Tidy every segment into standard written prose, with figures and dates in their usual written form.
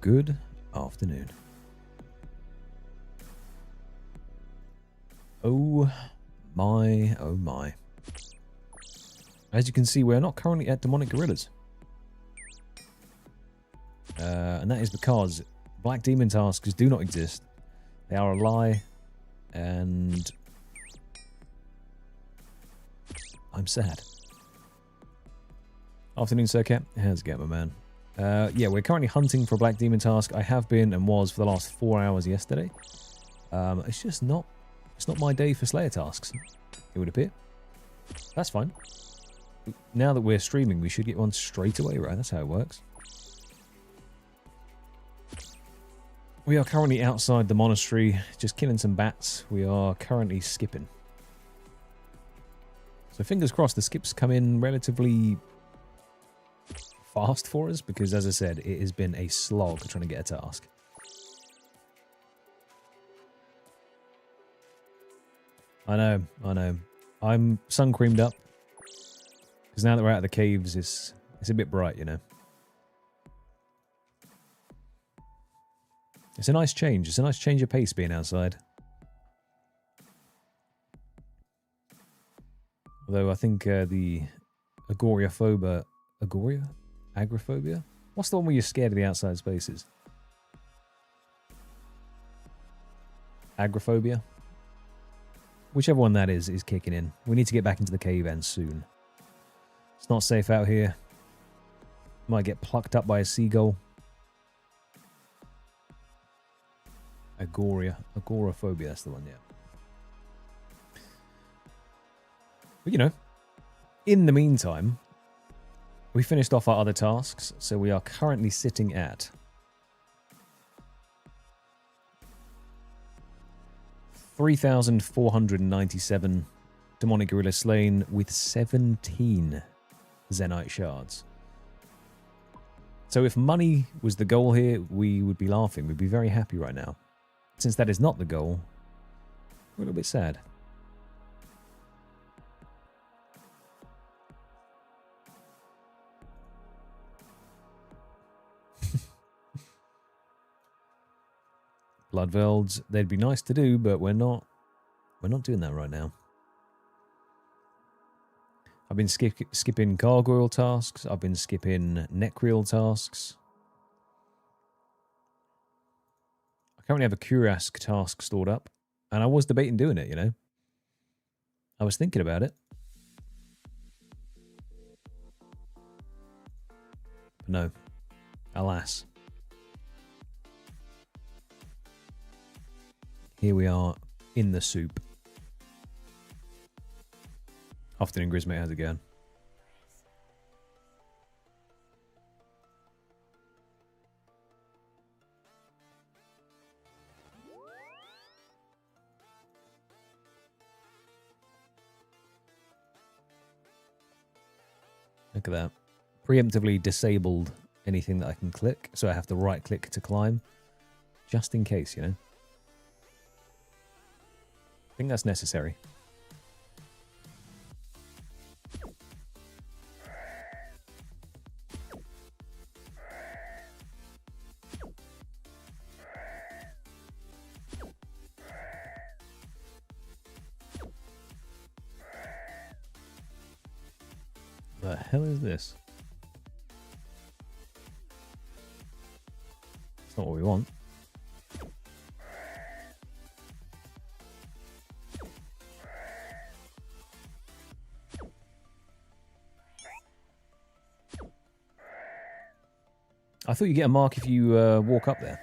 good afternoon. Oh my, oh my. As you can see, we're not currently at demonic gorillas. And that is because black demon tasks do not exist. They are a lie. And I'm sad. Afternoon, Sir Cat. How's it going, my man? Yeah, we're currently hunting for a black demon task. I have been and was for the last 4 hours yesterday. It's just not... It's not my day for Slayer tasks, it would appear. That's fine. Now that we're streaming, we should get one straight away, right? That's how it works. We are currently outside the monastery, just killing some bats. We are currently skipping. So fingers crossed the skips come in relatively fast for us, because as I said, it has been a slog trying to get a task. I know. I'm sun creamed up. Because now that we're out of the caves, it's a bit bright, you know. It's a nice change. It's a nice change of pace being outside. Although I think the agoraphobia... Agoraphobia? What's the one where you're scared of the outside spaces? Agoraphobia? Whichever one that is kicking in. We need to get back into the cave and soon. It's not safe out here. Might get plucked up by a seagull. Agoraphobia, that's the one, yeah. But you know, in the meantime, we finished off our other tasks, so we are currently sitting at 3,497 demonic gorilla slain with 17 Zenite shards. So if money was the goal here, we would be laughing. We'd be very happy right now. Since that is not the goal, we're a little bit sad. Bloodvelds, they'd be nice to do, but we're not doing that right now. I've been skipping gargoyle tasks. I've been skipping necreal tasks. I currently have a Curask task stored up, and I was debating doing it, you know. I was thinking about it. But no. Alas. Here we are in the soup. Afternoon, Grismate. How's it going? Look at that. Preemptively disabled anything that I can click, so I have to right click to climb. Just in case, you know. I think that's necessary. The hell is this? It's not what we want. I thought you get a mark if you walk up there.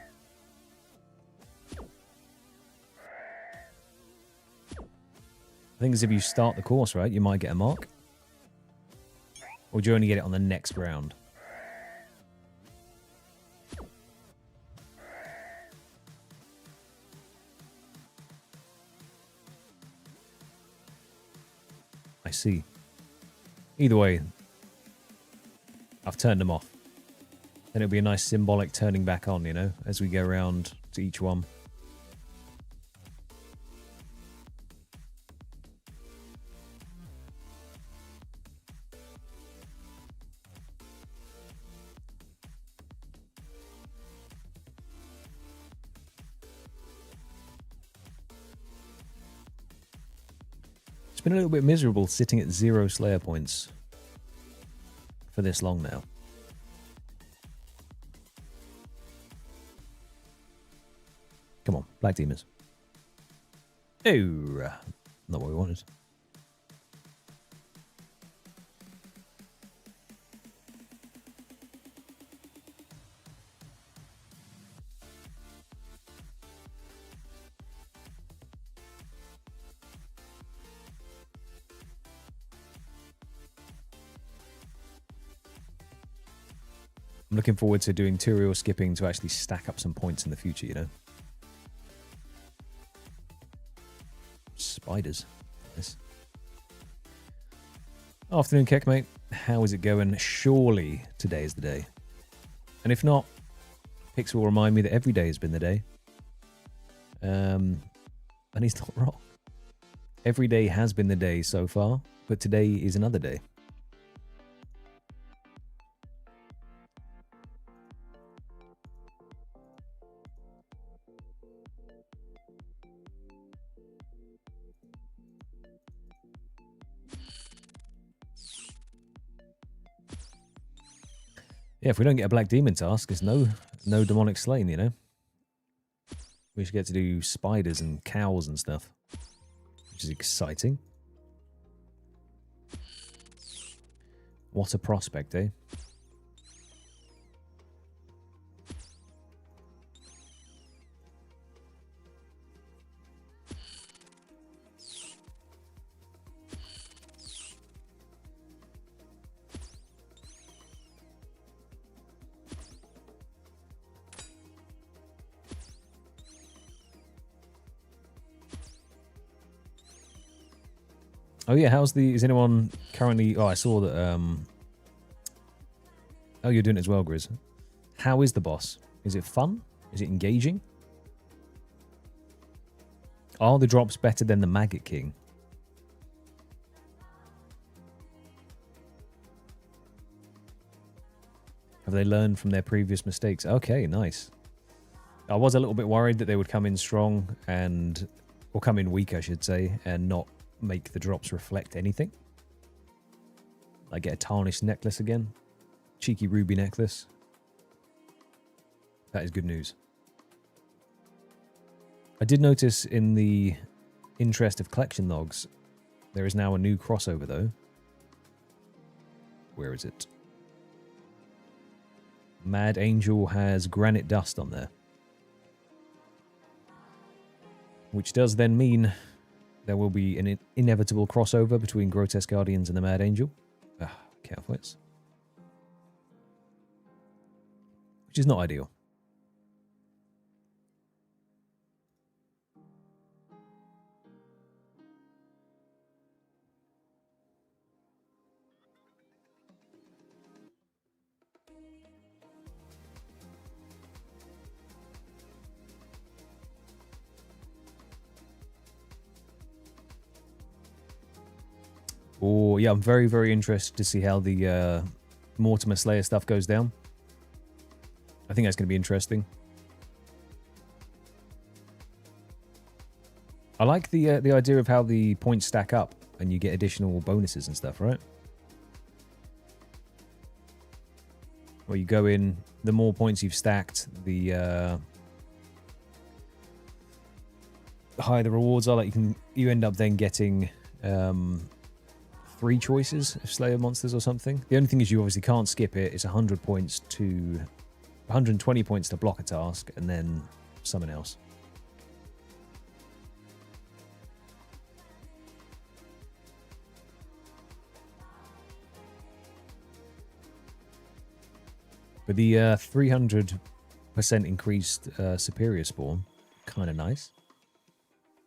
I think it's if you start the course, right? You might get a mark. Or do you only get it on the next round? I see. Either way, I've turned them off. Then it'll be a nice symbolic turning back on, you know, as we go around to each one. been a little bit miserable sitting at 0 Slayer points for this long now. Come on, Black Demons. Oh, not what we wanted. I'm looking forward to doing tutorial skipping to actually stack up some points in the future, you know? Spiders. Nice. Afternoon, Keck, mate. How is it going? Surely today is the day. And if not, Pix will remind me that every day has been the day. And he's not wrong. Every day has been the day so far, but today is another day. Yeah, if we don't get a Black Demon task, there's no demonic slain, you know? We should get to do spiders and cows and stuff, which is exciting. What a prospect, eh? Oh yeah, is anyone currently... Oh, I saw that, Oh, you're doing it as well, Grizz. How is the boss? Is it fun? Is it engaging? Are the drops better than the Maggot King? Have they learned from their previous mistakes? Okay, nice. I was a little bit worried that they would come in strong and... Or come in weak, I should say, and not make the drops reflect anything. I get a tarnished necklace again. Cheeky ruby necklace. That is good news. I did notice in the interest of collection logs, there is now a new crossover though. Where is it? Mad Angel has granite dust on there. Which does then mean there will be an inevitable crossover between Grotesque Guardians and the Mad Angel. Careful, it's. Which is not ideal. Oh, yeah, I'm very, very interested to see how the Mortimer Slayer stuff goes down. I think that's going to be interesting. I like the idea of how the points stack up and you get additional bonuses and stuff, right? Where you go in, the more points you've stacked, the higher the rewards are. Like you end up then getting 3 choices of Slayer monsters or something. The only thing is you obviously can't skip it. It's 100 points to 120 points to block a task and then summon else. But the 300% increased superior spawn, kind of nice.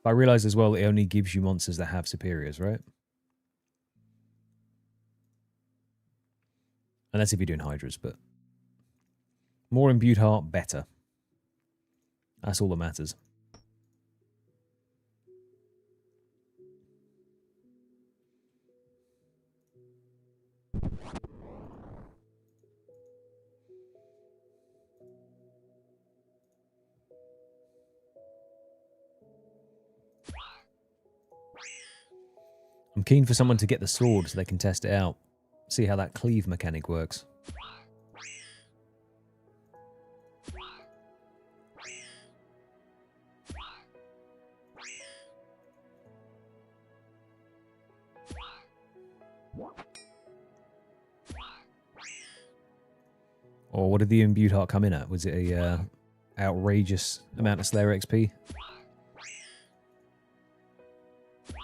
But I realize as well it only gives you monsters that have superiors, right? Unless if you're doing Hydras, but more imbued heart, better. That's all that matters. I'm keen for someone to get the sword so they can test it out. See how that cleave mechanic works. Or what did the imbued heart come in at? Was it a outrageous amount of Slayer XP?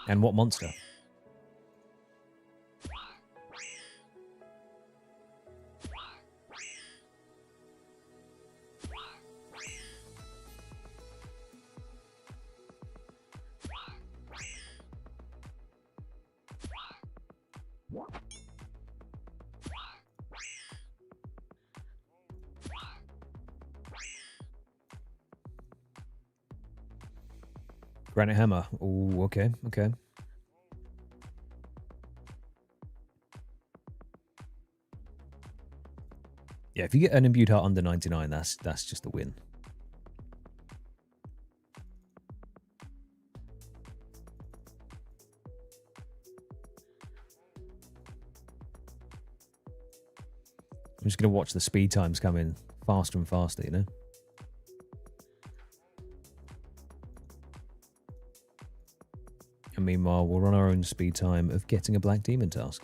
And what monster? Granite hammer. Oh, okay, okay. Yeah, if you get an imbued heart under 99, that's just a win. I'm just going to watch the speed times come in faster and faster, you know? And meanwhile, we'll run our own speed time of getting a Black Demon task.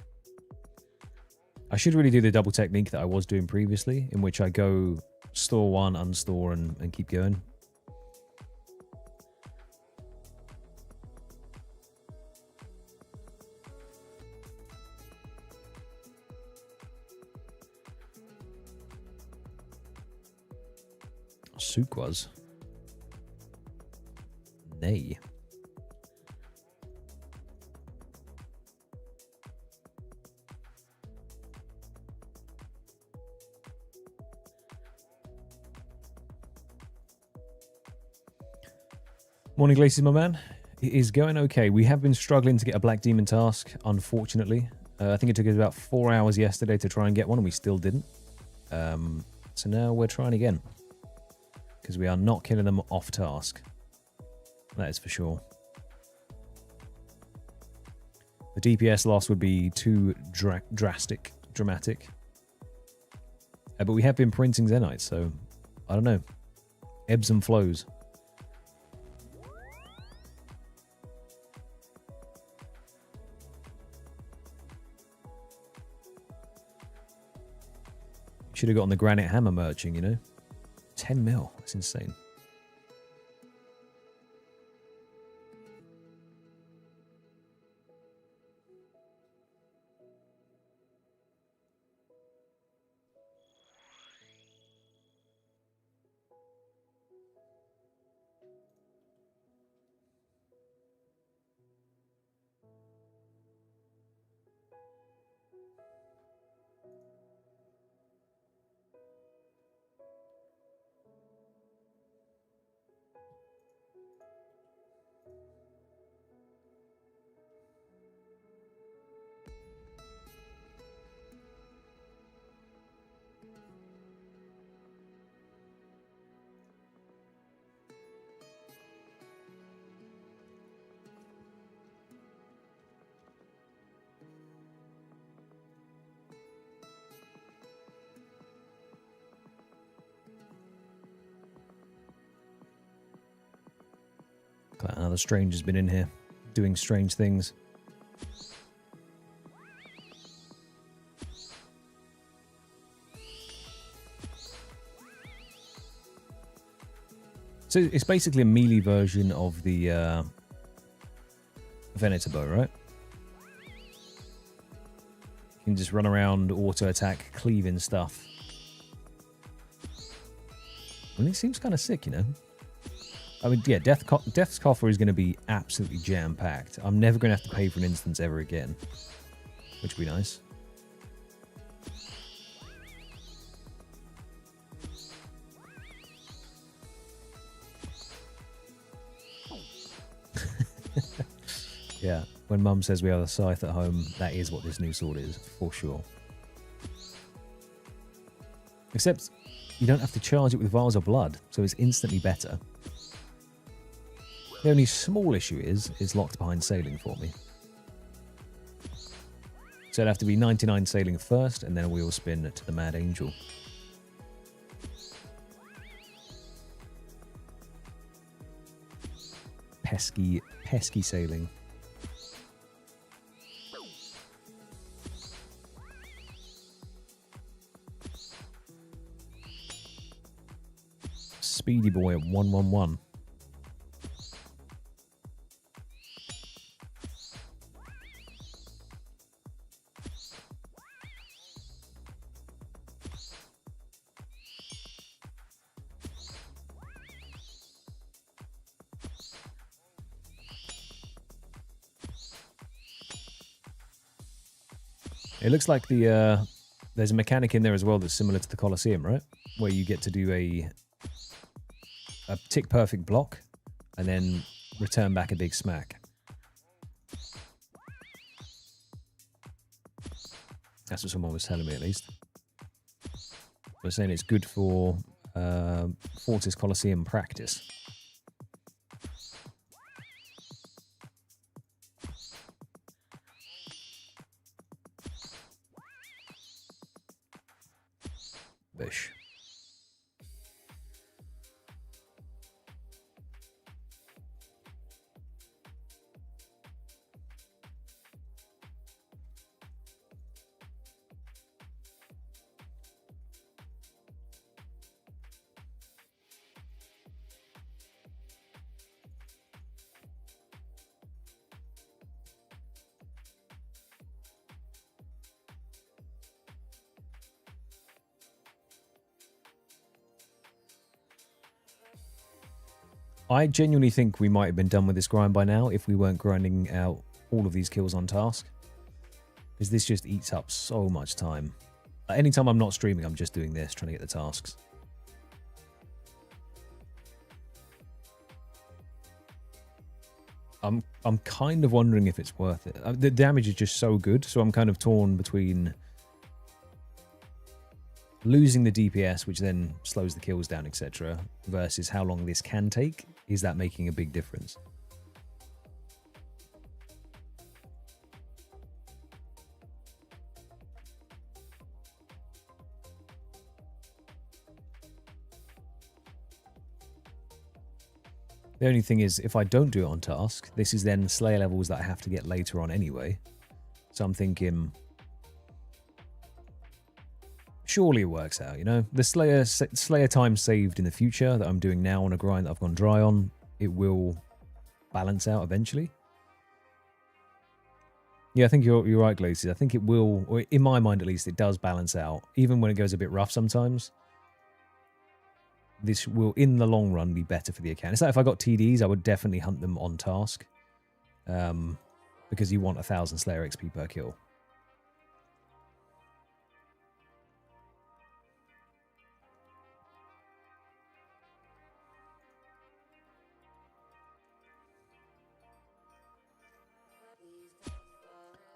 I should really do the double technique that I was doing previously, in which I go store one, unstore, and keep going. Sukwas. Nay. Morning, Glaciers, my man. It is going okay. We have been struggling to get a Black Demon task, unfortunately. I think it took us about 4 hours yesterday to try and get one, and we still didn't. So now we're trying again. Because we are not killing them off task. That is for sure. The DPS loss would be too dramatic. But we have been printing Zenites, so I don't know. Ebbs and flows. Should have gotten the granite hammer merching, you know? 10 mil. That's insane. Another strange has been in here, doing strange things. So it's basically a melee version of the Venator bow, right? You can just run around, auto-attack, cleaving stuff. And it seems kind of sick, you know? I mean, yeah, Death's Coffer is going to be absolutely jam-packed. I'm never going to have to pay for an instance ever again, which would be nice. Yeah, when Mum says we have a scythe at home, that is what this new sword is, for sure. Except you don't have to charge it with vials of blood, so it's instantly better. The only small issue is locked behind sailing for me. So it'd have to be 99 sailing first, and then a wheel spin to the Mad Angel. Pesky, pesky sailing. Speedy boy at 111. It looks like there's a mechanic in there as well that's similar to the Colosseum, right? Where you get to do a tick perfect block and then return back a big smack. That's what someone was telling me, at least. They're saying it's good for Fortis Colosseum practice. Bish. I genuinely think we might have been done with this grind by now if we weren't grinding out all of these kills on task. Because this just eats up so much time. Anytime I'm not streaming, I'm just doing this, trying to get the tasks. I'm kind of wondering if it's worth it. The damage is just so good, so I'm kind of torn between losing the DPS, which then slows the kills down, etc., versus how long this can take. Is that making a big difference? The only thing is, if I don't do it on task, this is then Slayer levels that I have to get later on anyway. So I'm thinking, surely it works out, you know? The Slayer time saved in the future that I'm doing now on a grind that I've gone dry on, it will balance out eventually. Yeah, I think you're right, Glacier. I think it will, or in my mind at least, it does balance out. Even when it goes a bit rough sometimes, this will, in the long run, be better for the account. It's like if I got TDs, I would definitely hunt them on task. Because you want 1,000 Slayer XP per kill.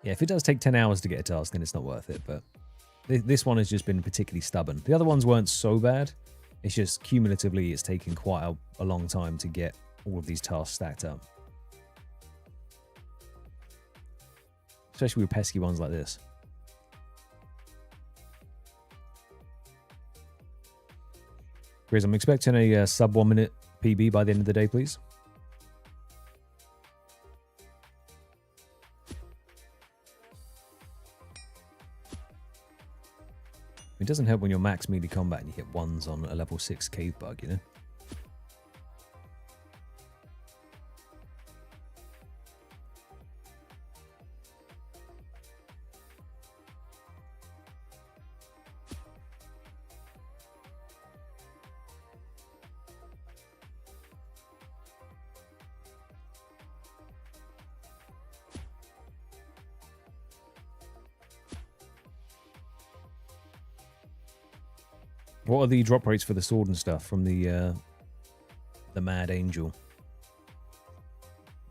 Yeah, if it does take 10 hours to get a task, then it's not worth it. But this one has just been particularly stubborn. The other ones weren't so bad. It's just cumulatively, it's taken quite a long time to get all of these tasks stacked up. Especially with pesky ones like this. Grizz, I'm expecting a sub 1 minute PB by the end of the day, please. It doesn't help when you're max melee combat and you hit ones on a level 6 cave bug, you know? What are the drop rates for the sword and stuff from the Mad Angel?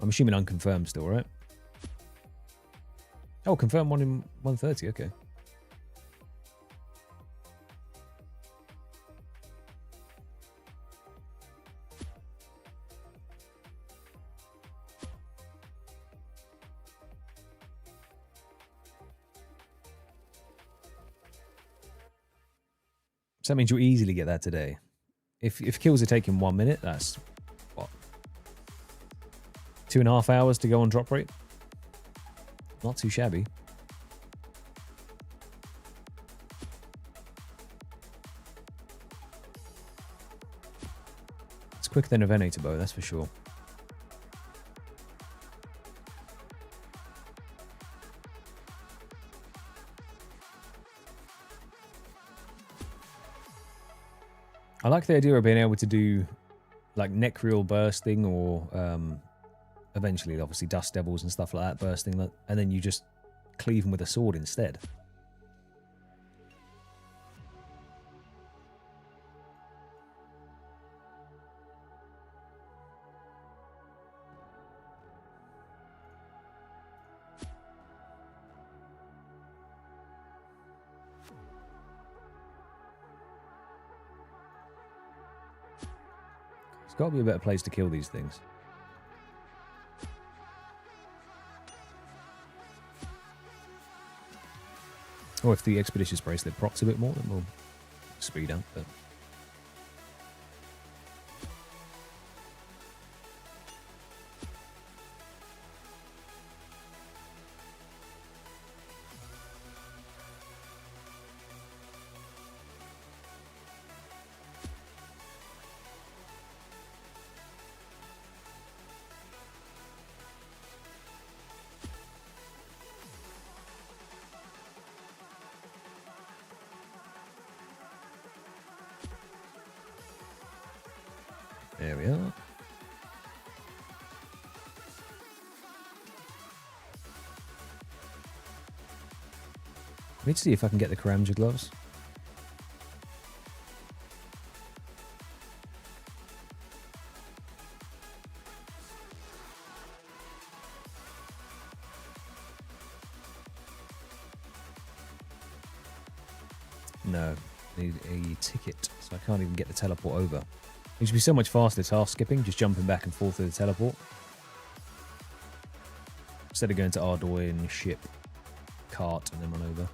I'm assuming unconfirmed still, right? Oh, confirmed one in 130, okay. So that means you'll easily get that today. If kills are taking 1 minute, that's what? 2.5 hours to go on drop rate? Not too shabby. It's quicker than a Venator bow, that's for sure. I like the idea of being able to do like neck reel bursting or eventually obviously dust devils and stuff like that bursting, and then you just cleave them with a sword instead. There's got to be a better place to kill these things. Or if the Expeditious Bracelet procs a bit more, then we'll speed up. But there we are. I need to see if I can get the Karamja gloves. No, I need a ticket, so I can't even get the teleport over. It should be so much faster task skipping, just jumping back and forth to the teleport. Instead of going to Ardoin, ship, cart, and then run over.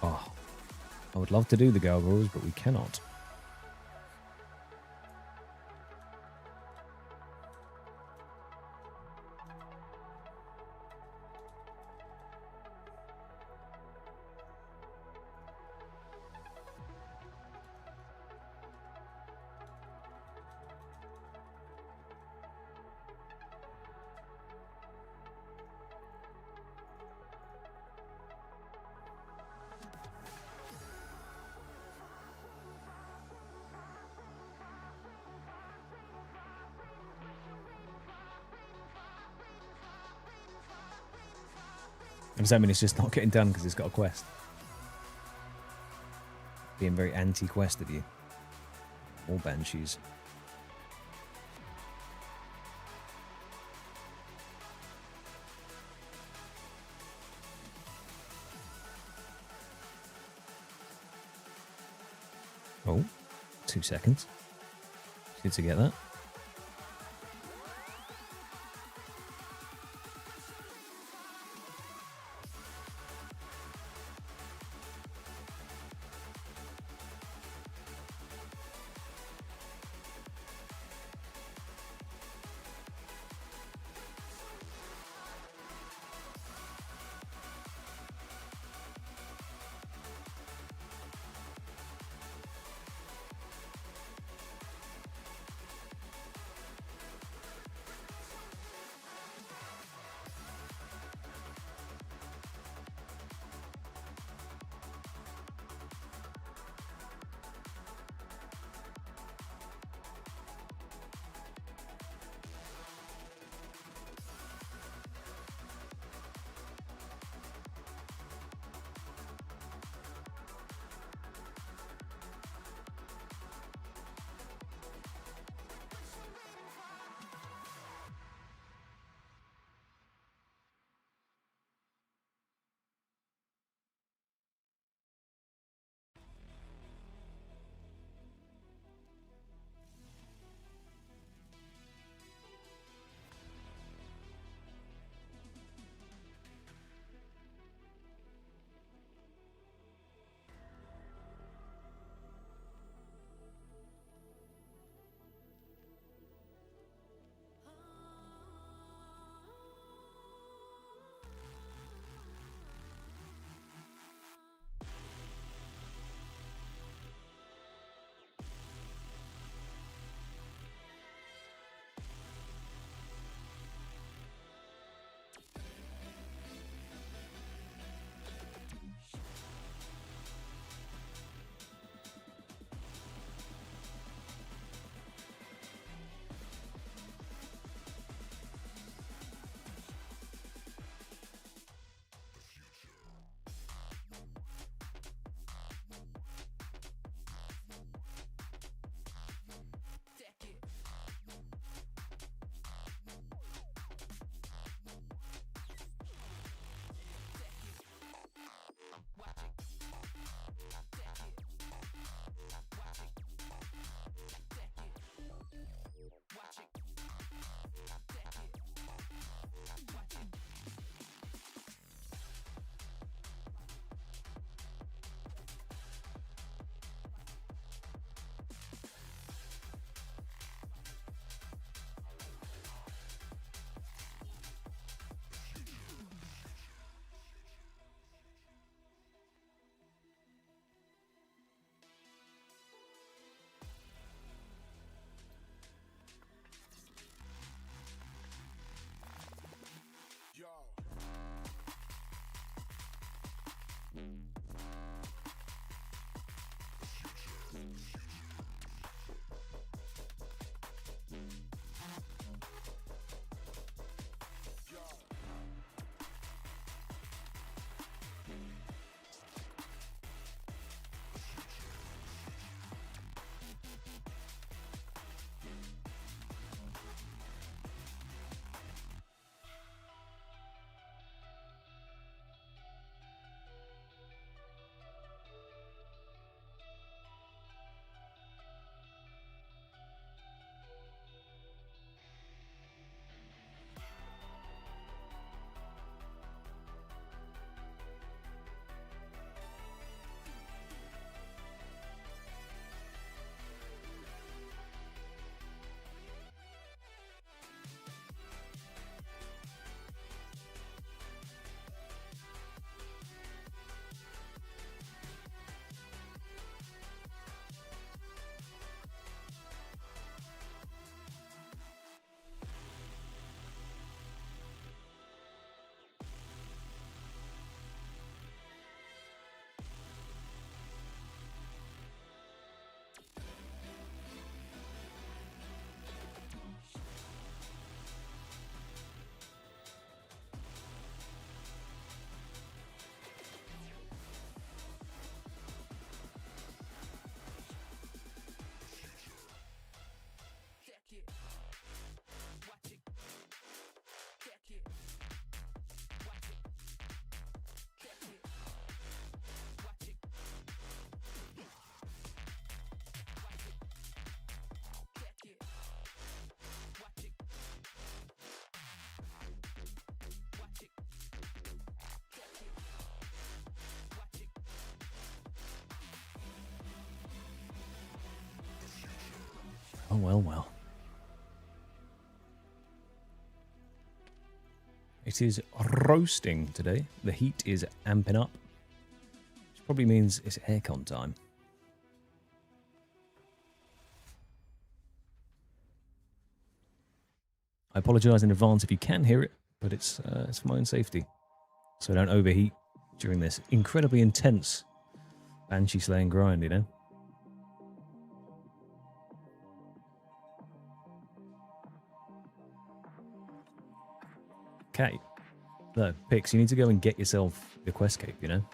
Oh, I would love to do the gargoyles, but we cannot. Does that mean it's just not getting done because it's got a quest? Being very anti-quest of you. Or banshees. Oh, 2 seconds. Good to get that. Well, well, well. It is roasting today. The heat is amping up, which probably means it's aircon time. I apologise in advance if you can hear it, but it's for my own safety, so I don't overheat during this incredibly intense banshee slaying grind, you know? Okay. No, Pix, you need to go and get yourself the quest cape, you know?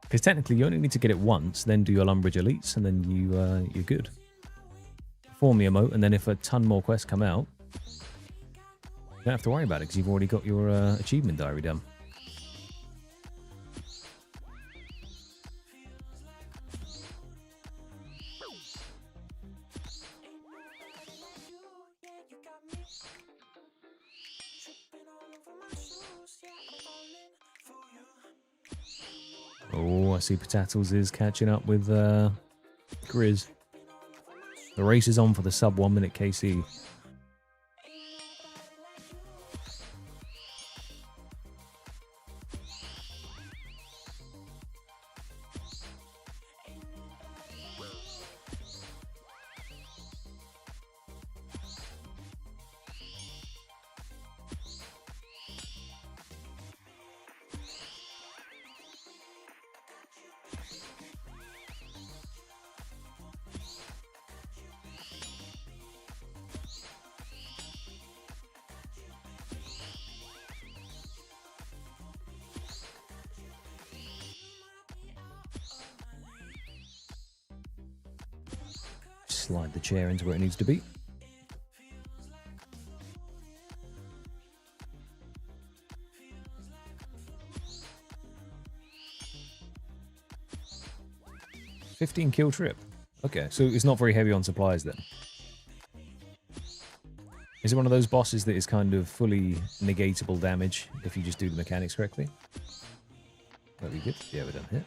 Because technically you only need to get it once, then do your Lumbridge Elites, and then you're good. Perform the emote, and then if a ton more quests come out, you don't have to worry about it, because you've already got your achievement diary done. Oh, I see Potatoes is catching up with Grizz. The race is on for the sub 1 minute KC. Slide the chair into where it needs to be. $15 kill trip. Okay, so it's not very heavy on supplies then. Is it one of those bosses that is kind of fully negatable damage if you just do the mechanics correctly? That'd be good. Yeah, we're done here.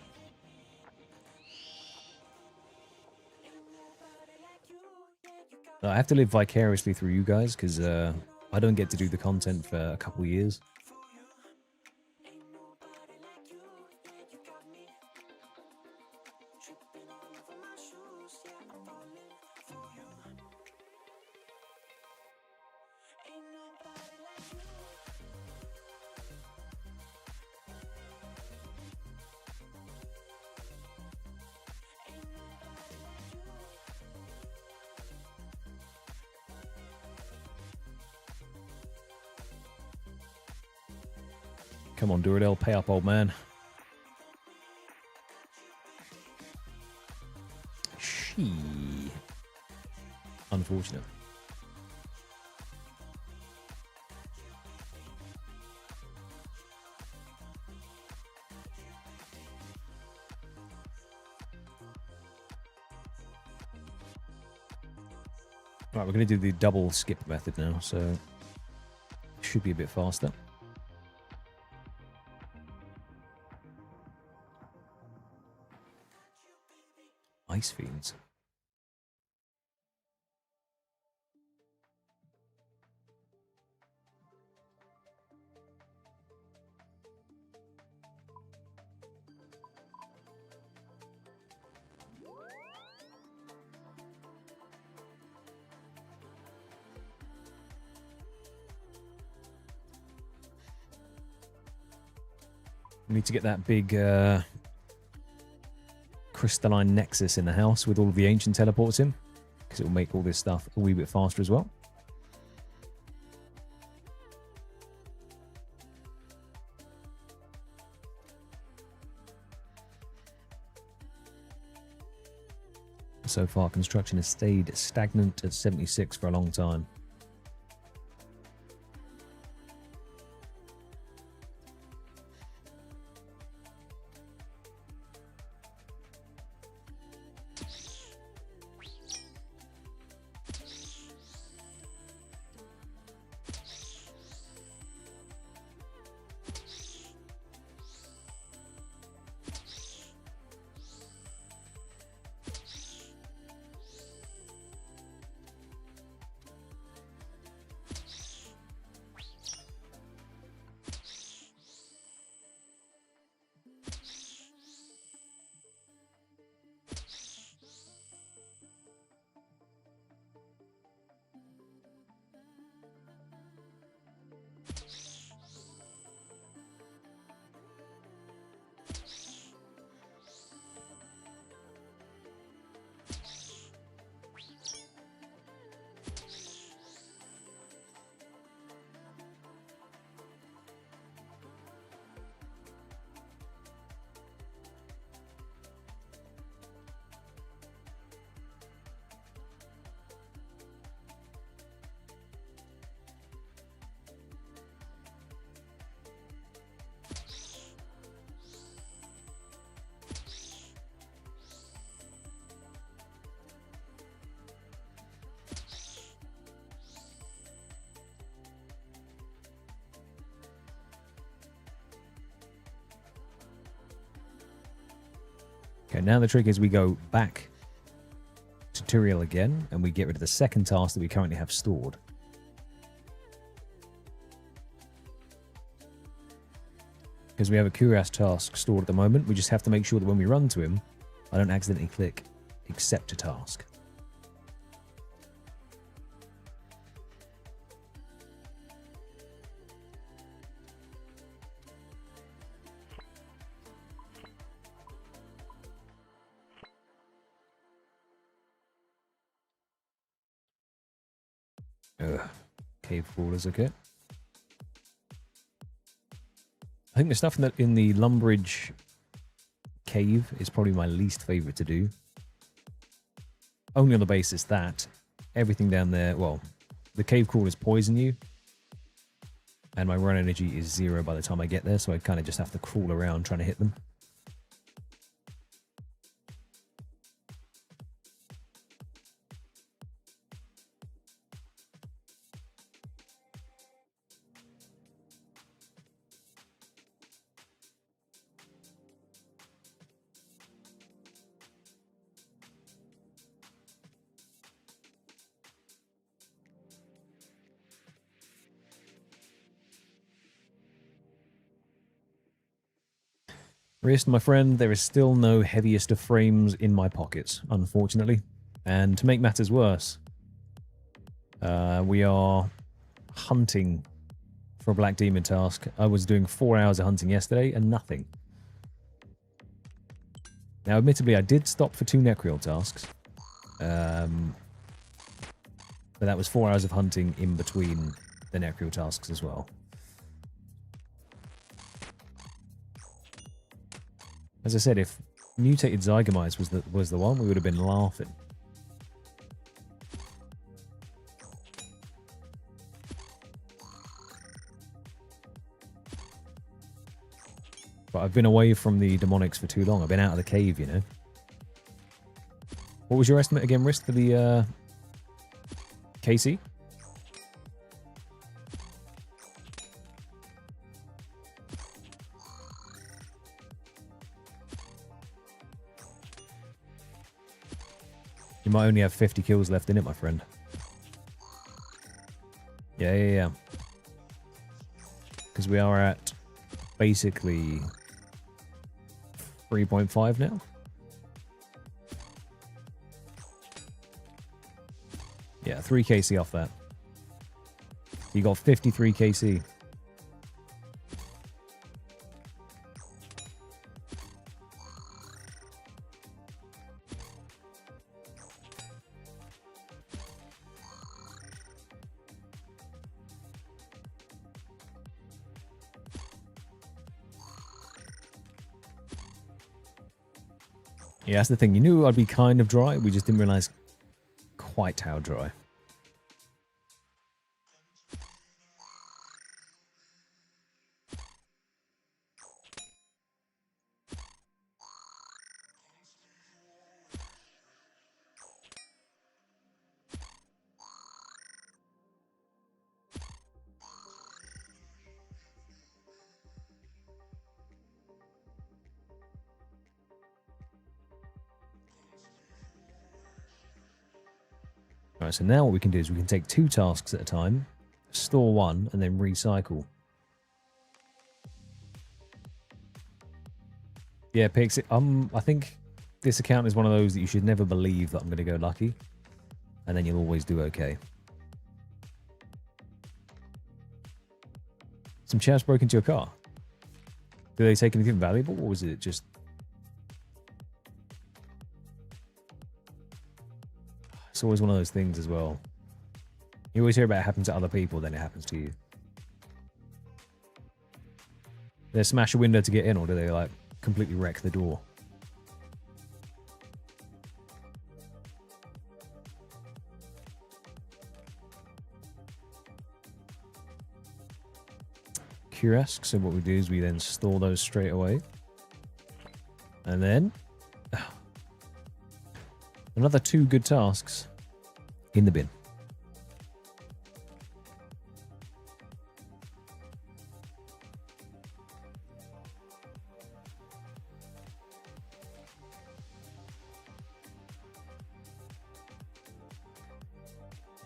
I have to live vicariously through you guys, because I don't get to do the content for a couple of years. Come on, Duradel, pay up, old man. Unfortunate. Right, we're going to do the double skip method now, so it should be a bit faster. Ice Fiends. We need to get that big crystalline nexus in the house with all of the ancient teleports in, because it will make all this stuff a wee bit faster as well. So far, construction has stayed stagnant at 76 for a long time. Okay, now the trick is we go back tutorial again, and we get rid of the second task that we currently have stored. Because we have a Curious task stored at the moment, we just have to make sure that when we run to him, I don't accidentally click accept a task. Cave crawlers, okay. I think the stuff in the Lumbridge cave is probably my least favourite to do. Only on the basis that everything down there, well, the cave crawlers poison you, and my run energy is 0 by the time I get there, so I kind of just have to crawl around trying to hit them. Wrist, my friend, there is still no heaviest of frames in my pockets, unfortunately. And to make matters worse, we are hunting for a Black Demon task. I was doing 4 hours of hunting yesterday and nothing. Now, admittedly, I did stop for 2 Necreal tasks. But that was 4 hours of hunting in between the Necreal tasks as well. As I said, if mutated Zygomites was the one, we would have been laughing. But I've been away from the demonics for too long. I've been out of the cave, you know. What was your estimate again, Wrist, for the KC? You might only have 50 kills left in it, my friend. Yeah. Because we are at basically 3.5 now. Yeah, 3 KC off that. You got 53 KC. Yeah, that's the thing. You knew I'd be kind of dry. We just didn't realize quite how dry. Alright, so now what we can do is we can take 2 tasks at a time, store 1, and then recycle. Yeah, Pix, I think this account is one of those that you should never believe that I'm going to go lucky, and then you'll always do okay. Some chavs broke into your car. Did they take anything valuable, or was it just... It's always one of those things as well. You always hear about it happen to other people, then it happens to you. They smash a window to get in, or do they, like, completely wreck the door? Curious, so what we do is we then store those straight away. And then... another 2 good tasks in the bin.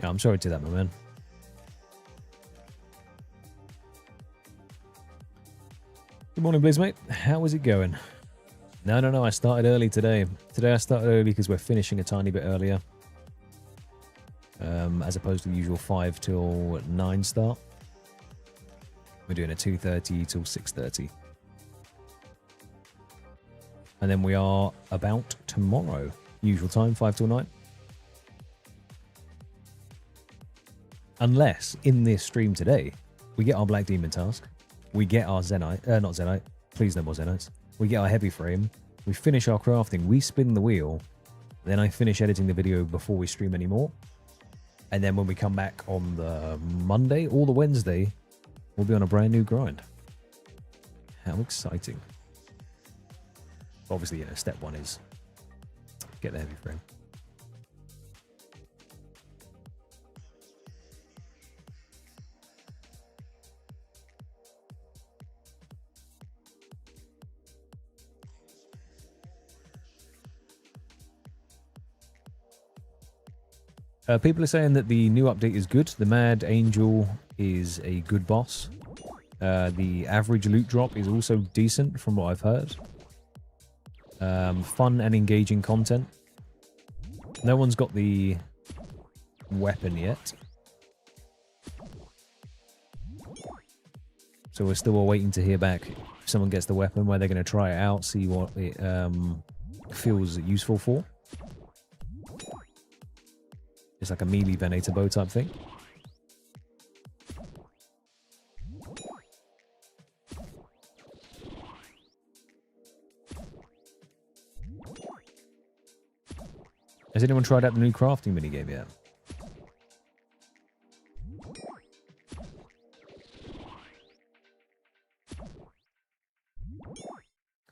Yeah, I'm sorry to that, my man. Good morning, Blizz, mate. How is it going? No, I started early today. Today I started early because we're finishing a tiny bit earlier. As opposed to the usual 5 till 9 start. We're doing a 2:30 till 6:30. And then we are about tomorrow. Usual time, 5 till 9. Unless, in this stream today, we get our Black Demon task. We get our Zenite. Not Zenite. Please no more Zenites. We get our heavy frame. We finish our crafting. We spin the wheel. Then I finish editing the video before we stream anymore. And then when we come back on the Monday or the Wednesday, we'll be on a brand new grind. How exciting. Obviously, step 1 is get the heavy frame. People are saying that the new update is good. The Mad Angel is a good boss. The average loot drop is also decent from what I've heard. Fun and engaging content. No one's got the weapon yet. So we're still waiting to hear back if someone gets the weapon, where they're going to try it out, see what it feels useful for. It's like a melee Venator bow type thing. Has anyone tried out the new crafting minigame yet?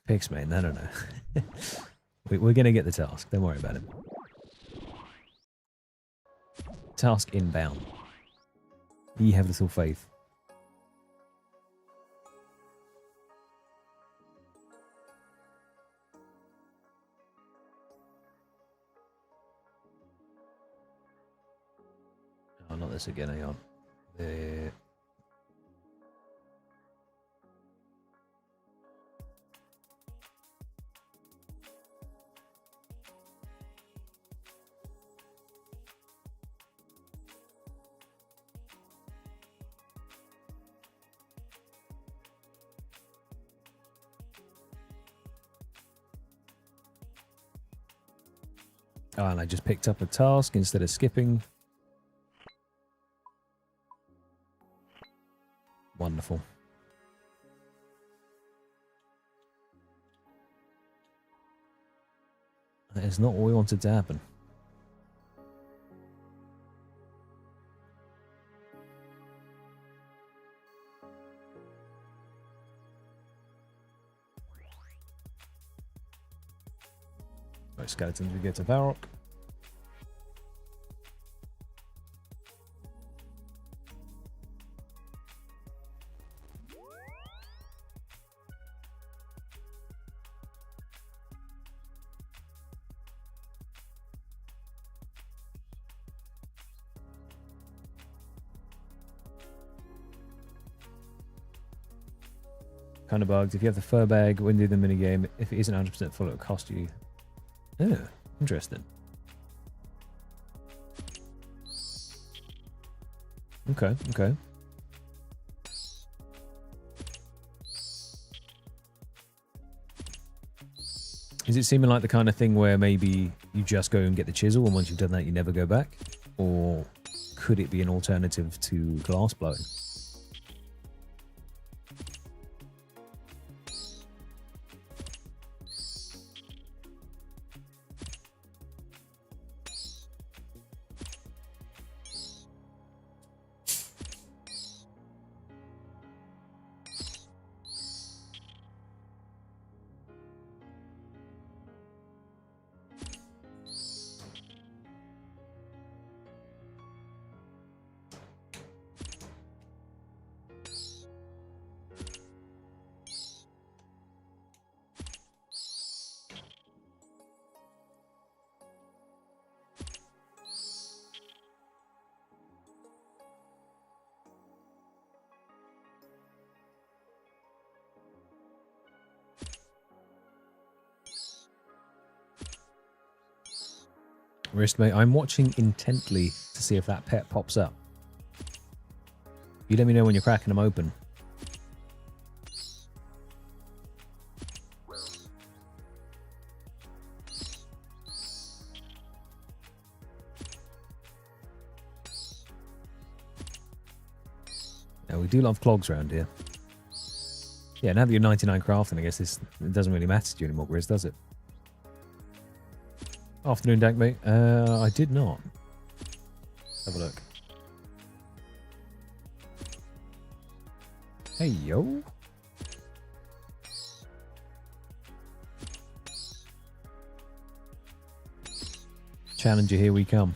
Pix, mate. No. We're going to get the task. Don't worry about it. Task inbound. Ye have little faith. Oh, not this again, hang on. There. Oh, and I just picked up a task instead of skipping. Wonderful. That is not what we wanted to happen. Right, skeletons, we get to Varrock. Kind of bugged. If you have the fur bag when you do the minigame, if it isn't 100% full, it'll cost you. Oh, interesting. Okay. Is it seeming like the kind of thing where maybe you just go and get the chisel, and once you've done that, you never go back? Or could it be an alternative to glass blowing? Wrist, mate, I'm watching intently to see if that pet pops up. You let me know when you're cracking them open. Now, we do love clogs around here. Yeah, now that you're 99 crafting, I guess it doesn't really matter to you anymore, Grizz, does it? Afternoon, Dank, mate. I did not. Have a look. Hey, yo. Challenger, here we come.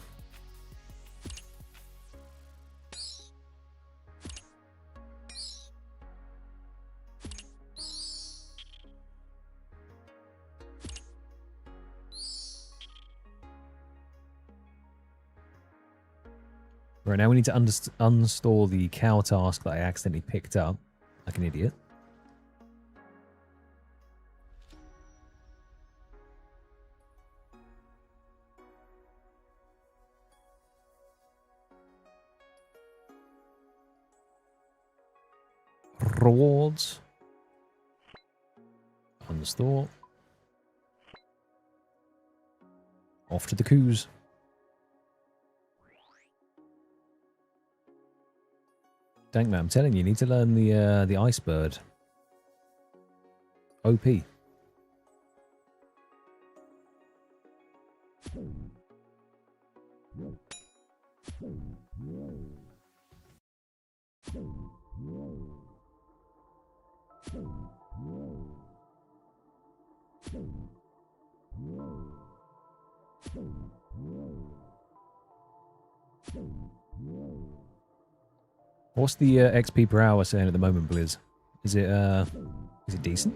Right, now we need to uninstall the cow task that I accidentally picked up, like an idiot. Rewards. Uninstall. Off to the coos. Dang man, I'm telling you, you need to learn the ice bird. OP. What's the XP per hour saying at the moment, Blizz? Is it decent?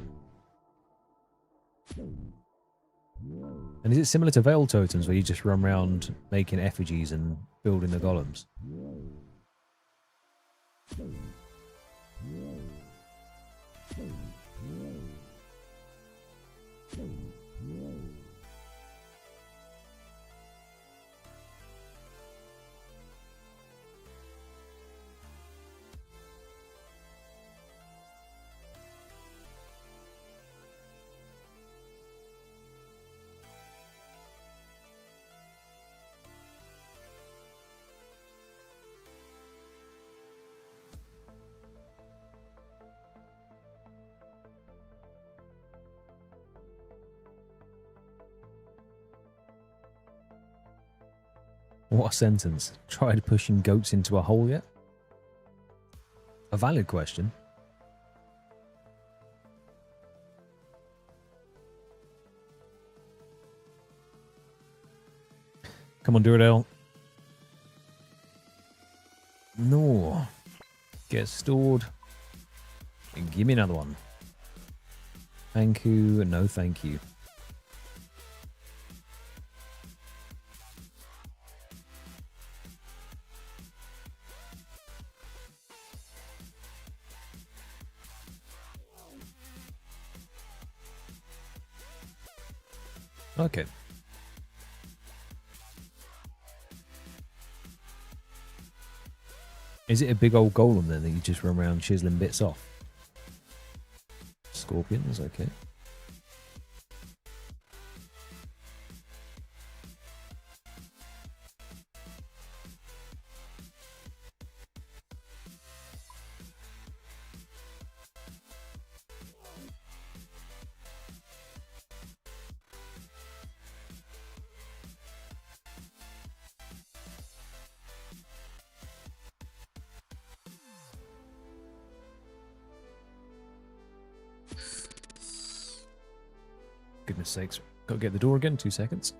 And is it similar to Veil Totems, where you just run around making effigies and building the golems? What a sentence. Tried pushing goats into a hole yet? A valid question. Come on, Duradel. No. Get stored. And give me another one. Thank you. No, thank you. Okay. Is it a big old golem then that you just run around chiseling bits off? Scorpions, okay. Goodness sakes. Gotta get the door again, 2 seconds.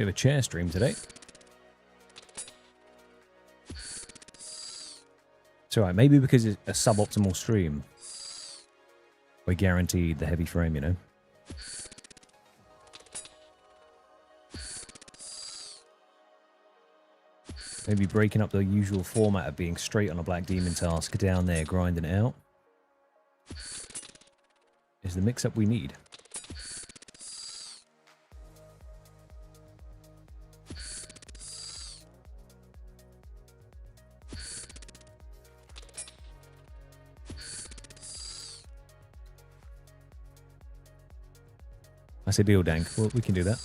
Bit of a chair stream today. It's alright, maybe because it's a suboptimal stream. We're guaranteed the heavy frame, you know? Maybe breaking up the usual format of being straight on a Black Demon task down there, grinding it out, is the mix-up we need. That's a deal, Dank. Well, we can do that.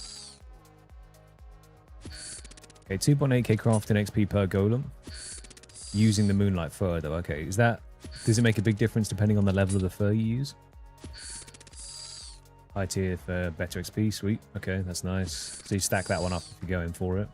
Okay, 2.8k crafting XP per golem. Using the moonlight fur, though. Okay, is that... Does it make a big difference depending on the level of the fur you use? High tier for better XP. Sweet. Okay, that's nice. So you stack that one up if you're going for it.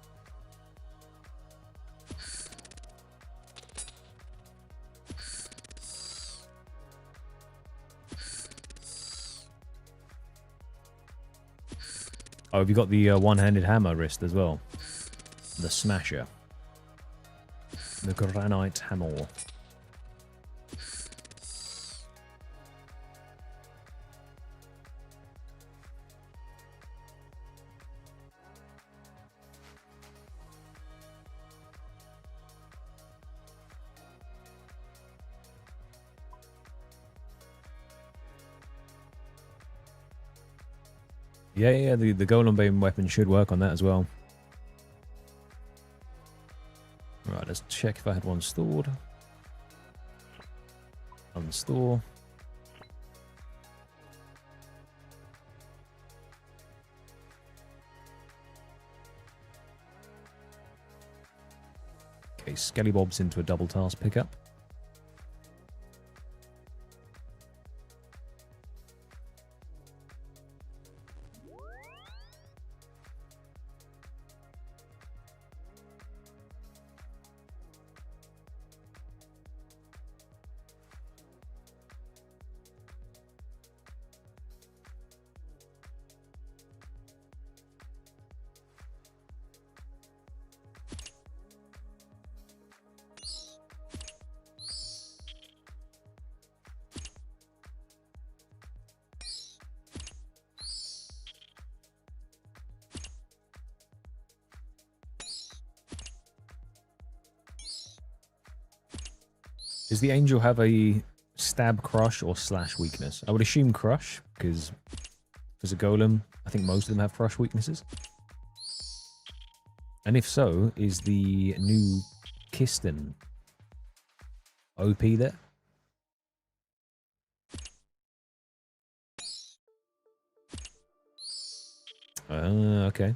Oh, have you got the one-handed hammer wrist as well? The smasher. The granite hammer. Yeah, the golem beam weapon should work on that as well. Right, let's check if I had one stored. Unstore. Okay, Skellybobs into a double task pickup. Does the angel have a stab, crush, or slash weakness? I would assume crush, because as a golem, I think most of them have crush weaknesses. And if so, is the new Kisten OP there? Okay.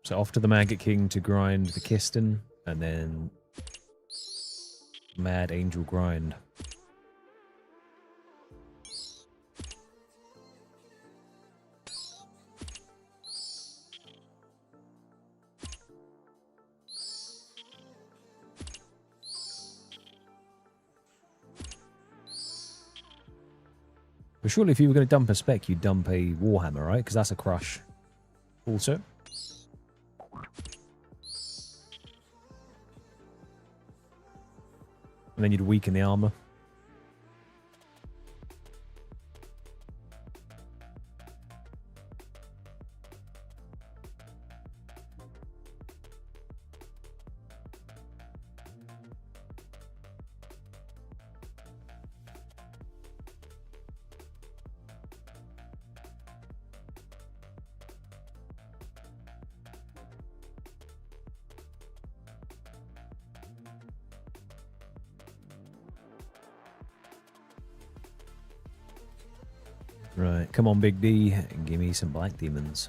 So off to the Maggot King to grind the Kisten, and then Mad Angel grind. But surely if you were going to dump a spec, you'd dump a Warhammer, right? Because that's a crush also. And then you'd weaken the armor. Right, come on, Big D, and give me some black demons.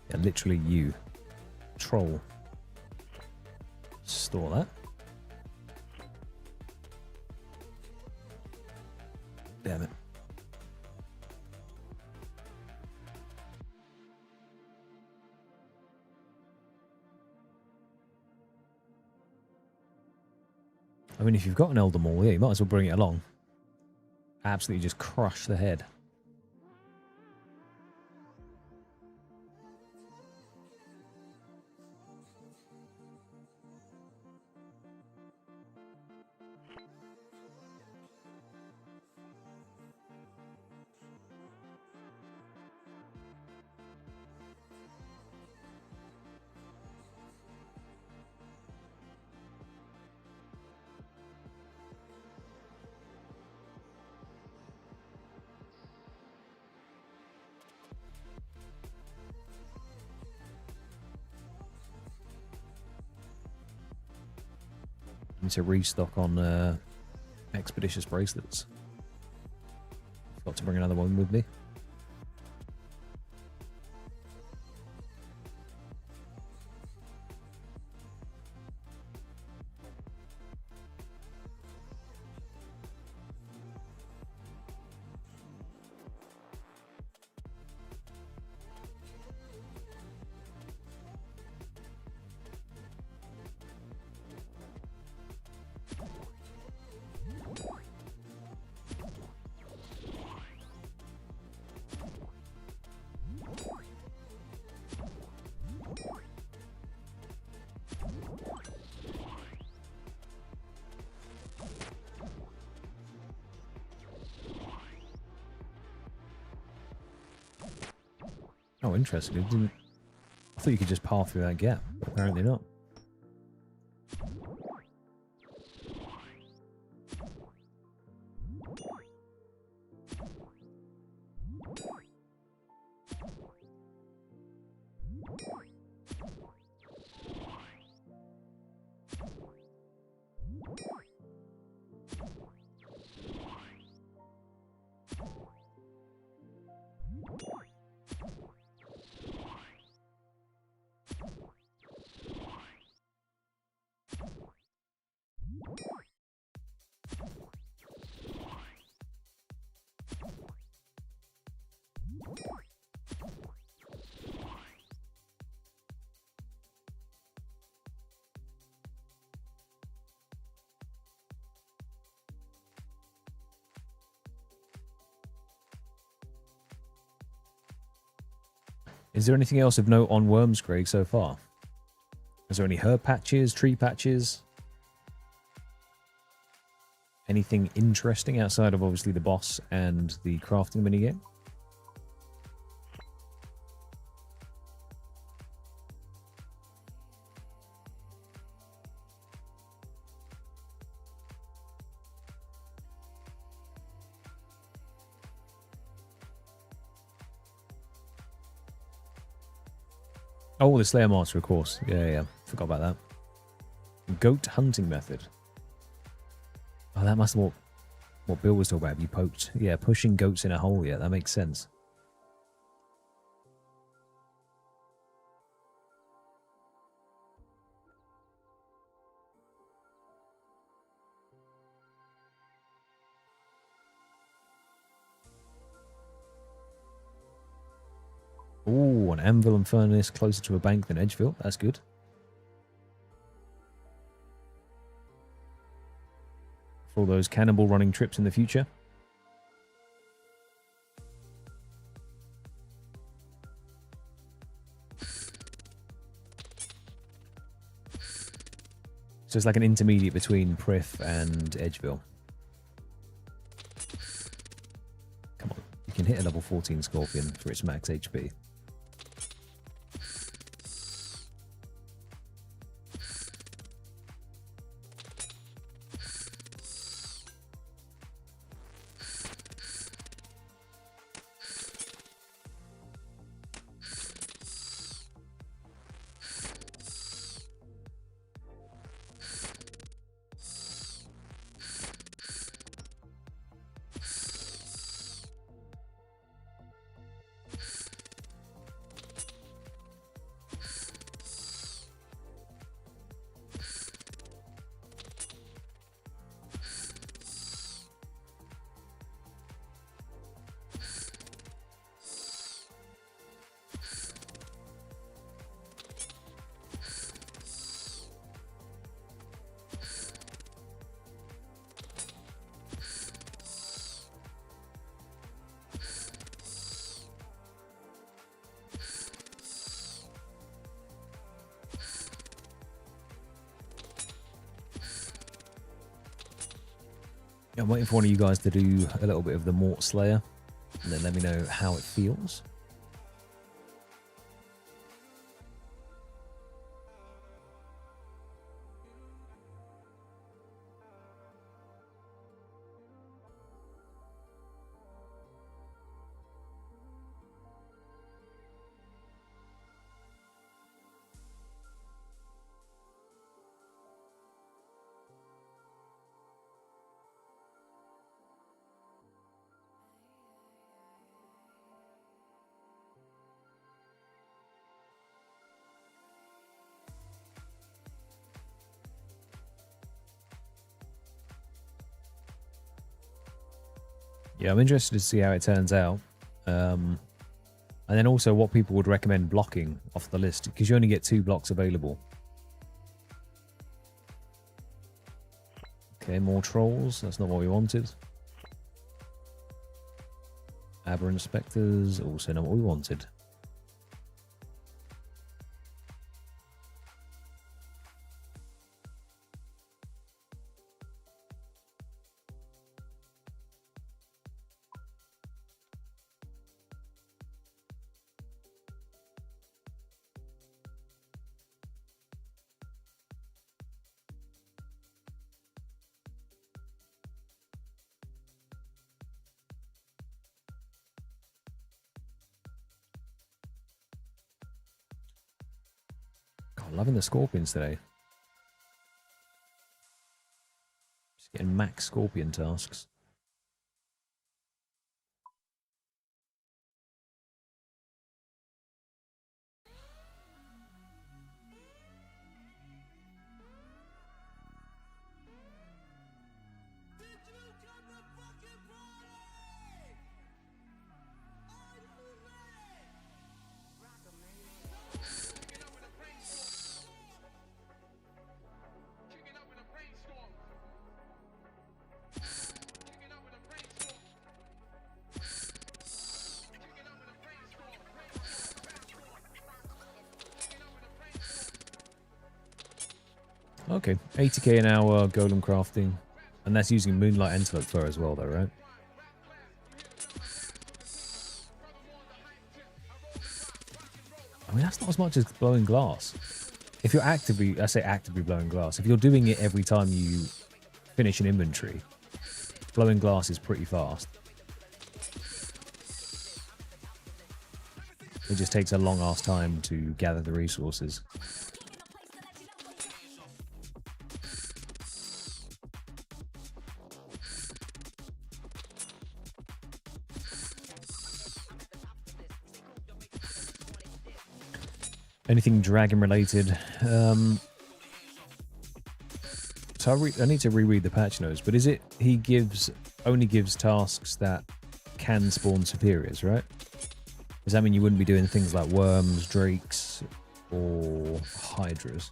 Yeah, literally you. Troll. Store that. Damn it. I mean, if you've got an Elder Maul, yeah, you might as well bring it along. Absolutely just crush the head. Need to restock on expeditious bracelets. Got to bring another one with me. Oh, interesting. It didn't... I thought you could just pass through that gap. Apparently not. Is there anything else of note on Worms, Craig, so far? Is there any herb patches, tree patches? Anything interesting outside of obviously the boss and the crafting minigame? Oh, the Slayer Master, of course. Yeah. Forgot about that. Goat hunting method. Oh, that must have what Bill was talking about. You poked. Yeah, pushing goats in a hole. Yeah, that makes sense. Ooh, an anvil and furnace closer to a bank than Edgeville. That's good. For all those cannibal running trips in the future. So it's like an intermediate between Prith and Edgeville. Come on, you can hit a level 14 Scorpion for its max HP. I'm waiting for one of you guys to do a little bit of the Mort Slayer, and then let me know how it feels. Yeah, I'm interested to see how it turns out. And then also what people would recommend blocking off the list, because you only get 2 blocks available. Okay, more trolls. That's not what we wanted. Aberrant spectres, also not what we wanted. God, loving the scorpions today. Just getting max scorpion tasks. Okay, 80k an hour golem crafting. And that's using Moonlight Antelope Fur as well, though, right? I mean, that's not as much as blowing glass. If you're actively, I say actively blowing glass, if you're doing it every time you finish an inventory, blowing glass is pretty fast. It just takes a long ass time to gather the resources. Anything dragon related? So I need to reread the patch notes, but is it he only gives tasks that can spawn superiors, right? Does that mean you wouldn't be doing things like worms, drakes, or hydras?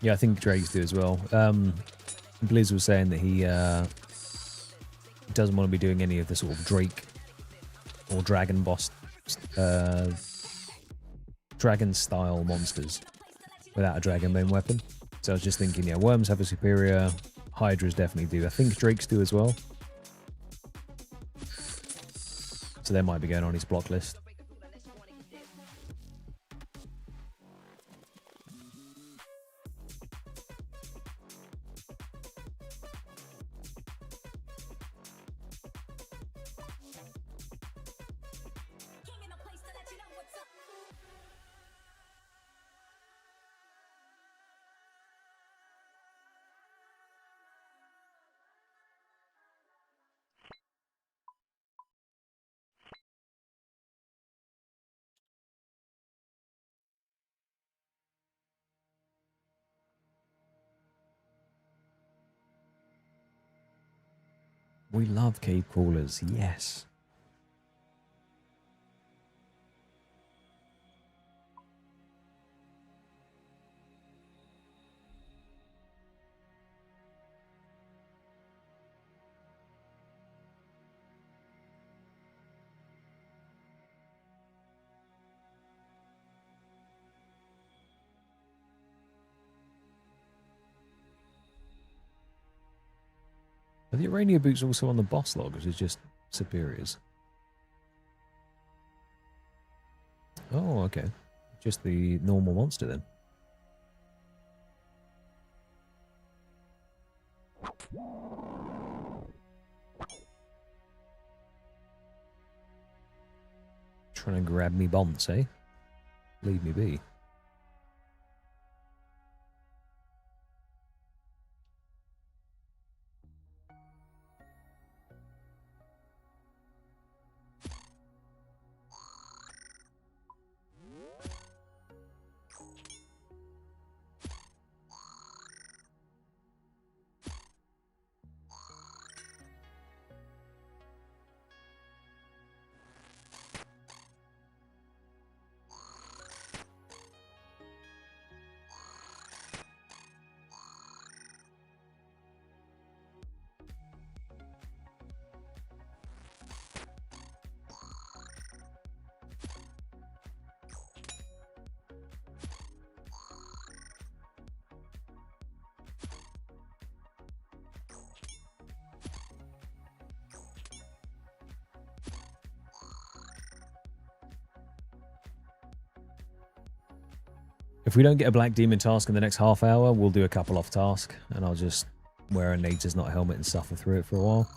Yeah, I think Drakes do as well. Blizz was saying that he doesn't want to be doing any of the sort of Drake or Dragon boss, Dragon style monsters without a Dragon main weapon. So I was just thinking, yeah, worms have a superior, hydras definitely do. I think Drakes do as well. So they might be going on his block list. We love cave crawlers, yes. Are the Urania boots also on the boss log, or is it just superiors? Oh, okay. Just the normal monster then. Trying to grab me bonds, eh? Leave me be. If we don't get a Black Demon task in the next half hour, we'll do a couple off task, and I'll just wear a Nature's Not helmet and suffer through it for a while.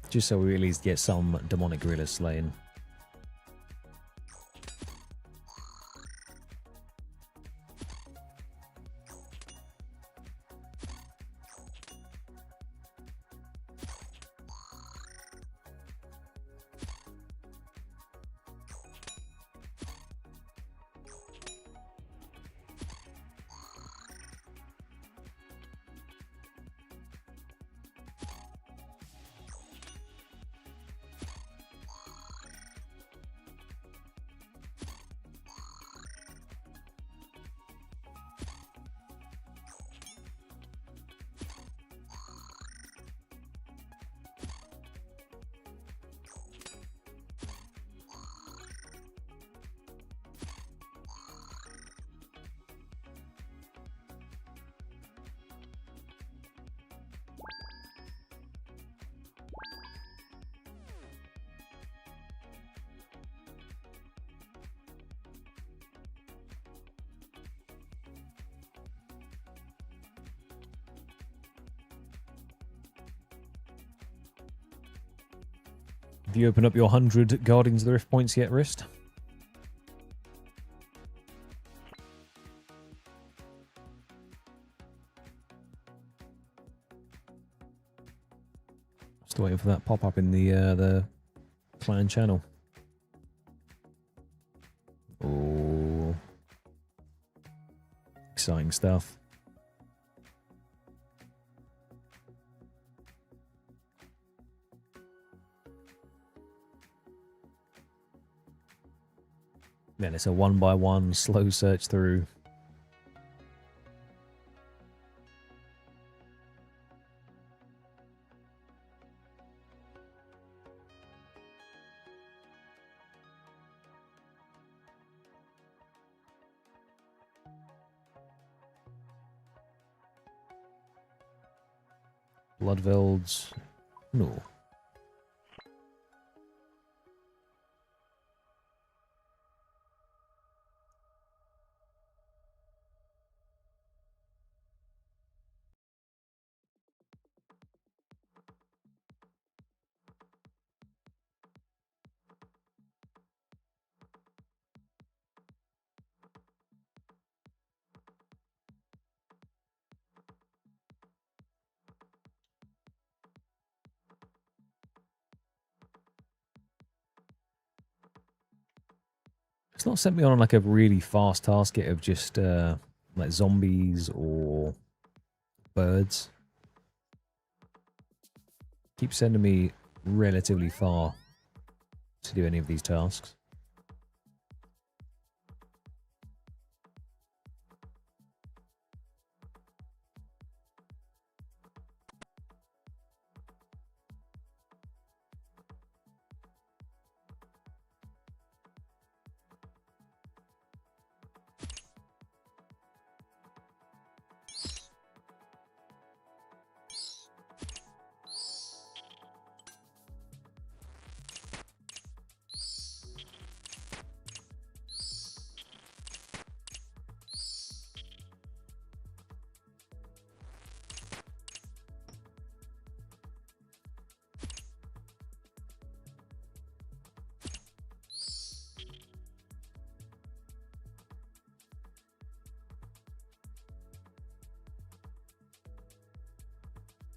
Just so we at least get some demonic gorillas slain. Have you opened up your 100 Guardians of the Rift points yet, Wrist? Still waiting for that pop-up in the clan channel. Oh, exciting stuff. Then it's a one-by-one slow search through. Bloodvelds. No. It's not sent me on like a really fast task yet of just like zombies or birds. Keep sending me relatively far to do any of these tasks.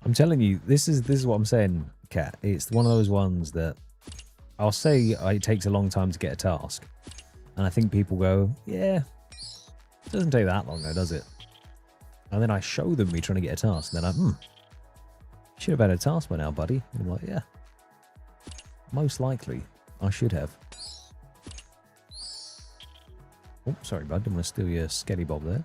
I'm telling you, this is what I'm saying, Kat. It's one of those ones that I'll say it takes a long time to get a task. And I think people go, yeah, it doesn't take that long though, does it? And then I show them me trying to get a task. And then I'm, should have had a task by now, buddy. And I'm like, yeah, most likely I should have. Oh, sorry, bud. Didn't want to steal your sketty bob there.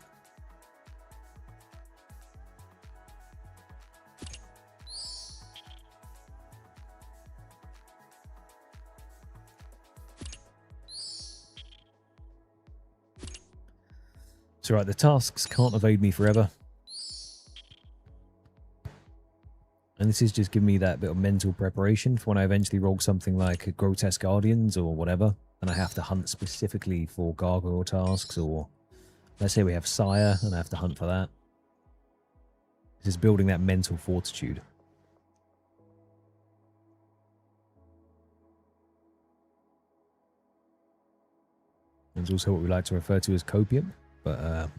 It's alright, the tasks can't evade me forever. And this is just giving me that bit of mental preparation for when I eventually roll something like Grotesque Guardians or whatever, and I have to hunt specifically for gargoyle tasks, or let's say we have Sire and I have to hunt for that. This is building that mental fortitude. It's also what we like to refer to as copium, but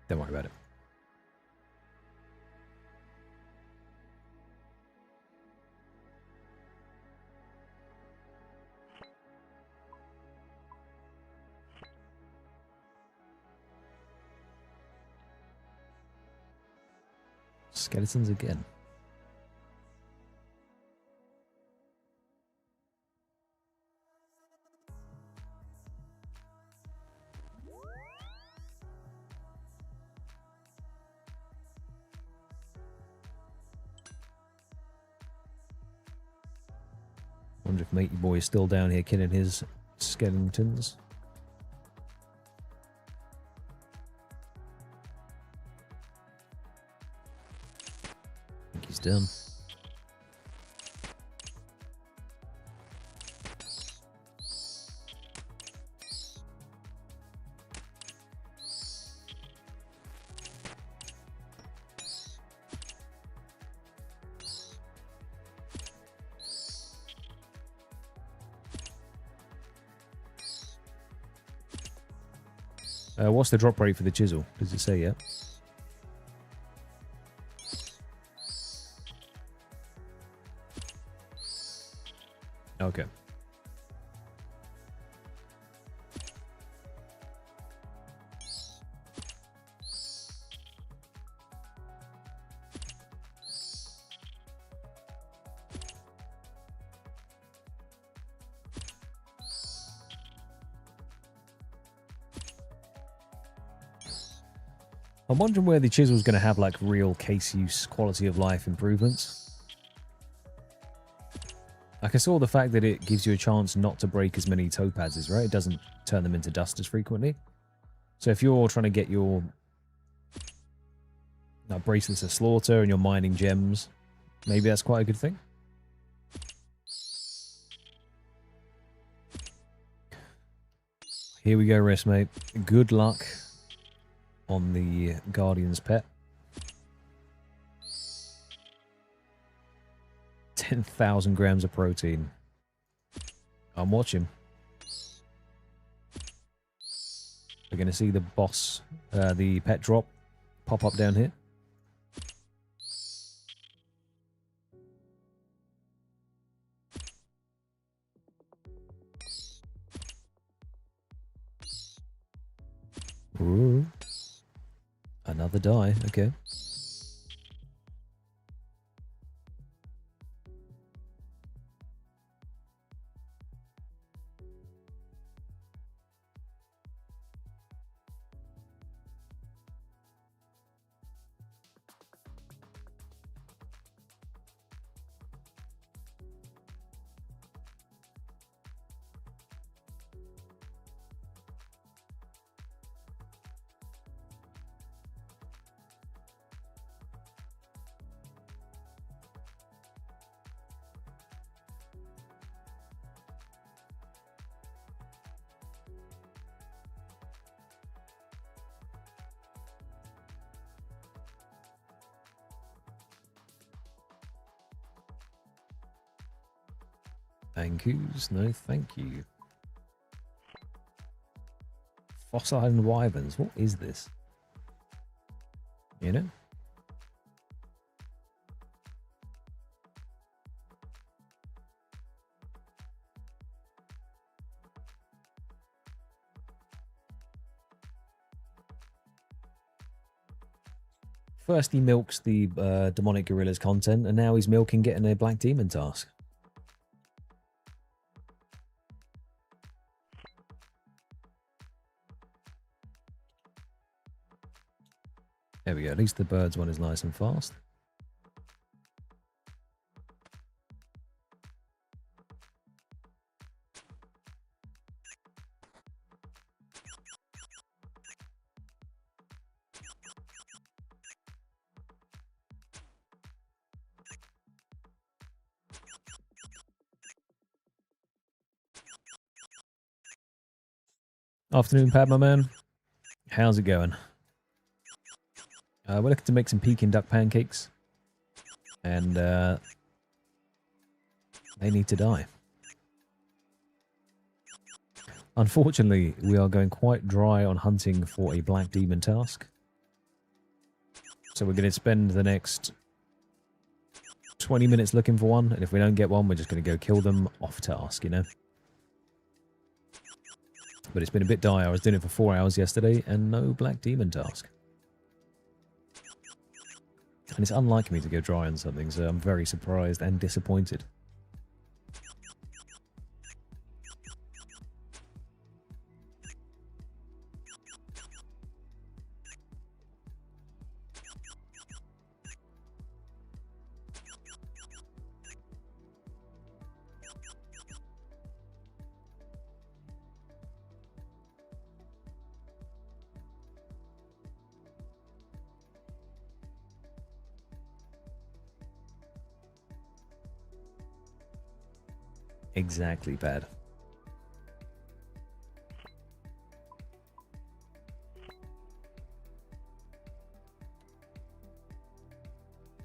don't worry about it. Skeletons again. Wonder if Matey Boy is still down here killing his skeletons. I think he's done. What's the drop rate for the chisel? Does it say yet? Okay. I'm wondering where the chisel's going to have like real case use quality of life improvements. Like I saw the fact that it gives you a chance not to break as many topazes, right? It doesn't turn them into dust as frequently. So if you're trying to get your bracelets of slaughter and you're mining gems, maybe that's quite a good thing. Here we go, rest mate. Good luck on the Guardian's pet. 10,000 grams of protein. I'm watching. We're going to see the boss, the pet drop, pop up down here. Ooh. Another die, okay. Thank yous, no thank you. Fossil and wyverns, what is this? You know? First he milks the demonic gorillas content, and now he's milking getting a black demon task. There we go, at least the birds one is nice and fast. Afternoon, Pad, my man. How's it going? We're looking to make some Peking duck pancakes. And they need to die. Unfortunately, we are going quite dry on hunting for a black demon task. So we're going to spend the next 20 minutes looking for one. And if we don't get one, we're just going to go kill them off task, you know? But it's been a bit dire. I was doing it for 4 hours yesterday and no black demon task. And it's unlike me to go dry on something, so I'm very surprised and disappointed. Exactly, bad.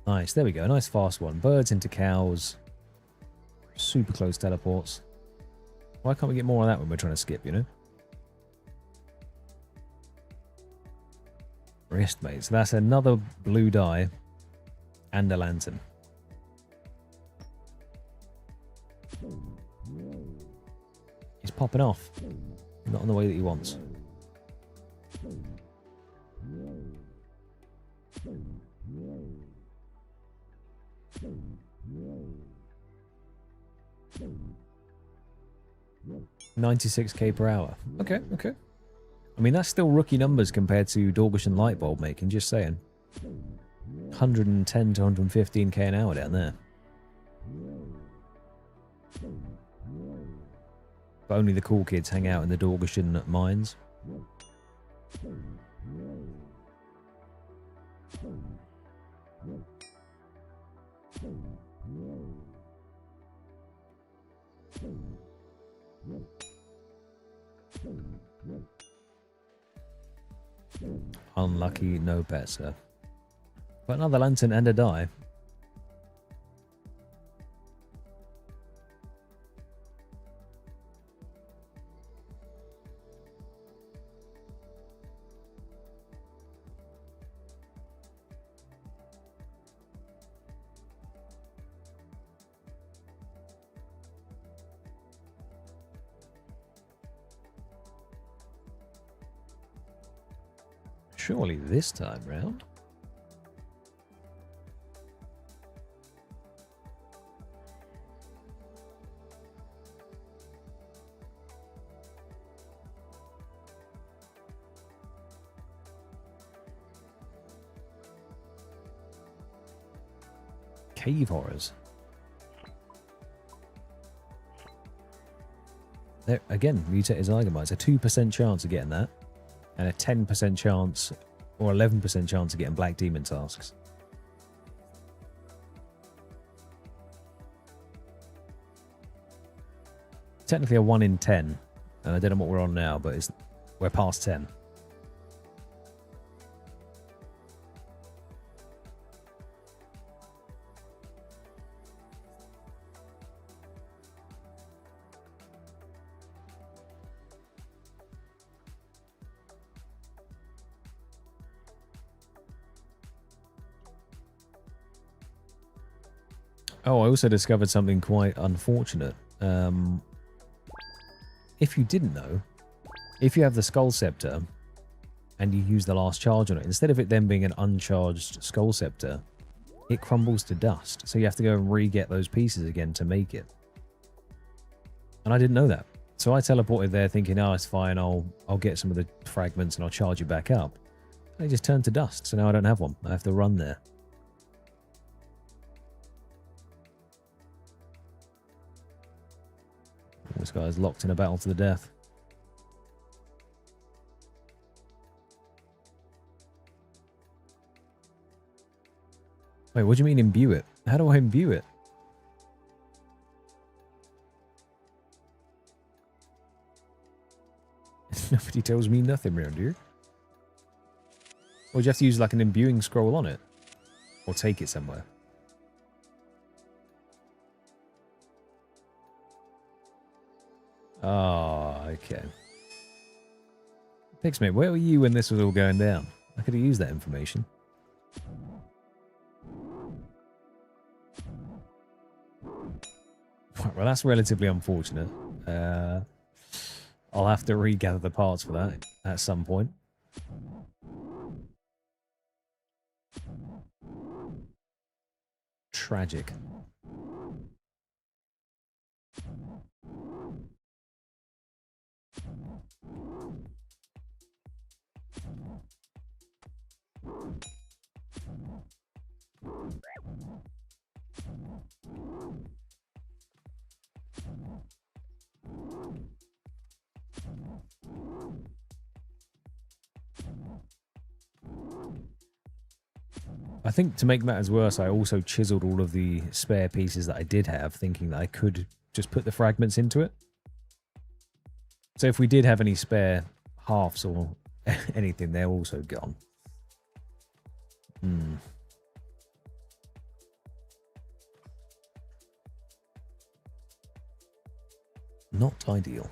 Nice, there we go. A nice fast one. Birds into cows. Super close teleports. Why can't we get more of that when we're trying to skip, you know? Wrist, mate. So that's another blue die and a lantern. He's popping off. Not in the way that he wants. $96k per hour. Okay, okay. I mean, that's still rookie numbers compared to Dorgish and Lightbulb making, just saying. 110 to 115k an hour down there. But only the cool kids hang out in the Dorgishan mines. Unlucky, no better. But another lantern and a die. Surely this time round. Cave horrors. There, again, mutated Zygomites. A 2% chance of getting that. And a 10% chance or 11% chance of getting Black Demon tasks. Technically a 1 in 10. And I don't know what we're on now, but we're past 10. Oh, I also discovered something quite unfortunate. If you didn't know, if you have the Skull Scepter and you use the last charge on it, instead of it then being an uncharged Skull Scepter, it crumbles to dust. So you have to go and re-get those pieces again to make it. And I didn't know that. So I teleported there thinking, oh, it's fine, I'll get some of the fragments and I'll charge it back up. And it just turned to dust, so now I don't have one. I have to run there. This guy's locked in a battle to the death. Wait, what do you mean imbue it? How do I imbue it? Nobody tells me nothing around here. Or do you have to use like an imbuing scroll on it? Or take it somewhere? Oh, okay. Pixmate, where were you when this was all going down? I could have used that information. Well, that's relatively unfortunate. I'll have to regather the parts for that at some point. Tragic. I think to make matters worse, I also chiseled all of the spare pieces that I did have, thinking that I could just put the fragments into it. So if we did have any spare halves or anything, they're also gone. Not ideal.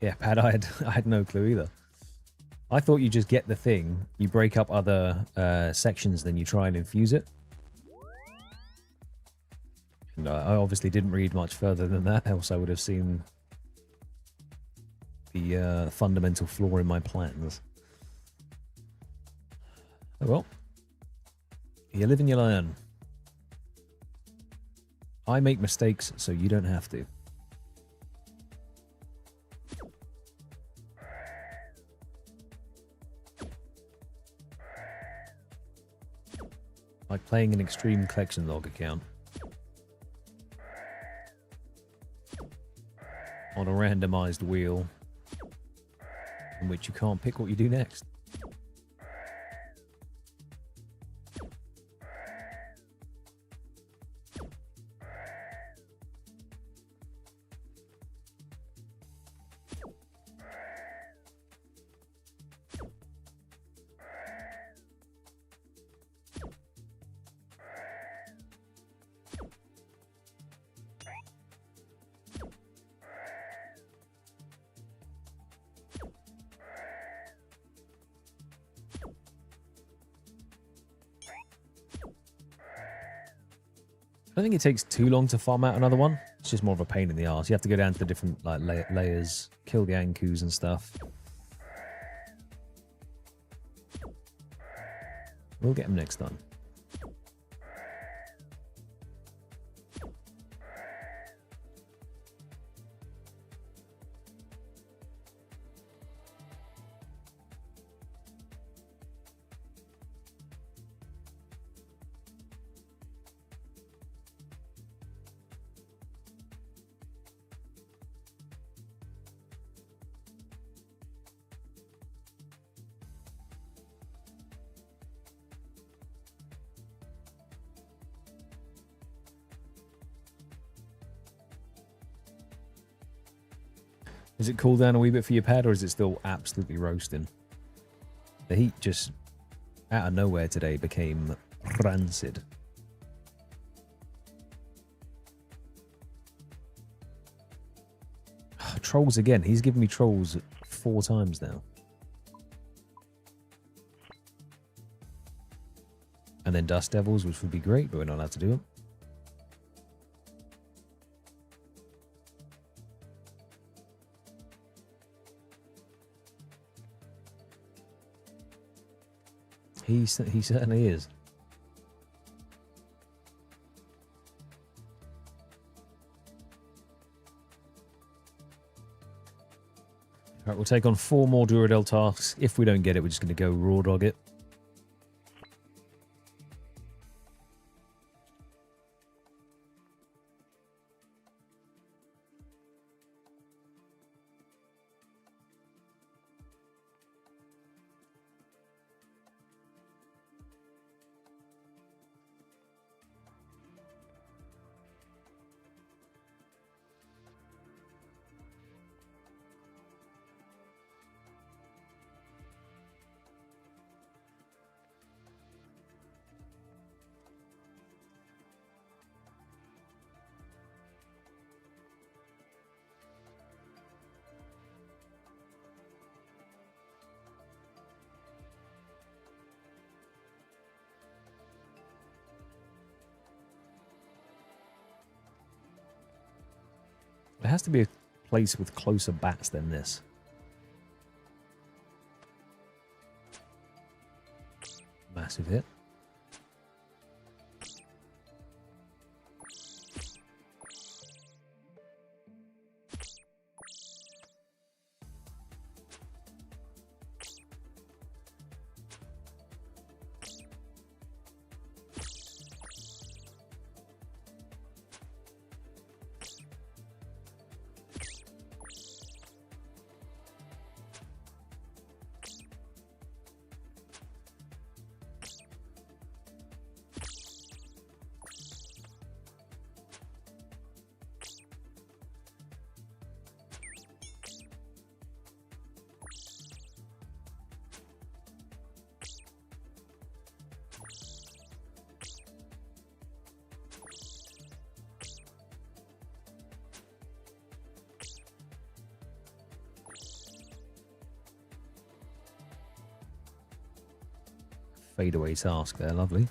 Yeah, Pat, I had no clue either. I thought you just get the thing, you break up other sections, then you try and infuse it. And I obviously didn't read much further than that, else I would have seen the fundamental flaw in my plans. Oh well. You live and you learn. I make mistakes, so you don't have to. Like playing an extreme collection log account. On a randomized wheel. In which you can't pick what you do next. don't think it takes too long to farm out another one. It's just more of a pain in the arse. You have to go down to the different like layers, kill the ankus and stuff. We'll get them next time. Does it cool down a wee bit for your pad, or is it still absolutely roasting? The heat just, out of nowhere today, became rancid. Trolls again. He's given me trolls 4 times now. And then dust devils, which would be great, but we're not allowed to do them. He certainly is. Alright, we'll take on 4 more Duradel tasks. If we don't get it, we're just going to go raw dog it. There has to be a place with closer bats than this. Massive hit. Fadeaway task there, lovely.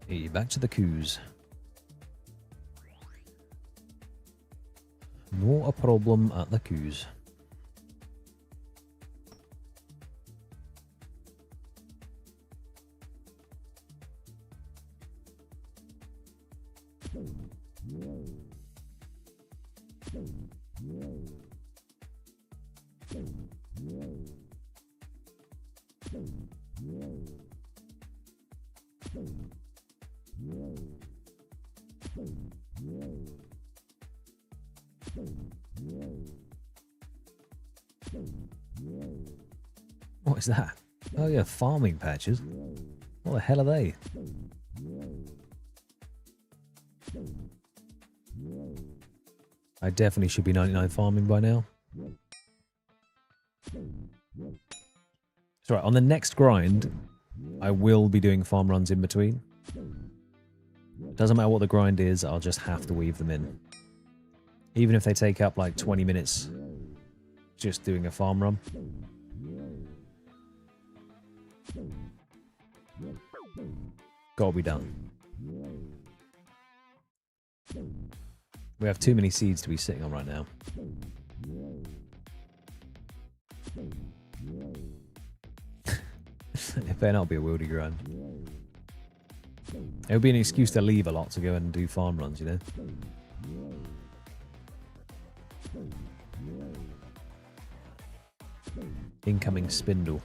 Hey, back to the coos. Not a problem at the coos. What is that? Oh yeah, farming patches. What the hell are they? I definitely should be 99 farming by now. So right, on the next grind, I will be doing farm runs in between. Doesn't matter what the grind is, I'll just have to weave them in. Even if they take up like 20 minutes just doing a farm run. Gotta be done. We have too many seeds to be sitting on right now. It better not be a wildy grind. It would be an excuse to leave a lot to go and do farm runs, you know? Incoming spindle.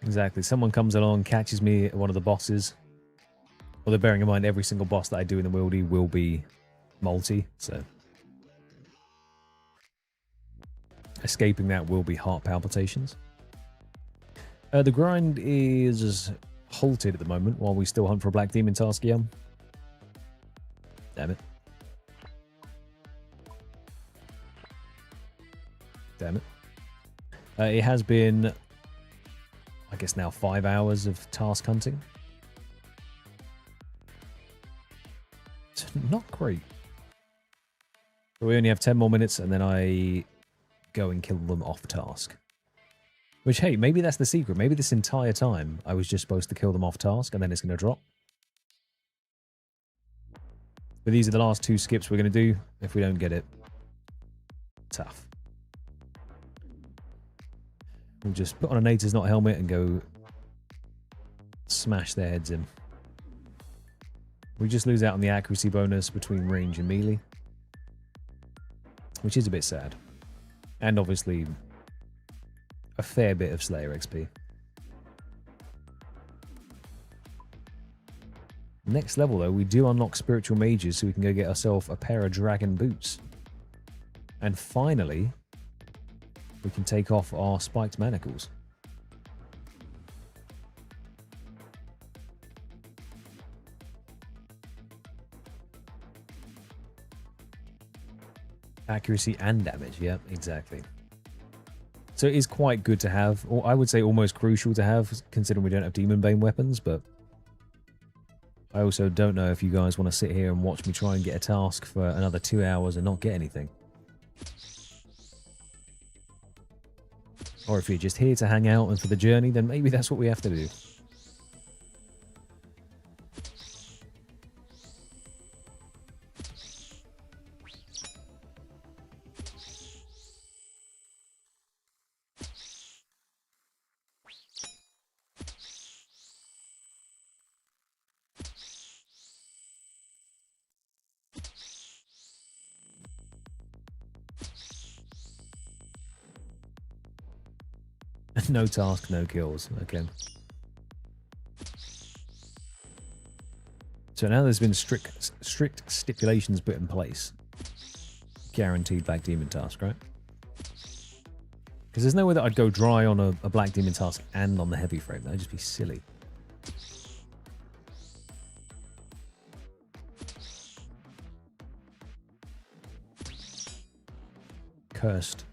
Exactly. Someone comes along, catches me at one of the bosses. Although bearing in mind every single boss that I do in the wildy will be multi, so escaping that will be heart palpitations. The grind is halted at the moment while we still hunt for a black demon task, Yum. Damn it. Damn it. It has been, I guess now 5 hours of task hunting. It's not great. But we only have 10 more minutes and then I go and kill them off task. Which, hey, maybe that's the secret. Maybe this entire time I was just supposed to kill them off task and then it's going to drop. But these are the last 2 skips we're going to do. If we don't get it, tough. We'll just put on a Nature's Not helmet and go smash their heads in. We just lose out on the accuracy bonus between range and melee, which is a bit sad. And obviously a fair bit of Slayer XP. Next level though, we do unlock spiritual mages so we can go get ourselves a pair of dragon boots. And finally, we can take off our spiked manacles. Accuracy and damage, yeah, exactly. So it is quite good to have, or I would say almost crucial to have, considering we don't have Demon Bane weapons, but I also don't know if you guys want to sit here and watch me try and get a task for another 2 hours and not get anything. Or if you're just here to hang out and for the journey, then maybe that's what we have to do. No task, no kills. Okay. So now there's been strict stipulations put in place. Guaranteed Black Demon task, right? Because there's no way that I'd go dry on a Black Demon task and on the heavy frame. That'd just be silly. Cursed.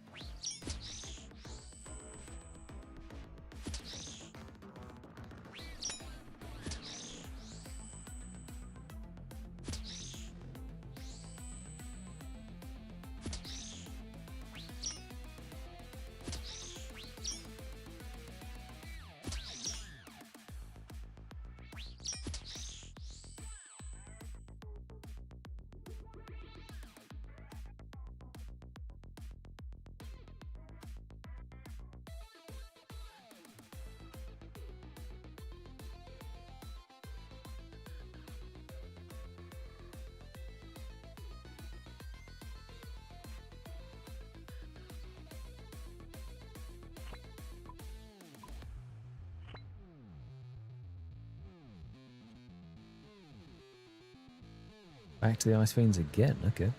Back to the Ice Fiends again, okay.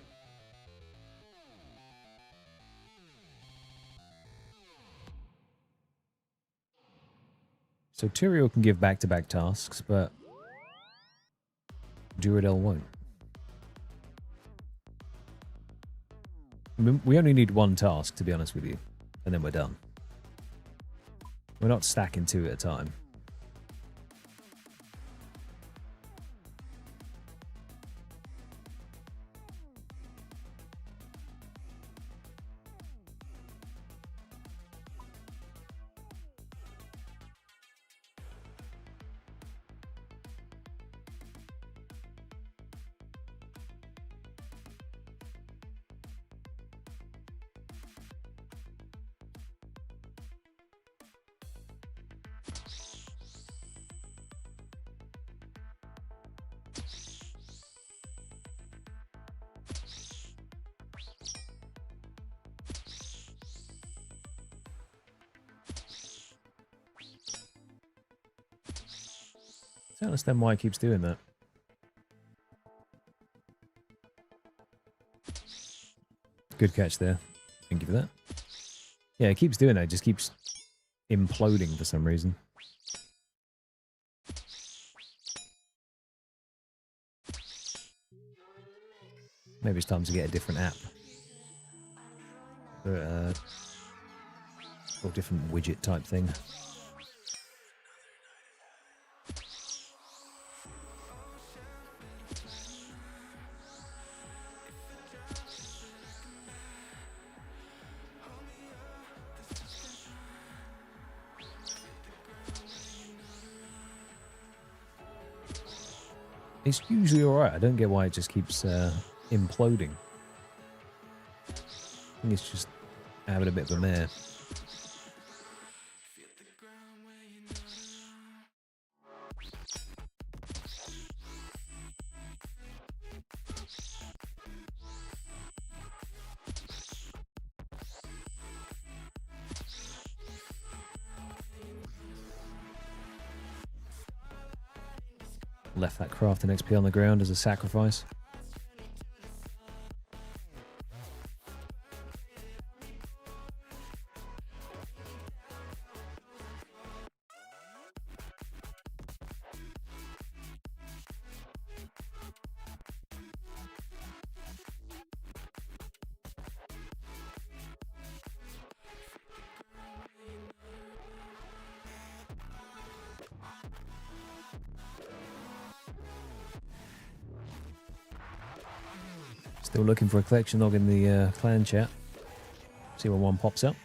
So Tyrael can give back-to-back tasks, but Duradel won't. I mean, we only need one task, to be honest with you, and then we're done. We're not stacking 2 at a time. I don't understand why it keeps doing that. Good catch there. Thank you for that. Yeah, it keeps doing that. It just keeps imploding for some reason. Maybe it's time to get a different app. Or different widget type thing. It's usually alright. I don't get why it just keeps imploding. I think it's just having a bit of a mare. Left that crafting XP on the ground as a sacrifice. Still looking for a collection log in the clan chat. See when one pops up.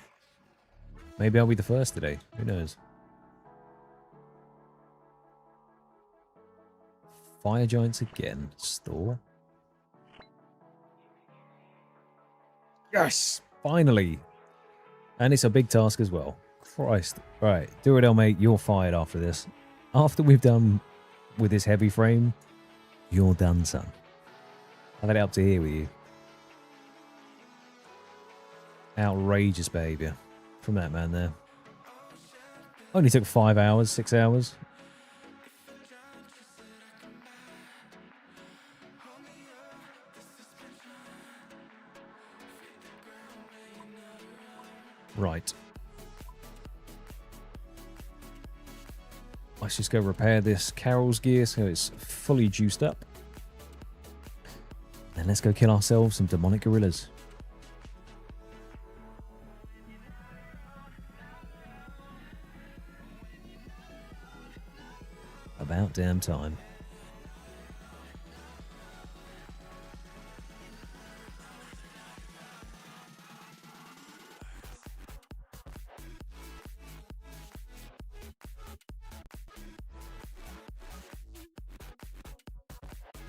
Maybe I'll be the first today. Who knows? Fire Giants again. Store. Yes! Finally! And it's a big task as well. Christ. Right. Duradel, mate, you're fired after this. After we've done with this heavy frame, you're done, son. I've had it up to here with you. Outrageous behaviour from that man there. Only took 5 hours, 6 hours. Right. Let's just go repair this Carol's gear so it's fully juiced up. And let's go kill ourselves some demonic gorillas. About damn time.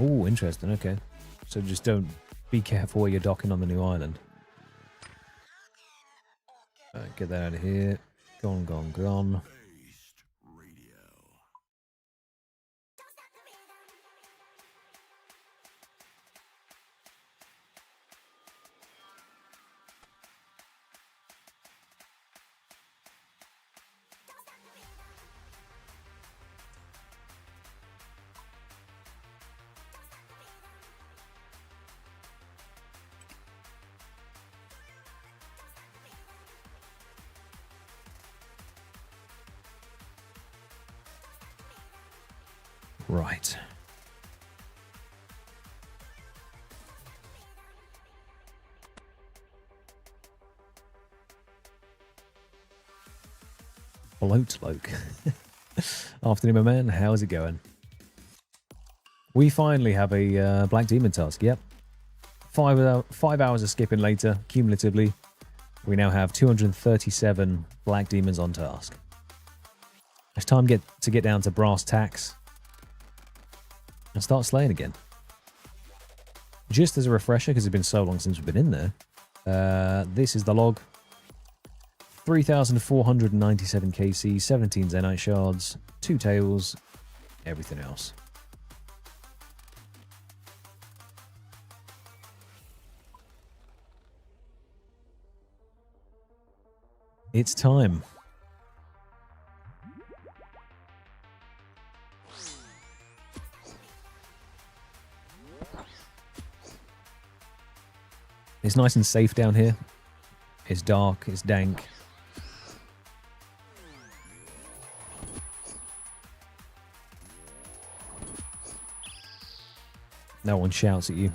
Oh, interesting. Okay. So just don't be careful where you're docking on the new island. Alright, get that out of here. Gone, gone, gone. Right. Bloat bloke. Afternoon, my man. How's it going? We finally have a Black Demon task. Yep. 5 hours of skipping later, cumulatively, we now have 237 Black Demons on task. It's time to get down to brass tacks and start slaying again. Just as a refresher, because it's been so long since we've been in there, this is the log. 3,497 KC, 17 Zenite shards, 2 tails, everything else. It's time. It's nice and safe down here. It's dark, it's dank. No one shouts at you.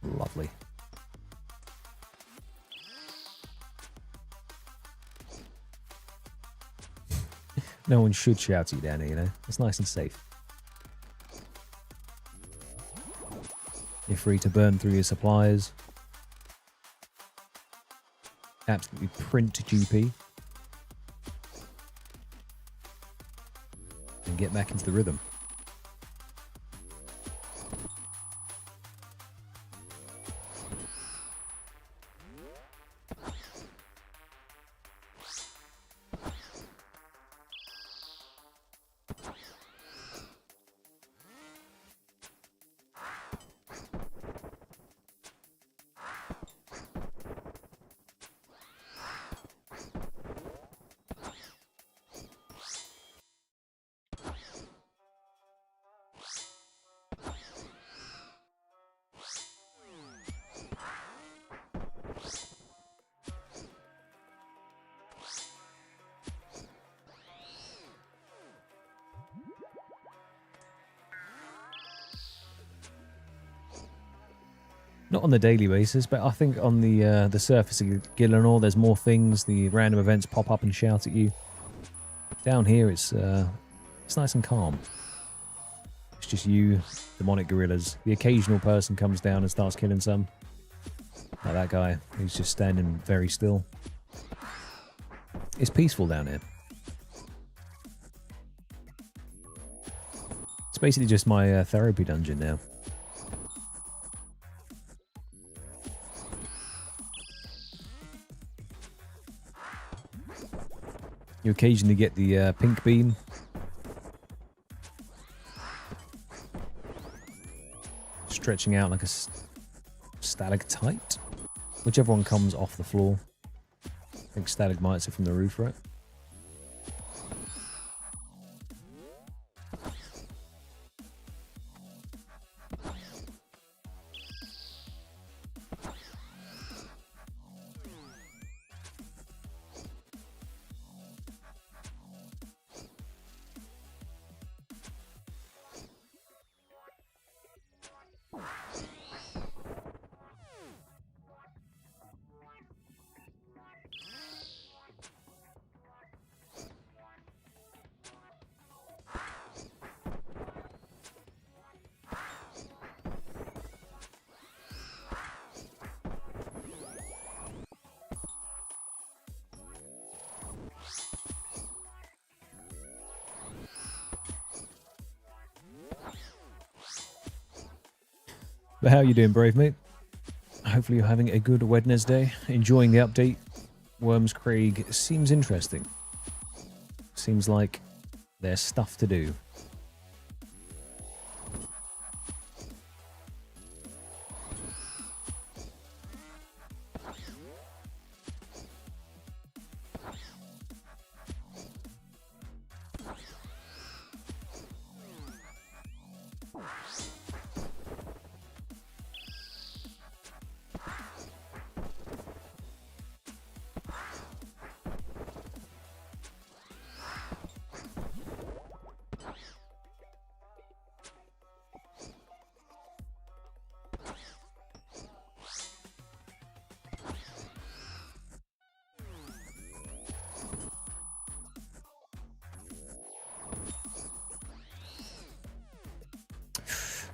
Lovely. No one should shout at you down here, you know? It's nice and safe. You're free to burn through your supplies. Absolutely print GP. And get back into the rhythm. Not on the daily basis, but I think on the surface of Gillenor, there's more things. The random events pop up and shout at you. Down here, it's nice and calm. It's just you, demonic gorillas. The occasional person comes down and starts killing some. Like that guy, who's just standing very still. It's peaceful down here. It's basically just my therapy dungeon now. You occasionally get the pink beam. Stretching out like a stalactite. Whichever one comes off the floor. I think stalagmites are from the roof, right? But how are you doing, brave mate? Hopefully you're having a good Wednesday. Enjoying the update. Worms Craig seems interesting. Seems like there's stuff to do.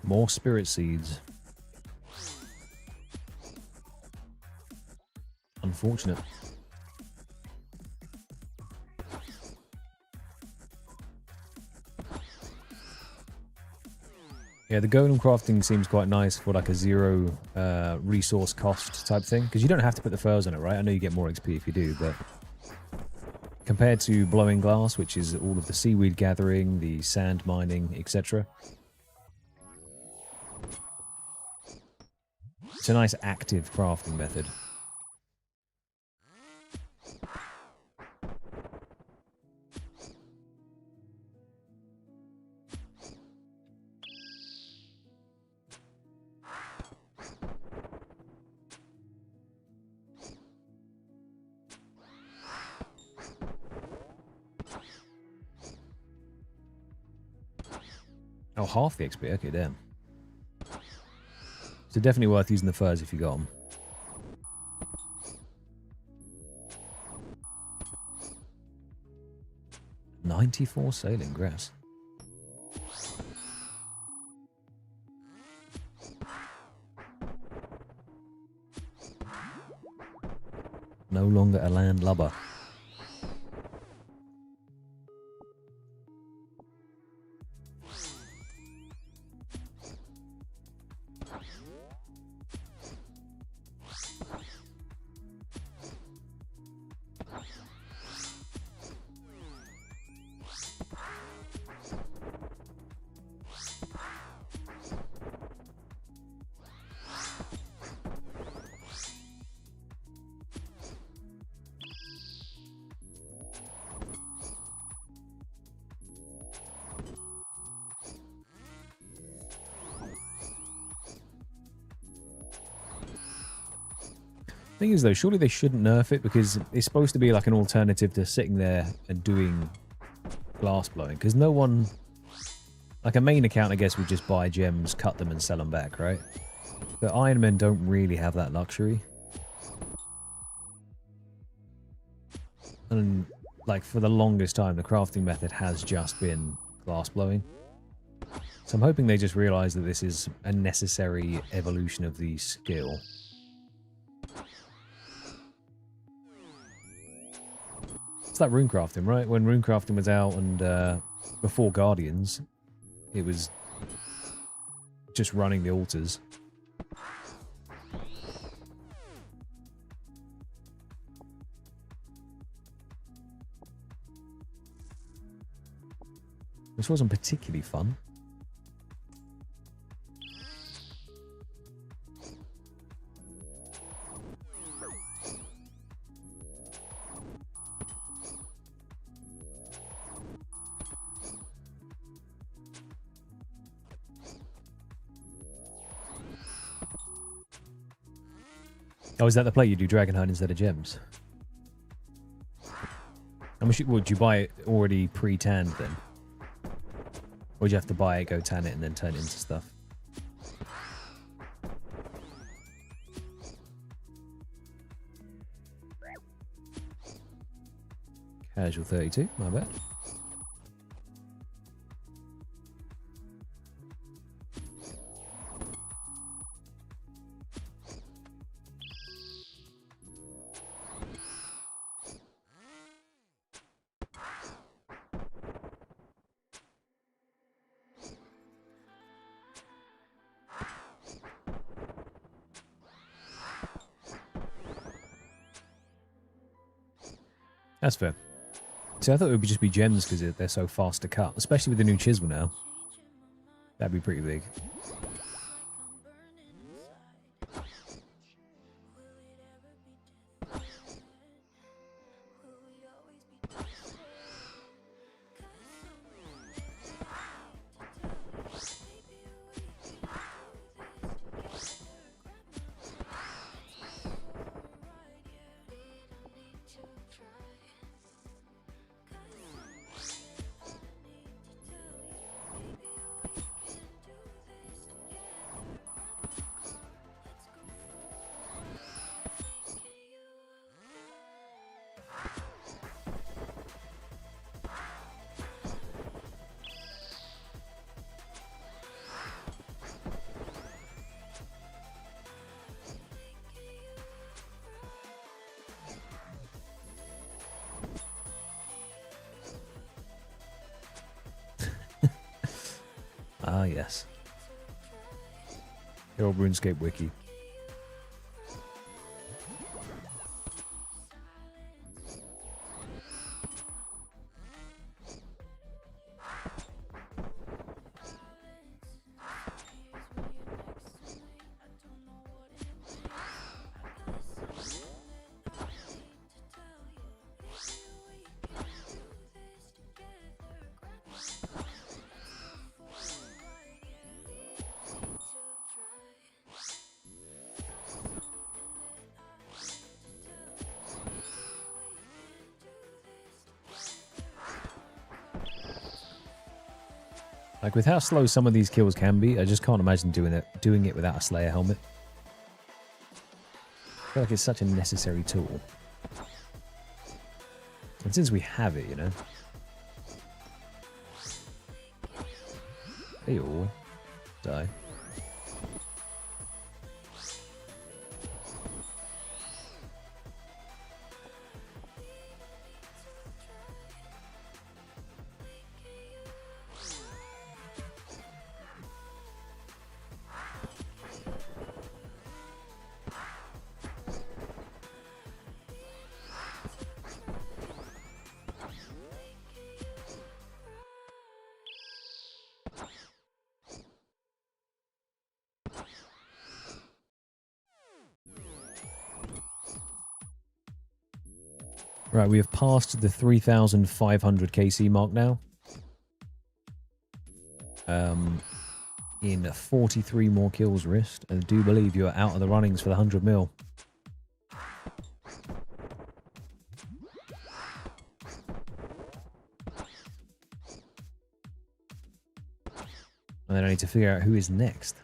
More spirit seeds. Unfortunate. Yeah, the golem crafting seems quite nice for like a zero resource cost type thing. Because you don't have to put the furs on it, right? I know you get more XP if you do, but compared to blowing glass, which is all of the seaweed gathering, the sand mining, etc. It's a nice active crafting method. Oh, half the XP. Okay, damn. So definitely worth using the furs if you got them. $94 sailing grass. No longer a landlubber. Thing is though, surely they shouldn't nerf it because it's supposed to be like an alternative to sitting there and doing glass blowing. Because no one, like a main account, I guess, would just buy gems, cut them, and sell them back, right? But Iron Men don't really have that luxury. And like for the longest time, the crafting method has just been glass blowing. So I'm hoping they just realize that this is a necessary evolution of the skill. It's like runecrafting, right? When runecrafting was out and before Guardians, it was just running the altars. This wasn't particularly fun. Oh, is that the play? You do dragon hunt instead of gems? Would you buy it already pre-tanned then? Or would you have to buy it, go tan it, and then turn it into stuff? Casual 32, my bad. That's fair. See, I thought it would just be gems because they're so fast to cut, especially with the new chisel now. That'd be pretty big. Yes. The old RuneScape wiki. Like, with how slow some of these kills can be, I just can't imagine doing it without a Slayer helmet. I feel like it's such a necessary tool. And since we have it, you know. They all die. Right, we have passed the 3,500 KC mark now. In 43 more kills, Wrist. And I do believe you're out of the runnings for the 100 mil. And then I need to figure out who is next.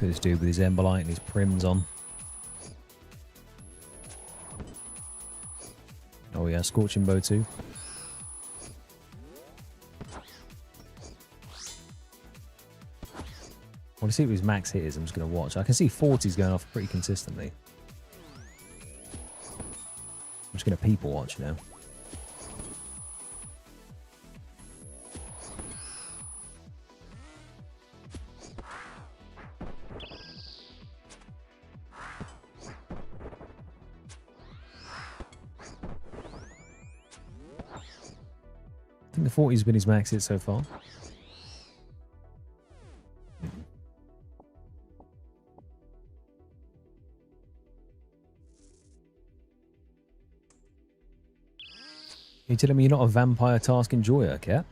Look at this dude with his Emberlight and his Prims on. Oh yeah, Scorching Bow too. I want to see what his max hit is. I'm just going to watch. I can see 40's going off pretty consistently. I'm just going to people watch now. I think the 40's been his max hit so far. You're telling me you're not a vampire task enjoyer, Cat?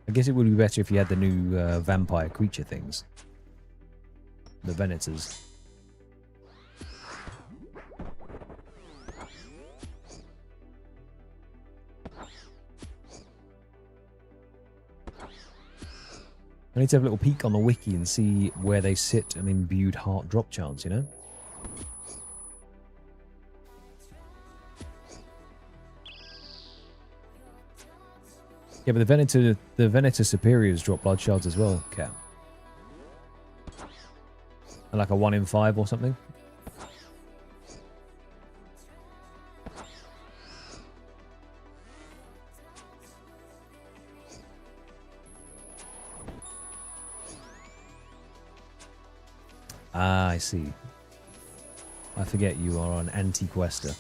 I guess it would be better if you had the new vampire creature things. The Venators. I need to have a little peek on the wiki and see where they sit an imbued heart drop chance, you know? Yeah, but the Venator Superiors drop blood shards as well, Cat. Like a 1 in 5 or something. Ah, I see. I forget you are an anti-quester.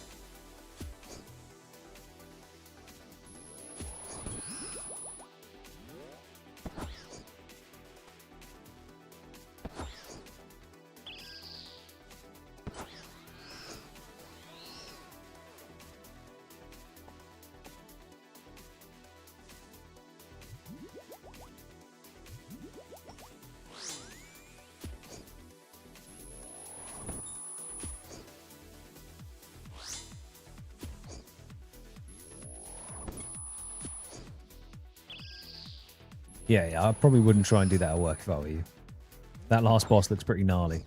Yeah, I probably wouldn't try and do that at work if I were you. That last boss looks pretty gnarly.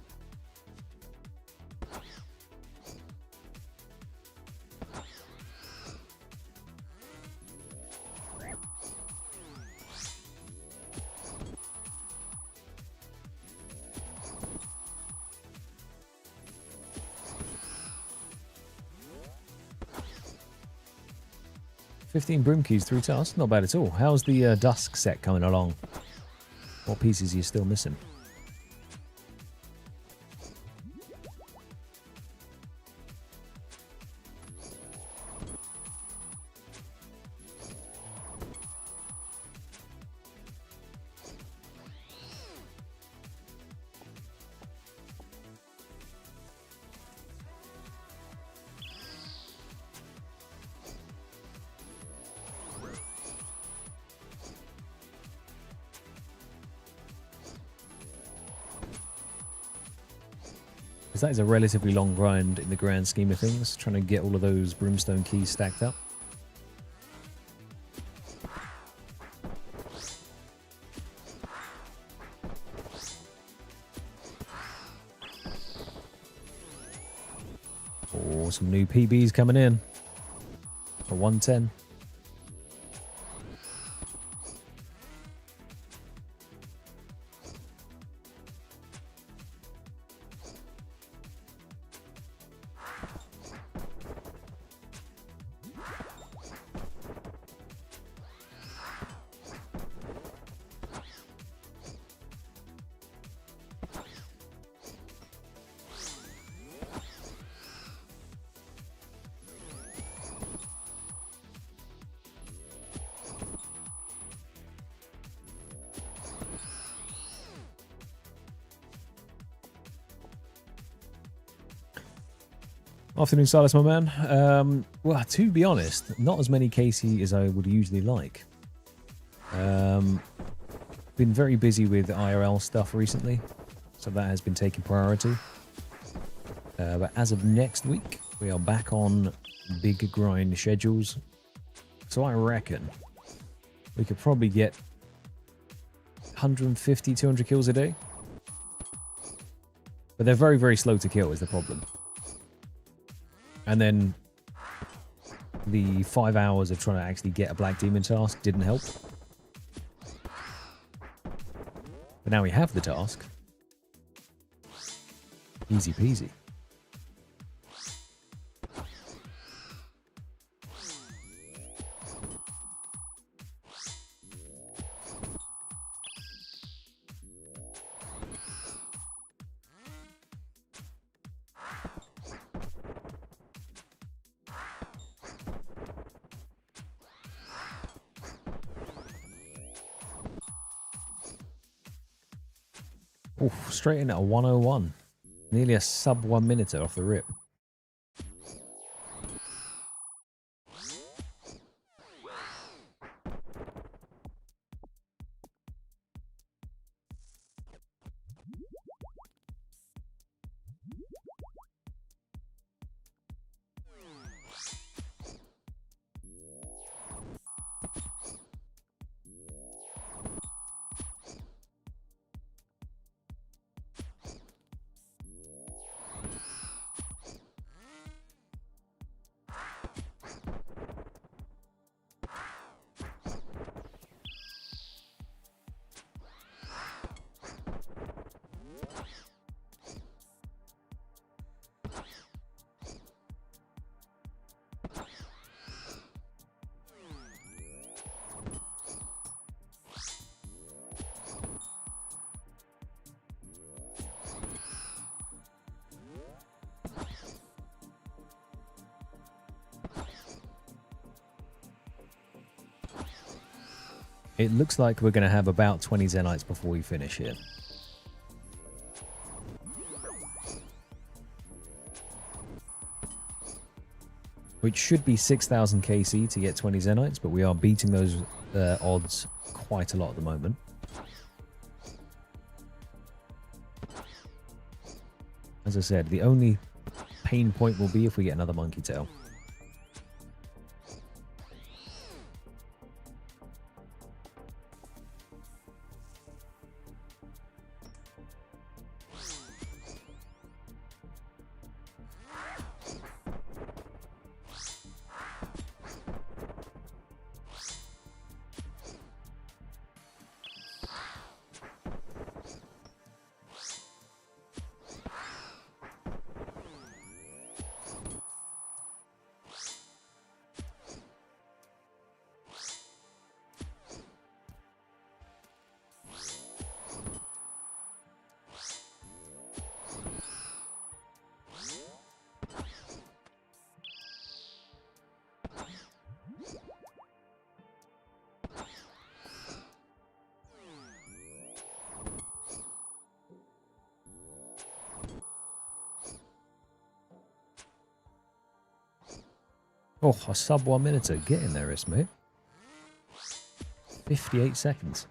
$15 broom keys, 3 tasks. Not bad at all. How's the dusk set coming along? What pieces are you still missing? Because that is a relatively long grind in the grand scheme of things, trying to get all of those brimstone keys stacked up. Oh, some new PBs coming in for 110. Afternoon, Silas, my man. Well, to be honest, not as many Casey as I would usually like. Been very busy with IRL stuff recently, so that has been taking priority. But as of next week, we are back on big grind schedules. So I reckon we could probably get 150, 200 kills a day. But they're very, very slow to kill is the problem. And then the 5 hours of trying to actually get a Black Demon task didn't help. But now we have the task. Easy peasy. Oof, straight in at a 101. Nearly a sub 1 minute off the rip. It looks like we're going to have about 20 Zenites before we finish here. Which should be 6,000 KC to get 20 Zenites, but we are beating those odds quite a lot at the moment. As I said, the only pain point will be if we get another monkey tail. Oh, a sub 1 minute. Get in there, mate. 58 seconds.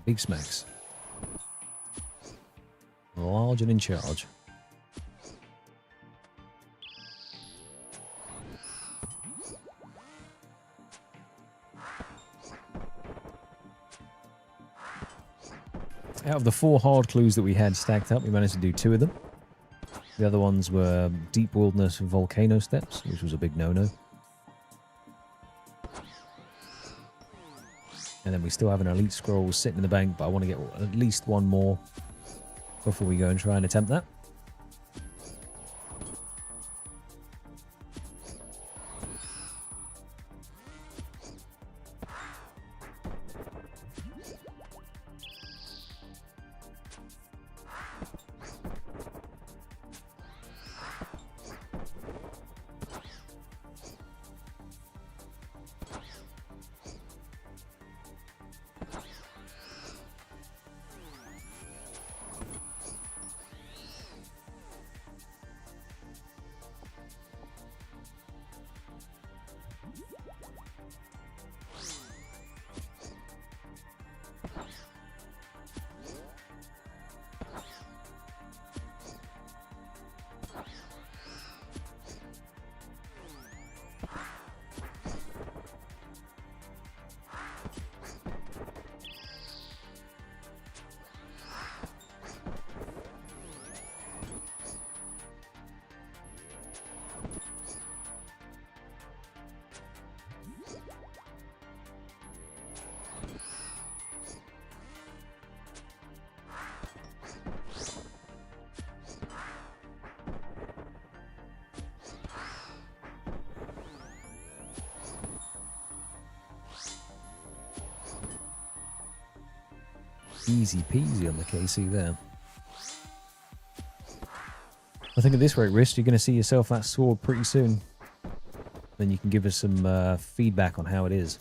Big smacks. Large and in charge. Out of the 4 hard clues that we had stacked up, we managed to do 2 of them. The other ones were deep wilderness and volcano steps, which was a big no-no. And then we still have an elite scroll sitting in the bank, but I want to get at least 1 more before we go and try and attempt that. Easy peasy on the KC there. I think at this rate, Rist, you're going to see yourself that sword pretty soon. Then you can give us some feedback on how it is.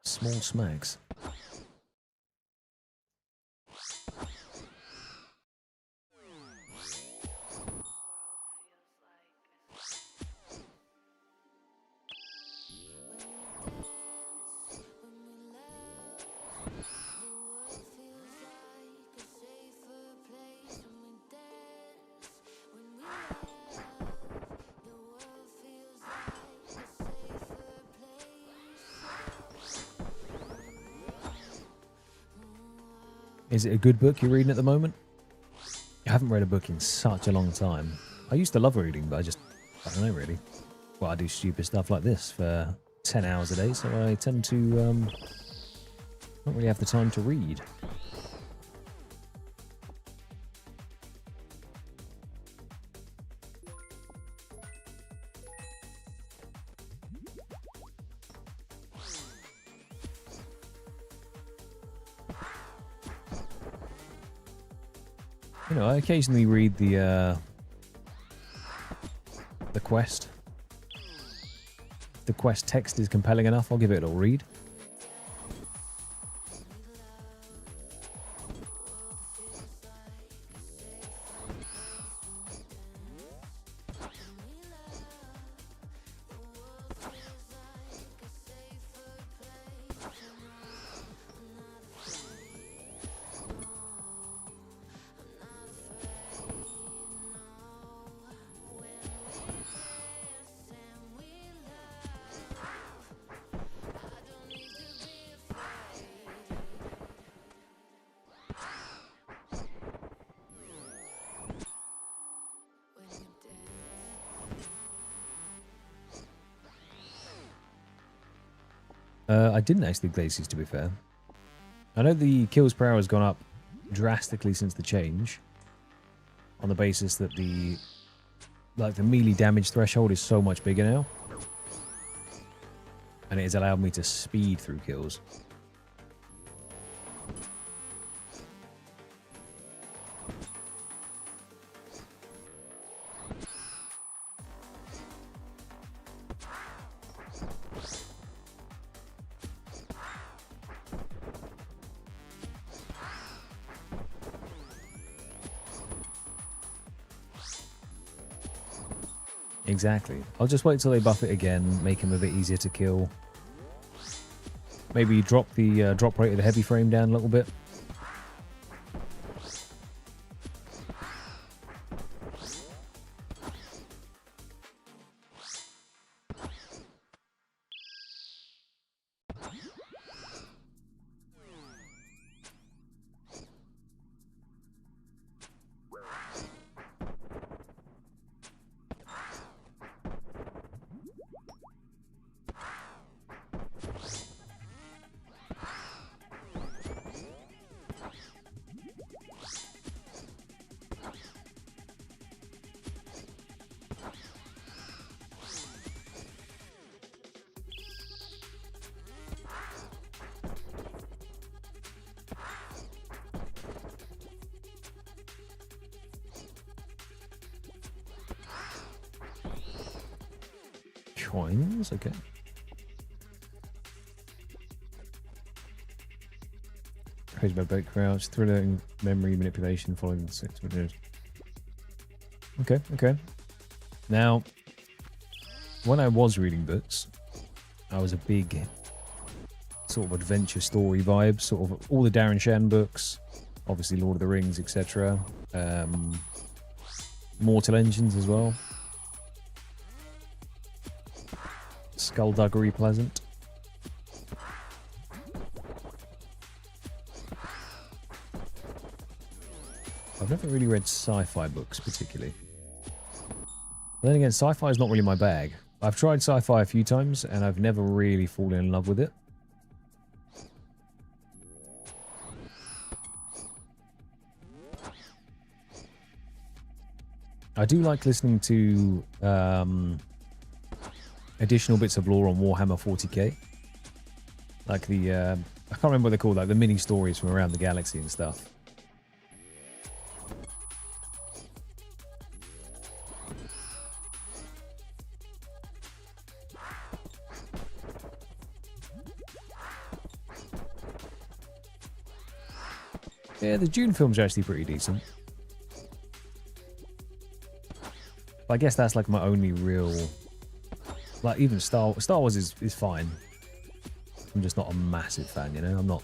Small smacks. Is it a good book you're reading at the moment? I haven't read a book in such a long time. I used to love reading, but I don't know really. Well, I do stupid stuff like this for 10 hours a day, so I tend to not really have the time to read. You know, I occasionally read the quest. If the quest text is compelling enough, I'll give it a read. I didn't actually glaciers, to be fair. I know the kills per hour has gone up drastically since the change, on the basis that the melee damage threshold is so much bigger now, and it has allowed me to speed through kills. Exactly. I'll just wait till they buff it again, make him a bit easier to kill. Maybe drop the drop rate of the heavy frame down a little bit. Coins, okay. Crazy by boat crouch, thrilling memory manipulation following the 6 minutes. Okay, okay. Now, when I was reading books, I was a big sort of adventure story vibe, sort of all the Darren Shan books, obviously Lord of the Rings, etc. Mortal Engines as well. Skullduggery Pleasant. I've never really read sci-fi books particularly. But then again, sci-fi is not really my bag. I've tried sci-fi a few times and I've never really fallen in love with it. I do like listening to additional bits of lore on Warhammer 40k. Like the, I can't remember what they're called, like the mini stories from around the galaxy and stuff. Yeah, the Dune films are actually pretty decent. But I guess that's like my only real... Like, even Star Wars is fine. I'm just not a massive fan, you know? I'm not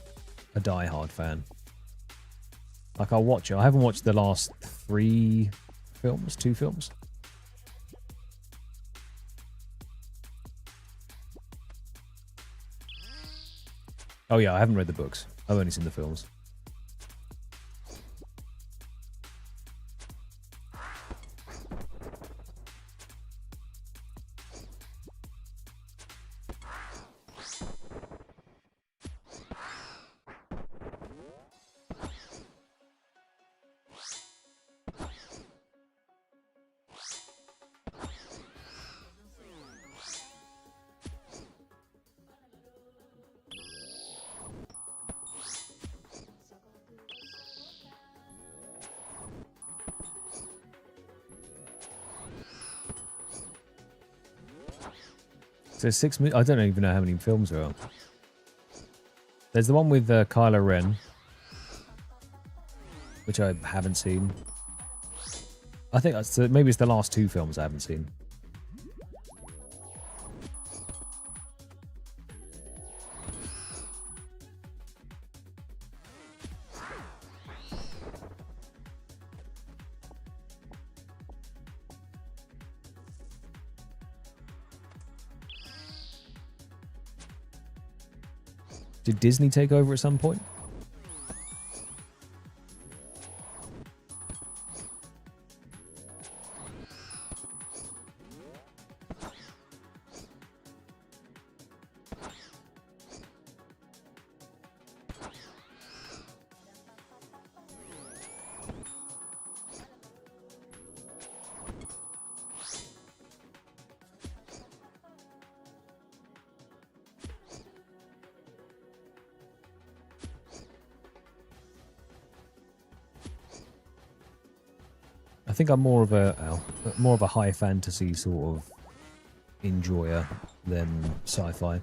a die-hard fan. Like, I'll watch it. I haven't watched the last 2 films. Oh yeah, I haven't read the books. I've only seen the films. So 6 minutes. I don't even know how many films there are. There's the one with Kylo Ren, which I haven't seen. I think that's maybe it's the last 2 films I haven't seen. Did Disney take over at some point? I think I'm more of a high fantasy sort of enjoyer than sci-fi.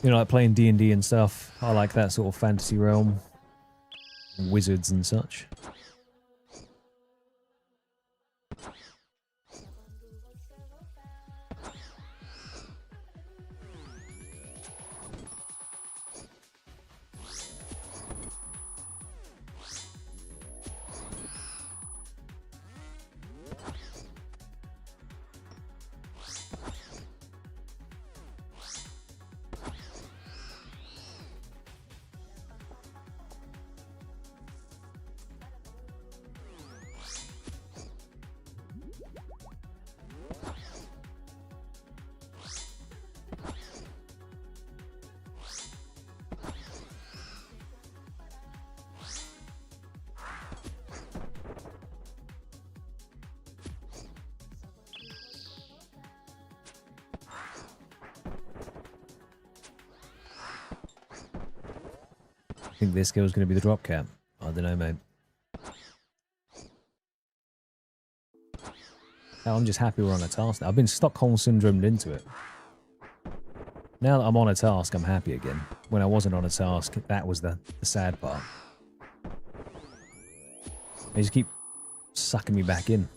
You know, like playing D&D and stuff. I like that sort of fantasy realm, wizards and such. I think this girl's going to be the drop cap. I don't know, mate. I'm just happy we're on a task now. I've been Stockholm syndromed into it. Now that I'm on a task, I'm happy again. When I wasn't on a task, that was the sad part. They just keep sucking me back in.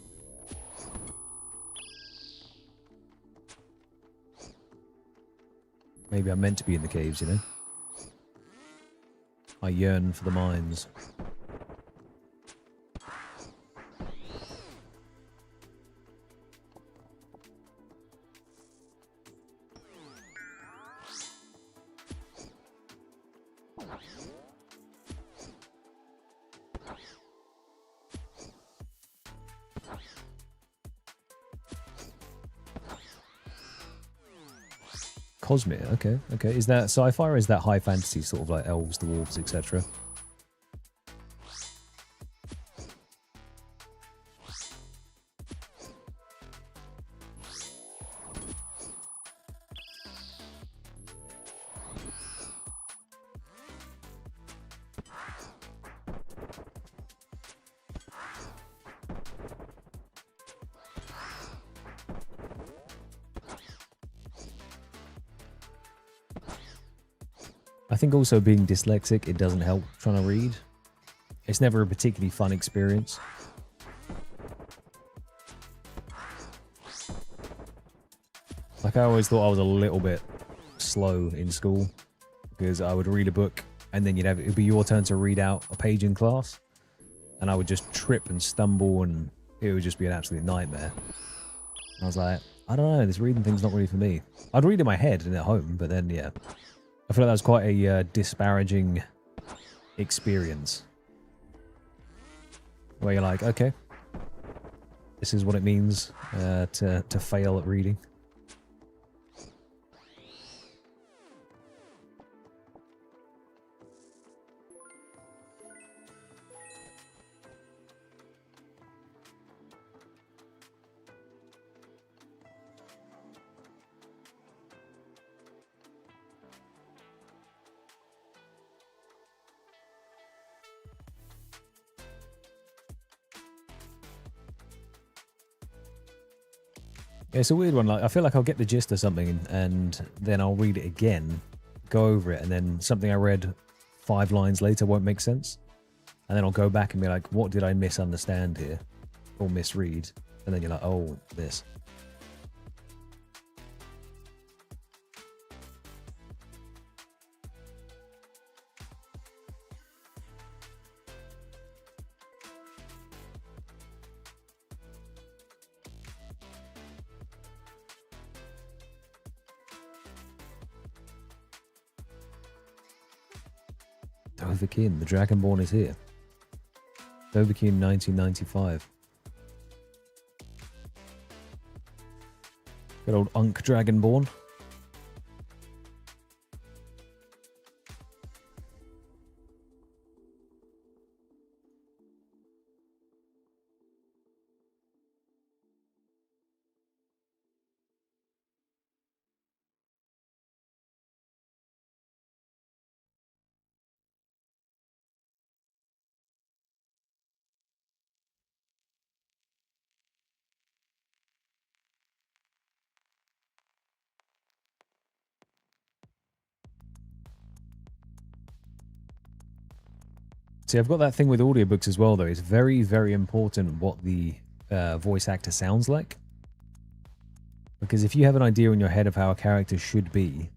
Maybe I'm meant to be in the caves, you know? I yearn for the mines. Cosmere, okay, okay. Is that sci-fi or is that high fantasy, sort of like elves, dwarves, etc.? I think also being dyslexic, it doesn't help trying to read. It's never a particularly fun experience. Like, I always thought I was a little bit slow in school because I would read a book and then it'd be your turn to read out a page in class, and I would just trip and stumble and it would just be an absolute nightmare. I was like, I don't know, this reading thing's not really for me. I'd read in my head and at home, but then, yeah. I feel like that was quite a disparaging experience. Where you're like, okay, this is what it means to fail at reading. Yeah, it's a weird one. Like, I feel like I'll get the gist of something and then I'll read it again, go over it, and then something I read 5 lines later won't make sense. And then I'll go back and be like, what did I misunderstand here? Or misread? And then you're like, oh, this. Dovahkiin, the Dragonborn is here. Dovahkiin 1995. Good old Unk Dragonborn. See, I've got that thing with audiobooks as well, though. It's very, very important what the voice actor sounds like. Because if you have an idea in your head of how a character should be,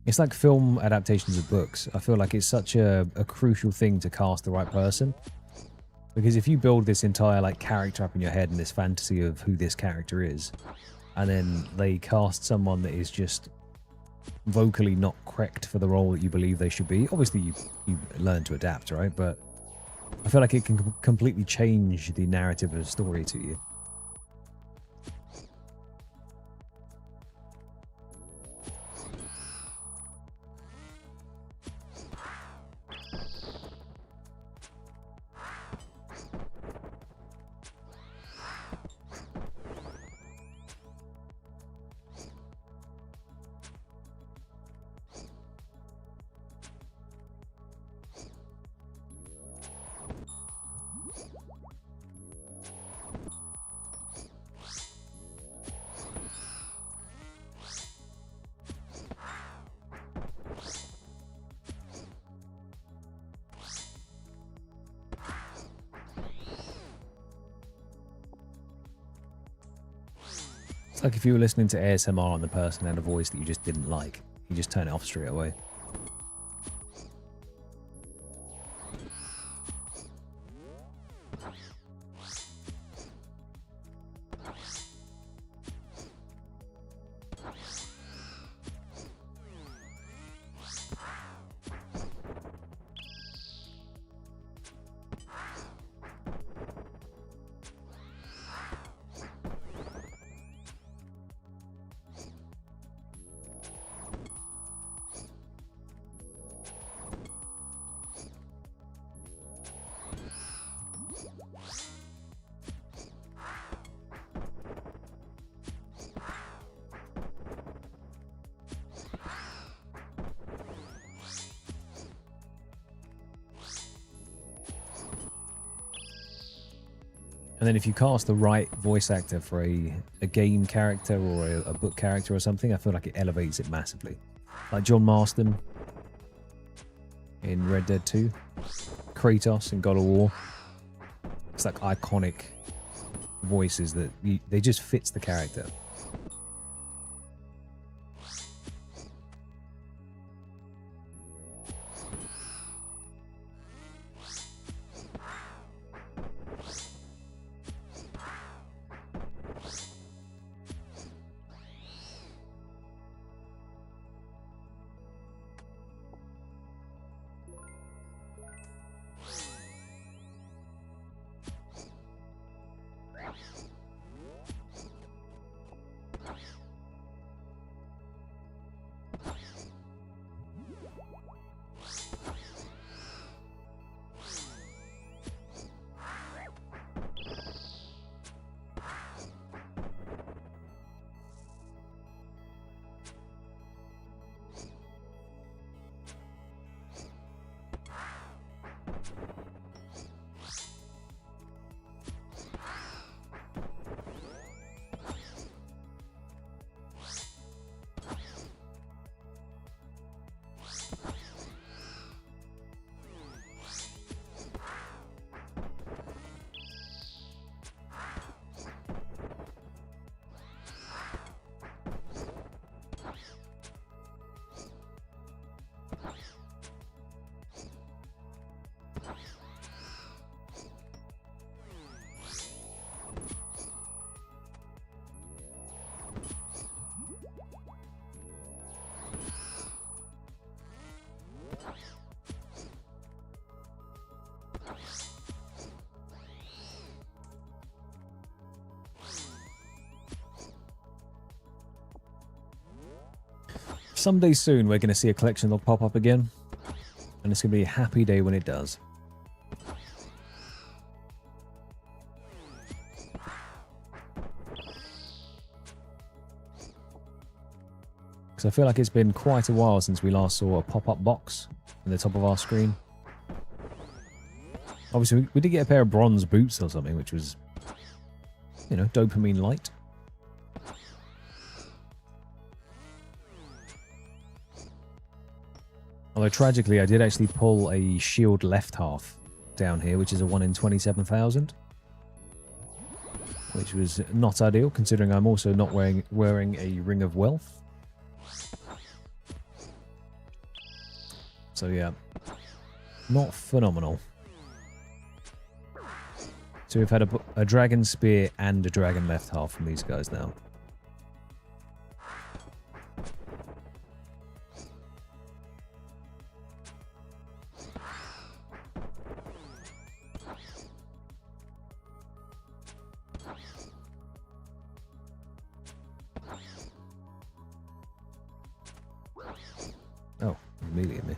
it's like film adaptations of books. I feel like it's such a crucial thing to cast the right person. Because if you build this entire like character up in your head and this fantasy of who this character is, and then they cast someone that is just vocally not correct for the role that you believe they should be. Obviously, you learn to adapt, right? But I feel like it can completely change the narrative of a story to you. It's like if you were listening to ASMR and the person had a voice that you just didn't like. You just turn it off straight away. And then if you cast the right voice actor for a game character or a book character or something, I feel like it elevates it massively. Like John Marston in Red Dead 2, Kratos in God of War. It's like iconic voices that they just fits the character. Someday soon we're going to see a collection that'll pop up again, and it's going to be a happy day when it does. Because I feel like it's been quite a while since we last saw a pop-up box in the top of our screen. Obviously we did get a pair of bronze boots or something, which was, you know, dopamine light. Although tragically, I did actually pull a shield left half down here, which is a 1 in 27,000. Which was not ideal, considering I'm also not wearing a ring of wealth. So yeah, not phenomenal. So we've had a dragon spear and a dragon left half from these guys now. Oh, immediately.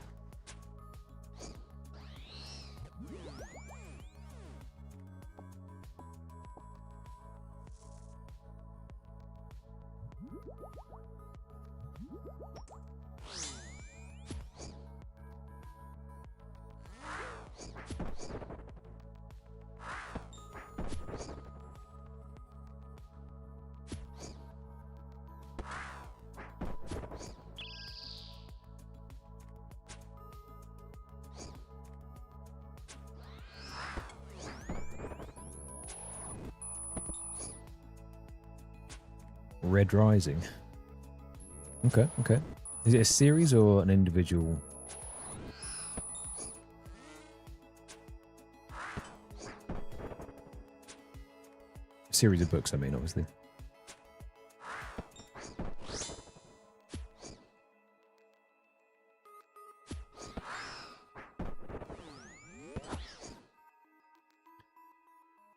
Red Rising. Okay, okay. Is it a series or an individual? A series of books, I mean, obviously.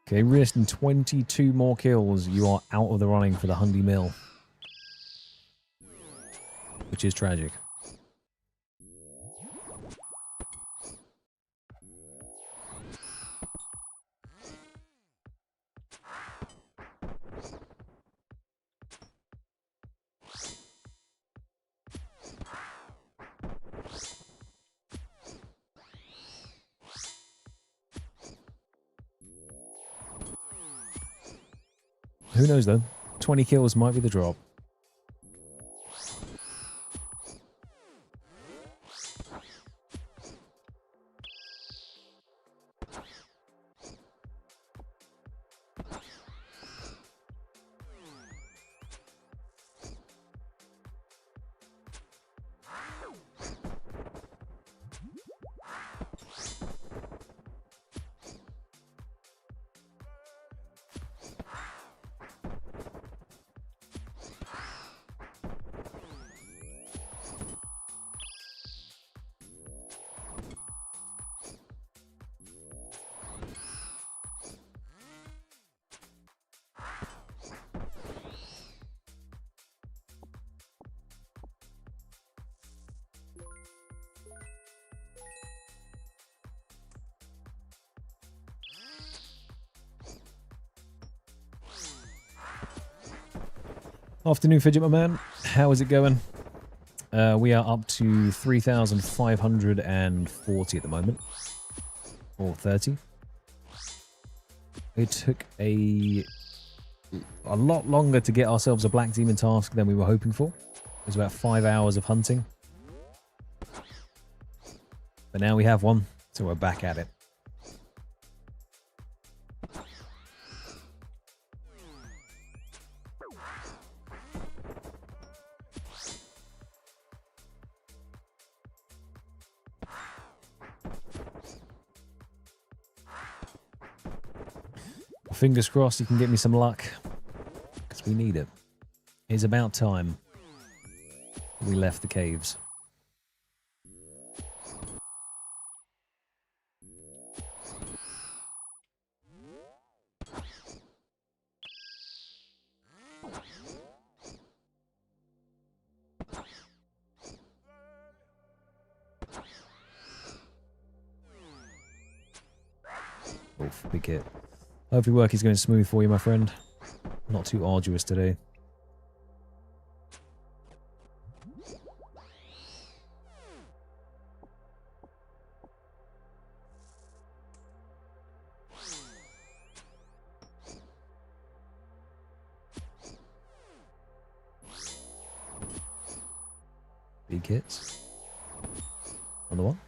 Okay, risking 22 more kills. You are out of the running for the Hundy Mill. Which is tragic. Who knows though? 20 kills might be the drop. Afternoon, Fidget, my man. How is it going? We are up to 3,540 at the moment. Or 30. It took a lot longer to get ourselves a Black Demon task than we were hoping for. It was about 5 hours of hunting. But now we have one, so we're back at it. Fingers crossed you can get me some luck, because we need it. It's about time we left the caves. Oof, big hit. Hopefully work is going smooth for you, my friend. Not too arduous today. Big hits. Another one.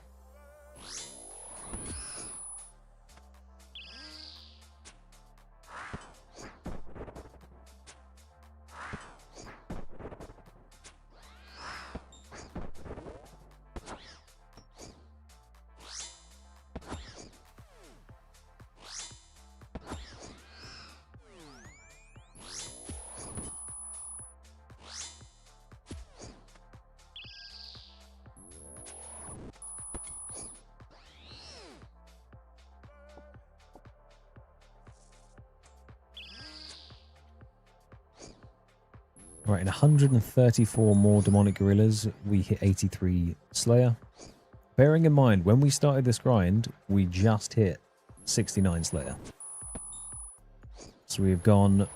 Right, in 134 more demonic gorillas, we hit 83 Slayer. Bearing in mind, when we started this grind, we just hit 69 Slayer. So we've gone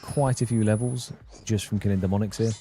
quite a few levels just from killing demonics here.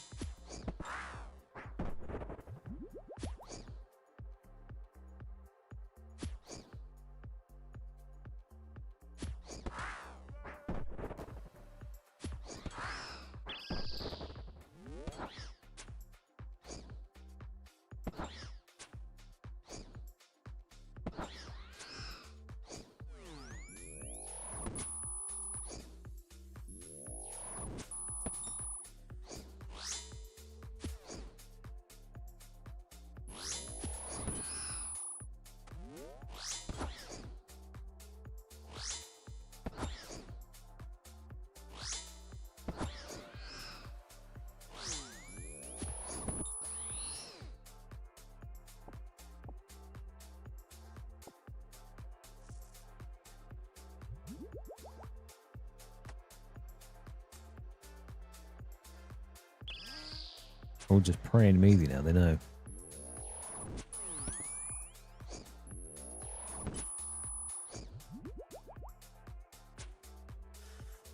all just praying immediately now, they know.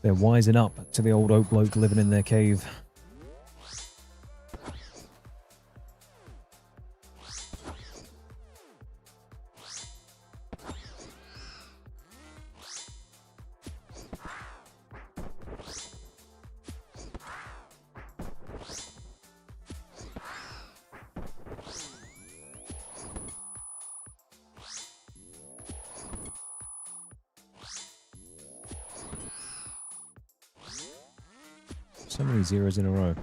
They're wising up to the old oak bloke living in their cave. So many zeros in a row.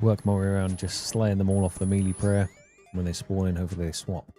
Work my way around, just slaying them all off the melee prayer. When they spawn in, hopefully they swap.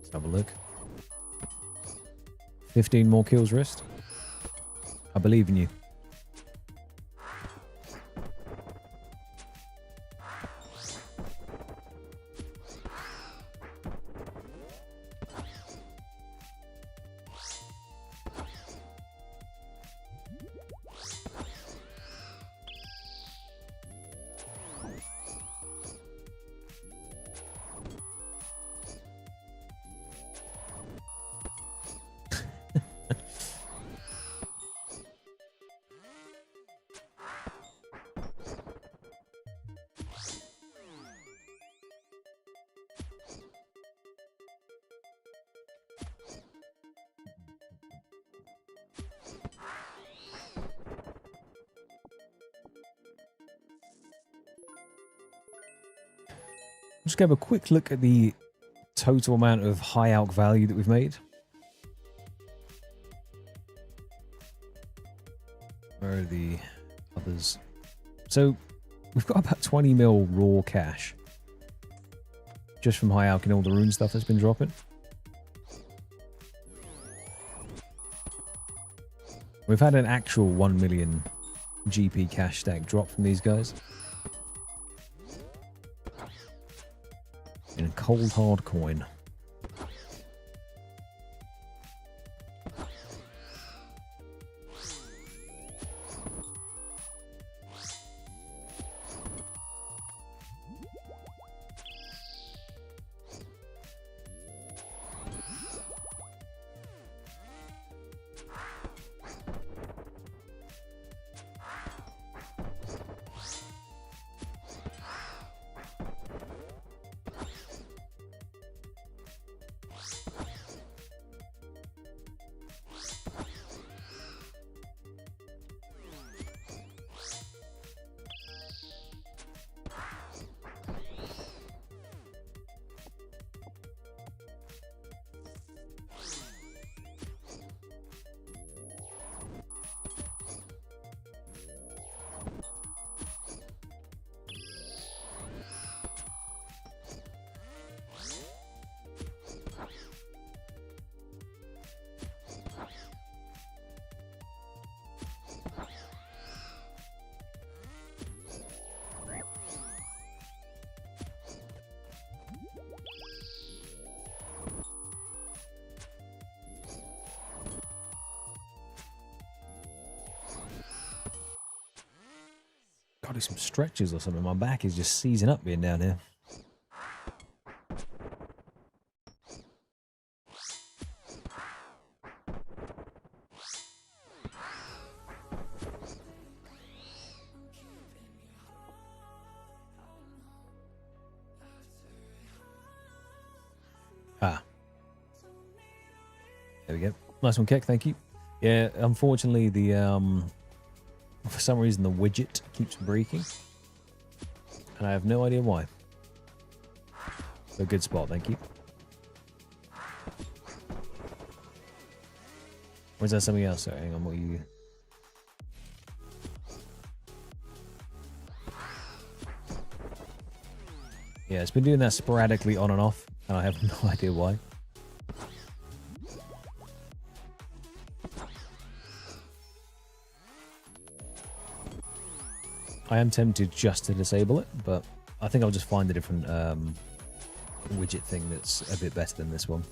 Let's have a look. 15 more kills, Wrist. I believe in you. Just have a quick look at the total amount of high alch value that we've made. Where are the others? So we've got about 20 mil raw cash just from high alch and all the rune stuff that's been dropping. We've had an actual 1 million GP cash stack drop from these guys. In a cold hard coin. do some stretches or something. My back is just seizing up being down here. Ah. There we go. Nice one, Keck. Thank you. Yeah, unfortunately, the for some reason the widget keeps breaking, and I have no idea why. A good spot, thank you. Or is that something else? Sorry, hang on. What you? Yeah, it's been doing that sporadically on and off, and I have no idea why. I am tempted just to disable it, but I think I'll just find a different widget thing that's a bit better than this one.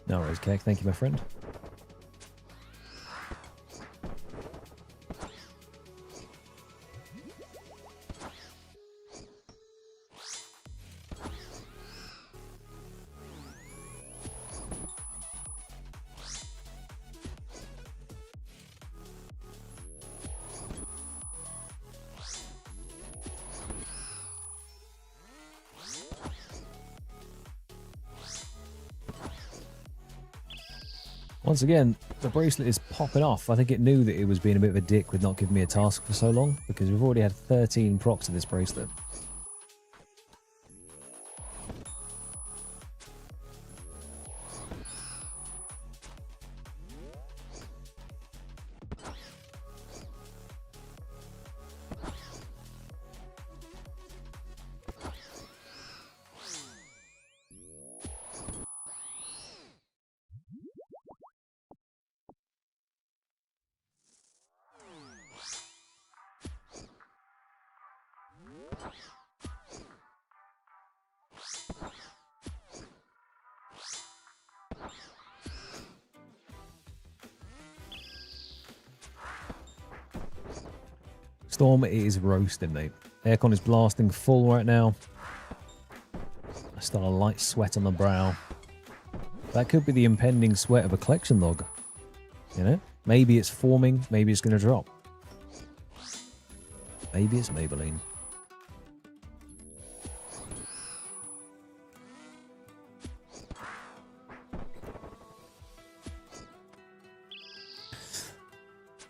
No worries, Keck. Thank you, my friend. Once again, the bracelet is popping off. I think it knew that it was being a bit of a dick with not giving me a task for so long, because we've already had 13 procs of this bracelet. Storm is roasting, mate. Aircon is blasting full right now. I start a light sweat on the brow. That could be the impending sweat of a collection log. You know? Maybe it's forming, maybe it's going to drop. Maybe it's Maybelline.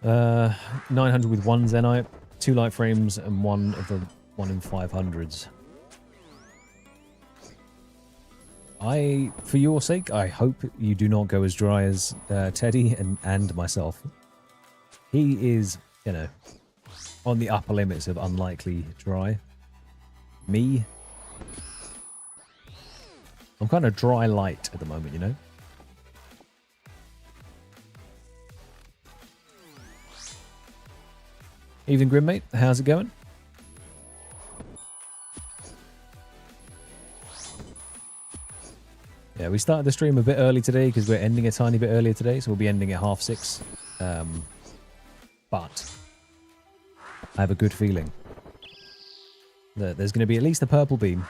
Uh, 900 with 1 Zenite, 2 light frames, and 1 of the 1 in 500s. For your sake, I hope you do not go as dry as Teddy and myself. He is, you know, on the upper limits of unlikely dry. Me, I'm kind of dry light at the moment, you know? Evening, Grim, mate. How's it going? Yeah, we started the stream a bit early today because we're ending a tiny bit earlier today, so we'll be ending at 6:30. But I have a good feeling that there's going to be at least a purple beam.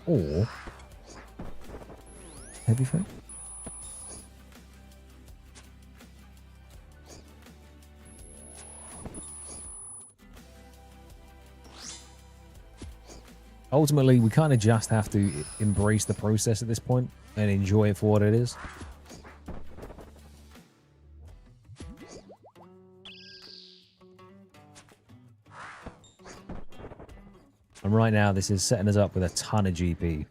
Or heavy foam. Ultimately, we kind of just have to embrace the process at this point and enjoy it for what it is. And right now, this is setting us up with a ton of GP.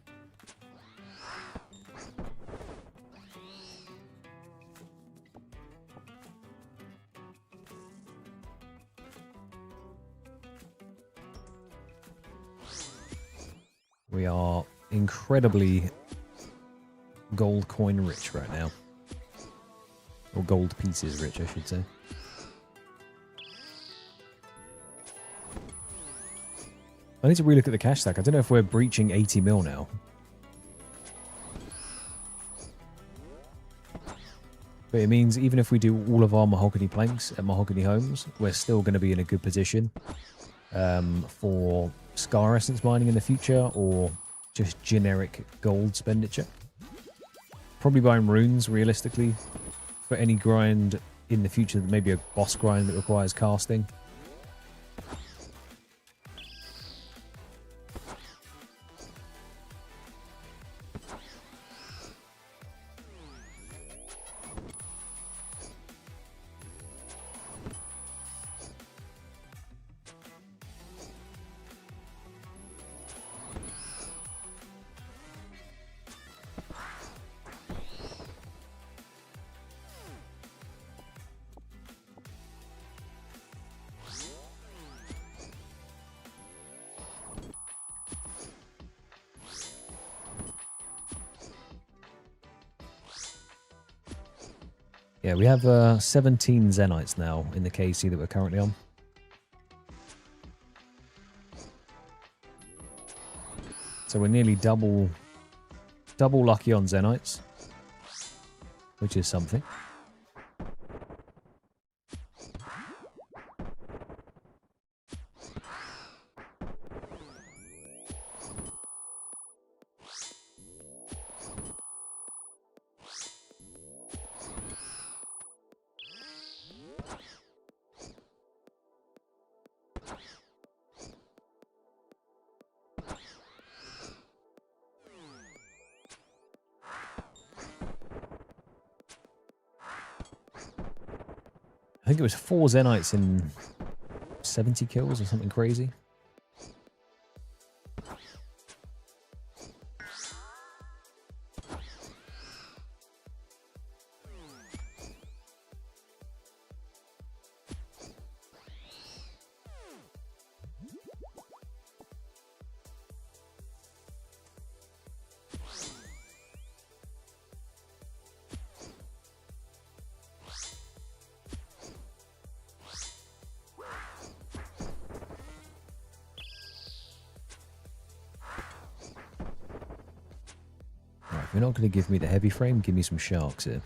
We are incredibly gold coin rich right now. Or gold pieces rich, I should say. I need to relook at the cash stack. I don't know if we're breaching 80 mil now. But it means even if we do all of our mahogany planks at Mahogany Homes, we're still going to be in a good position for Scar Essence mining in the future or just generic gold expenditure. Probably buying runes, realistically, for any grind in the future, maybe a boss grind that requires casting. Yeah, we have 17 Zenites now in the KC that we're currently on. So we're nearly double lucky on Zenites, which is something. I think it was 4 Zenites in 70 kills or something crazy. If you're not going to give me the heavy frame, give me some sharks here.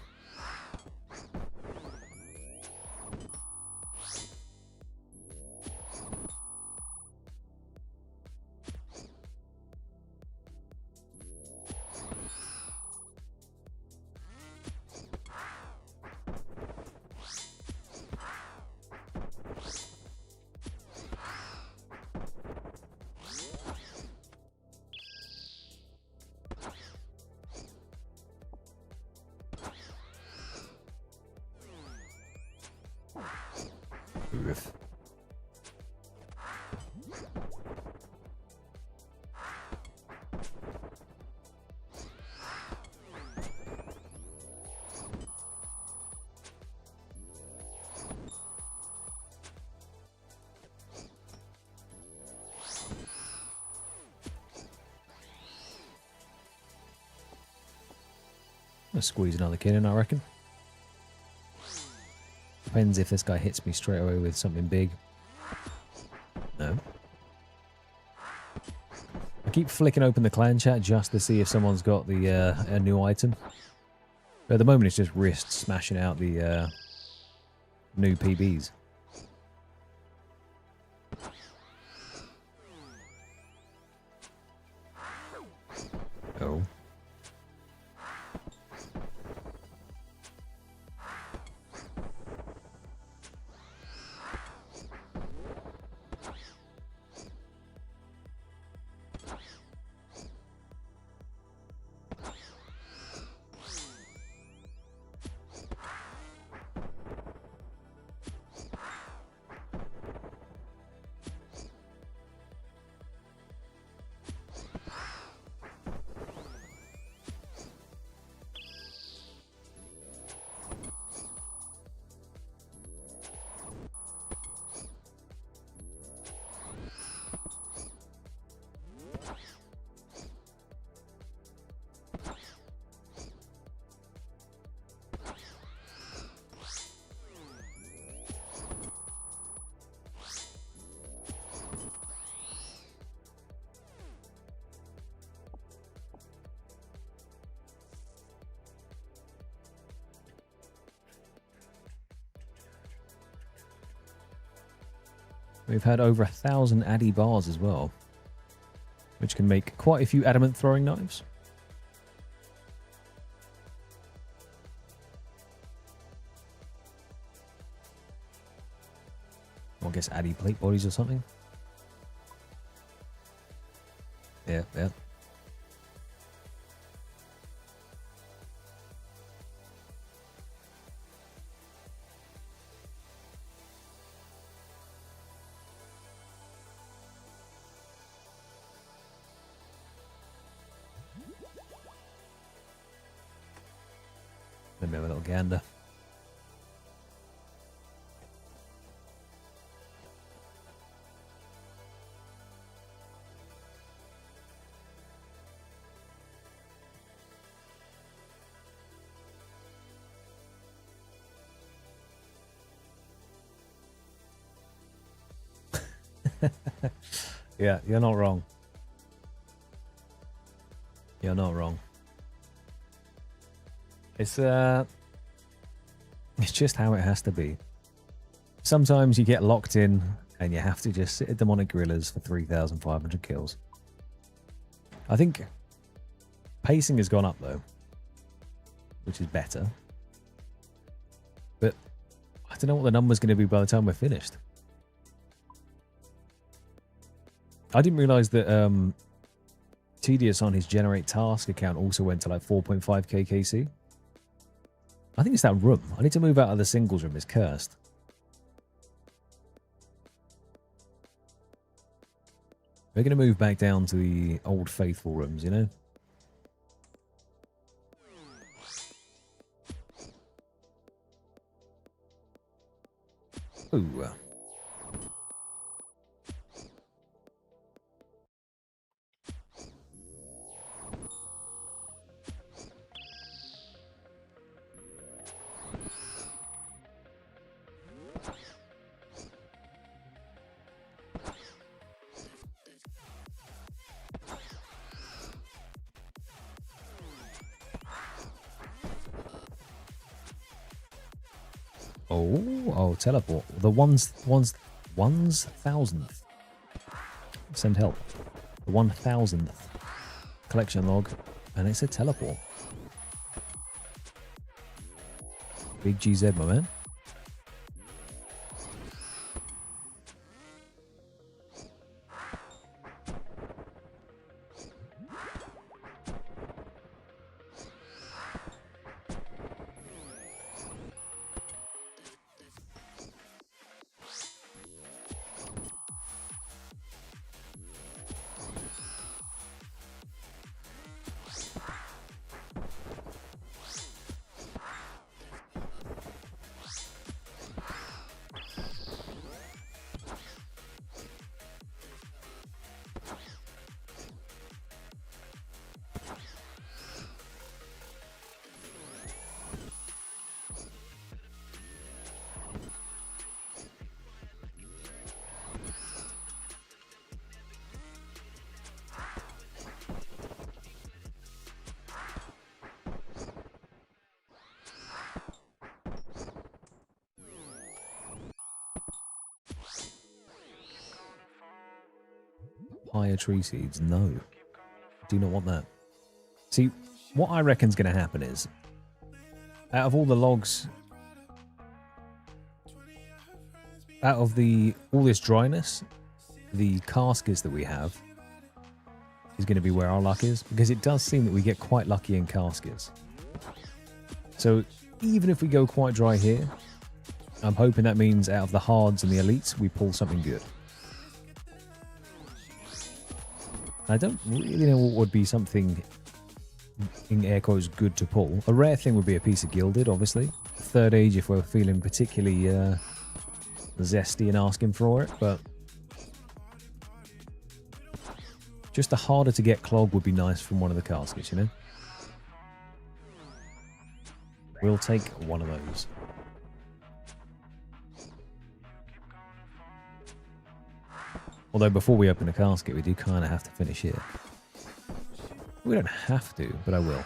Oof. Let's squeeze another kid in, I reckon. Depends if this guy hits me straight away with something big. No. I keep flicking open the clan chat just to see if someone's got the a new item. But at the moment it's just wrist smashing out the new PBs. Oh. We've had over 1,000 addy bars as well, which can make quite a few adamant throwing knives. Or I guess addy plate bodies or something. Yeah, yeah. Let me have a little gander. Yeah, you're not wrong. You're not wrong. It's just how it has to be. Sometimes you get locked in and you have to just sit at demonic gorillas for 3,500 kills. I think pacing has gone up though, which is better. But I don't know what the number's going to be by the time we're finished. I didn't realize that Tedious on his generate task account also went to like 4.5k KC. I think it's that room. I need to move out of the singles room. It's cursed. We're going to move back down to the old faithful rooms, you know? Ooh. Oh, teleport. The one's thousandth. Send help. The 1,000th collection log, and it's a teleport. Big GZ, my man. Higher tree seeds. No. Do not want that. See, what I reckon's going to happen is, out of all the logs, out of all this dryness, the caskets that we have is going to be where our luck is, because it does seem that we get quite lucky in caskets. So even if we go quite dry here, I'm hoping that means out of the hards and the elites, we pull something good. I don't really know what would be something, in air quotes, good to pull. A rare thing would be a piece of gilded, obviously. Third age if we're feeling particularly zesty and asking for it, but just a harder to get clog would be nice from one of the caskets, you know? We'll take one of those. Although before we open the casket, we do kind of have to finish here. We don't have to, but I will.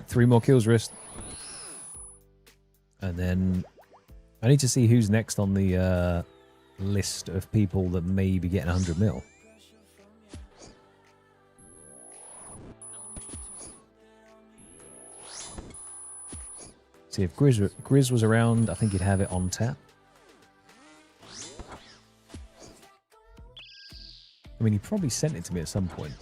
Three more kills, wrist. And then I need to see who's next on the list of people that may be getting 100 mil. See, if Grizz was around, I think he'd have it on tap. I mean, he probably sent it to me at some point.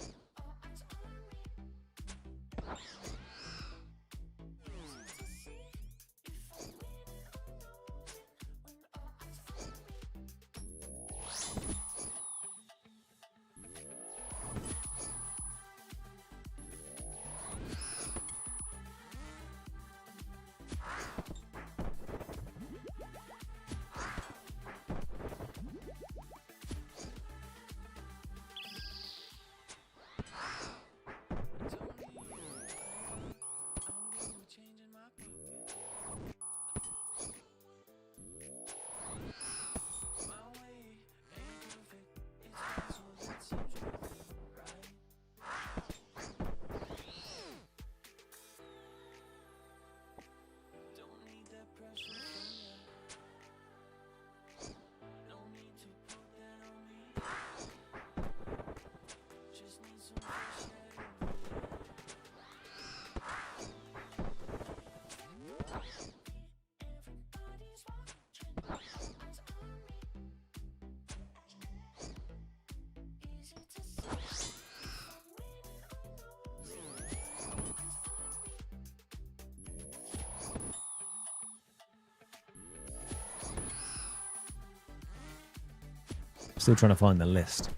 Still trying to find the list.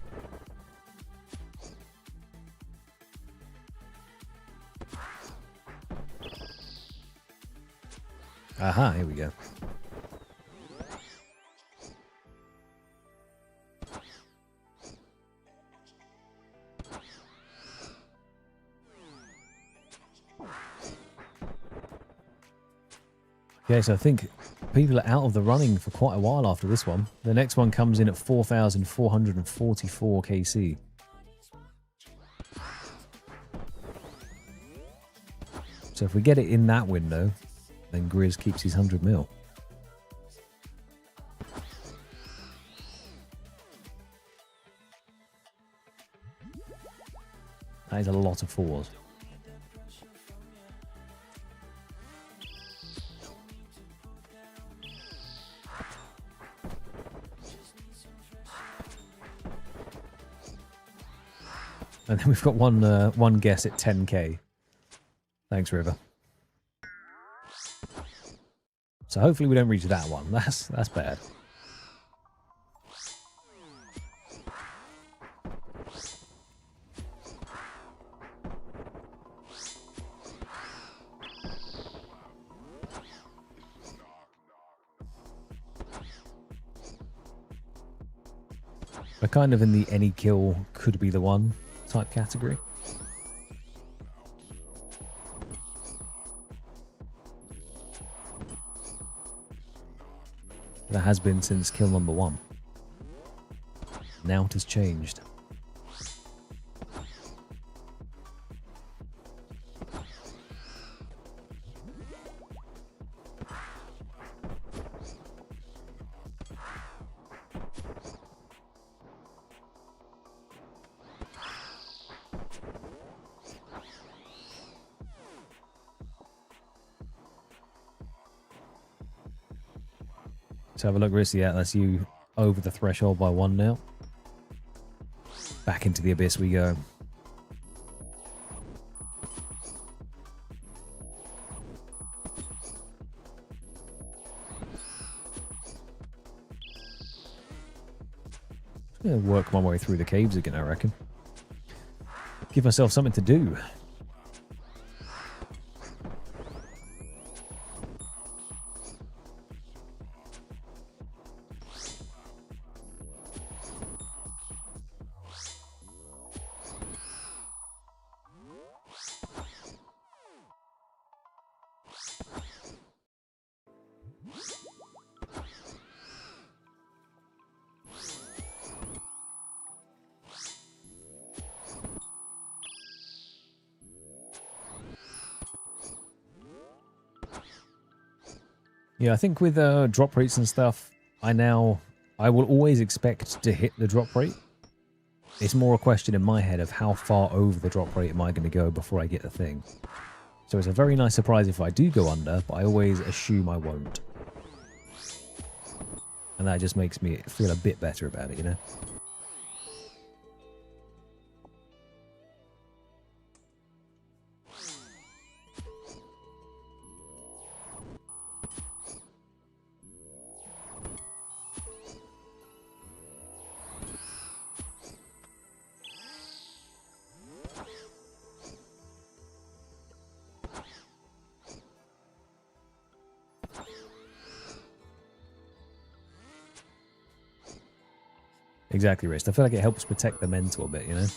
Aha, here we go. Okay, so I think people are out of the running for quite a while after this one. The next one comes in at 4,444 KC. So if we get it in that window, then Grizz keeps his 100 mil. That is a lot of fours. And then we've got one guess at 10k. Thanks, River. So hopefully we don't reach that one. That's bad. We're kind of in the any kill could be the one type category. That has been since kill number 1. Now it has changed. Let's have a look, Rissy. Yeah, that's you over the threshold by 1 now. Back into the abyss we go. Just gonna work my way through the caves again, I reckon. Give myself something to do. Yeah, I think with drop rates and stuff, I will always expect to hit the drop rate. It's more a question in my head of how far over the drop rate am I going to go before I get the thing. So it's a very nice surprise if I do go under, but I always assume I won't. And that just makes me feel a bit better about it, you know? Exactly, Rist. I feel like it helps protect the mental a bit, you know?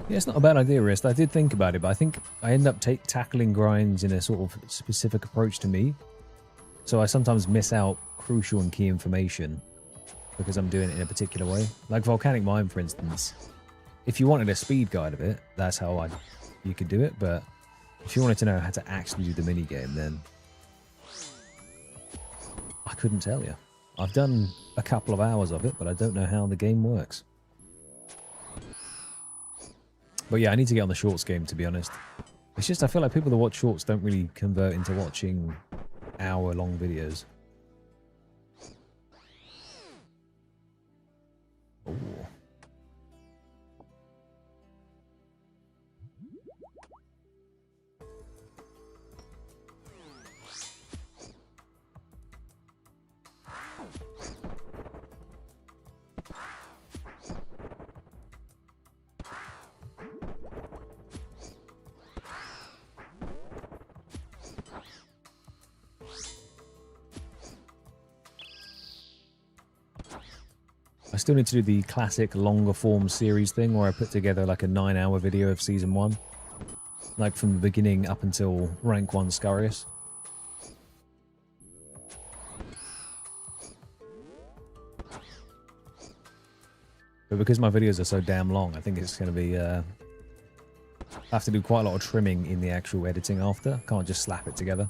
Yeah, it's not a bad idea, Rist. I did think about it, but I think I end up tackling grinds in a sort of specific approach to me. So I sometimes miss out crucial and key information because I'm doing it in a particular way. Like Volcanic Mine, for instance. If you wanted a speed guide of it, that's how you could do it. But if you wanted to know how to actually do the minigame, then I couldn't tell you. I've done a couple of hours of it, but I don't know how the game works. But yeah, I need to get on the shorts game, to be honest. It's just I feel like people that watch shorts don't really convert into watching hour-long videos. Ooh. I still need to do the classic longer form series thing where I put together like a 9-hour video of season 1. Like from the beginning up until rank 1 Scarius. But because my videos are so damn long, I think it's going to be... I have to do quite a lot of trimming in the actual editing after. Can't just slap it together.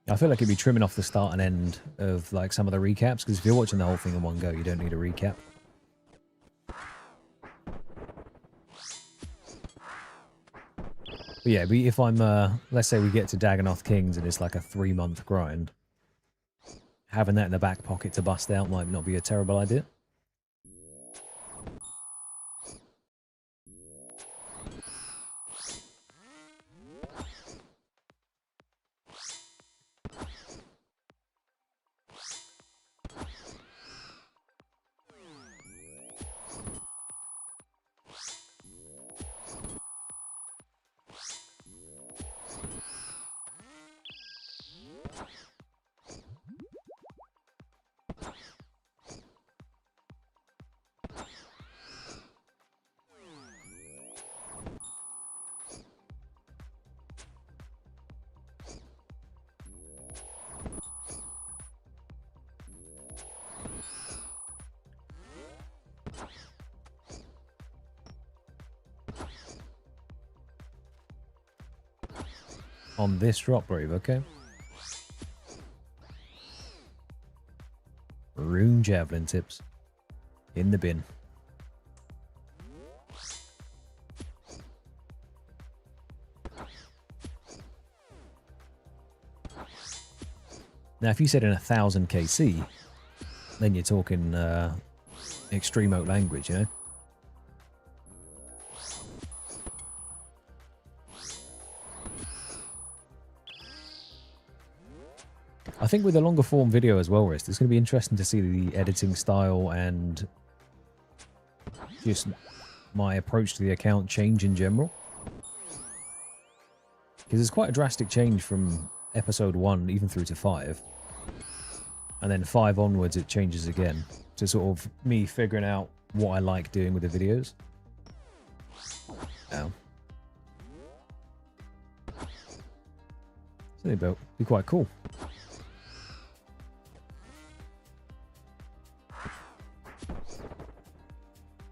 I feel like it'd be trimming off the start and end of like some of the recaps, because if you're watching the whole thing in one go, you don't need a recap. But yeah, if I'm, let's say we get to Dagonoth Kings and it's like a 3-month grind, having that in the back pocket to bust out might not be a terrible idea. On this drop, Brave, okay? Rune javelin tips. In the bin. Now, if you said in 1000 KC, then you're talking extreme oat language, you know? I think with a longer form video as well, Rist, it's going to be interesting to see the editing style and just my approach to the account change in general. Because it's quite a drastic change from episode 1 even through to 5. And then 5 onwards it changes again. To sort of me figuring out what I like doing with the videos. So it'll be quite cool.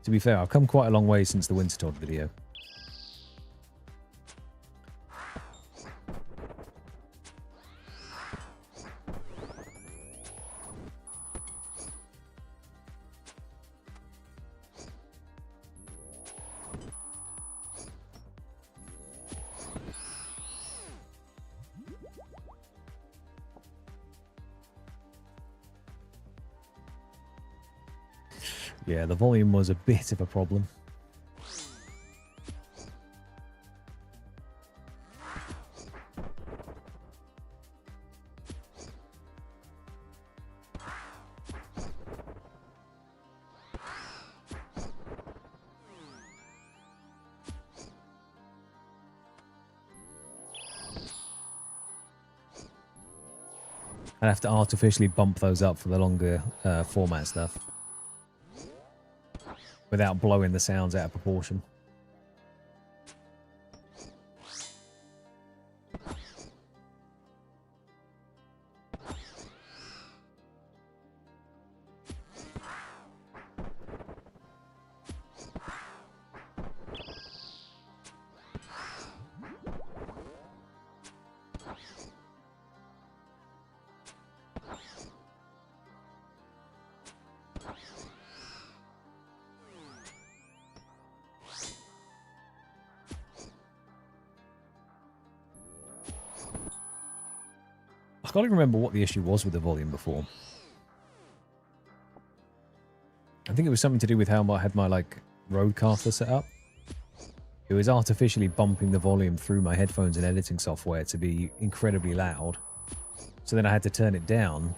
To be fair, I've come quite a long way since the Winter Todd video. Yeah, the volume was a bit of a problem. I'd have to artificially bump those up for the longer format stuff. Without blowing the sounds out of proportion. I can't even remember what the issue was with the volume before. I think it was something to do with how I had my like roadcaster set up. It was artificially bumping the volume through my headphones and editing software to be incredibly loud. So then I had to turn it down.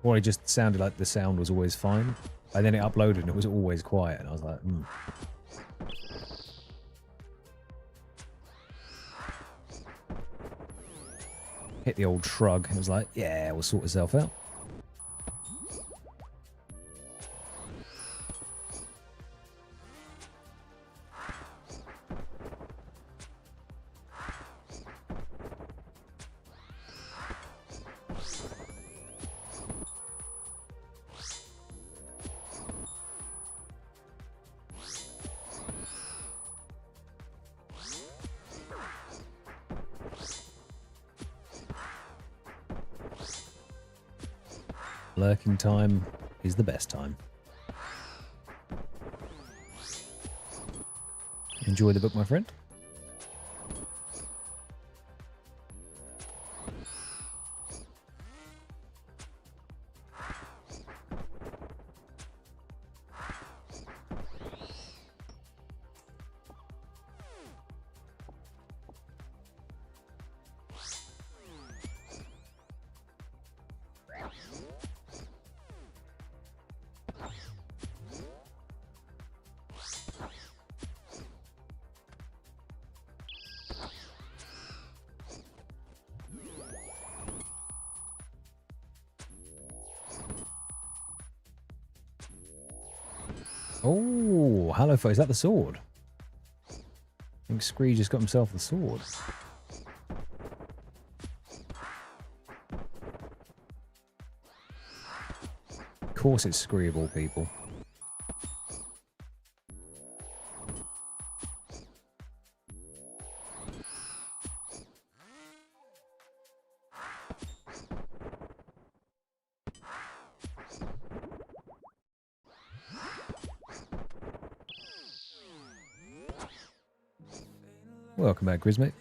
Or it just sounded like the sound was always fine. And then it uploaded and it was always quiet. And I was like, Hit the old shrug. It was like, yeah, we'll sort itself out. Lurking time is the best time. Enjoy the book, my friend. Oh, hello, folks. Is that the sword? I think Scree just got himself the sword. Of course it's Scree of all people. Welcome back, Grizz, mate.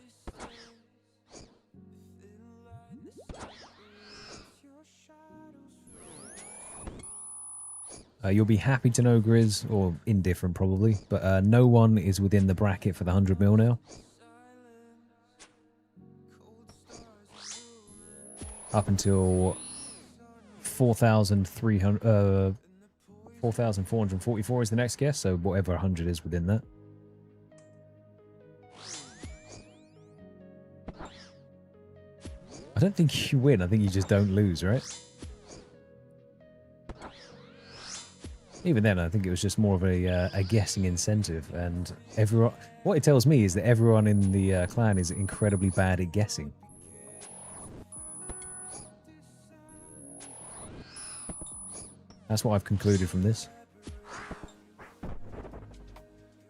You'll be happy to know, Grizz, or indifferent probably, but no one is within the bracket for the 100 mil now. Up until 4,444 is the next guess, so whatever 100 is within that. I don't think you win, I think you just don't lose, right? Even then, I think it was just more of a guessing incentive, and everyone. What it tells me is that everyone in the clan is incredibly bad at guessing. That's what I've concluded from this.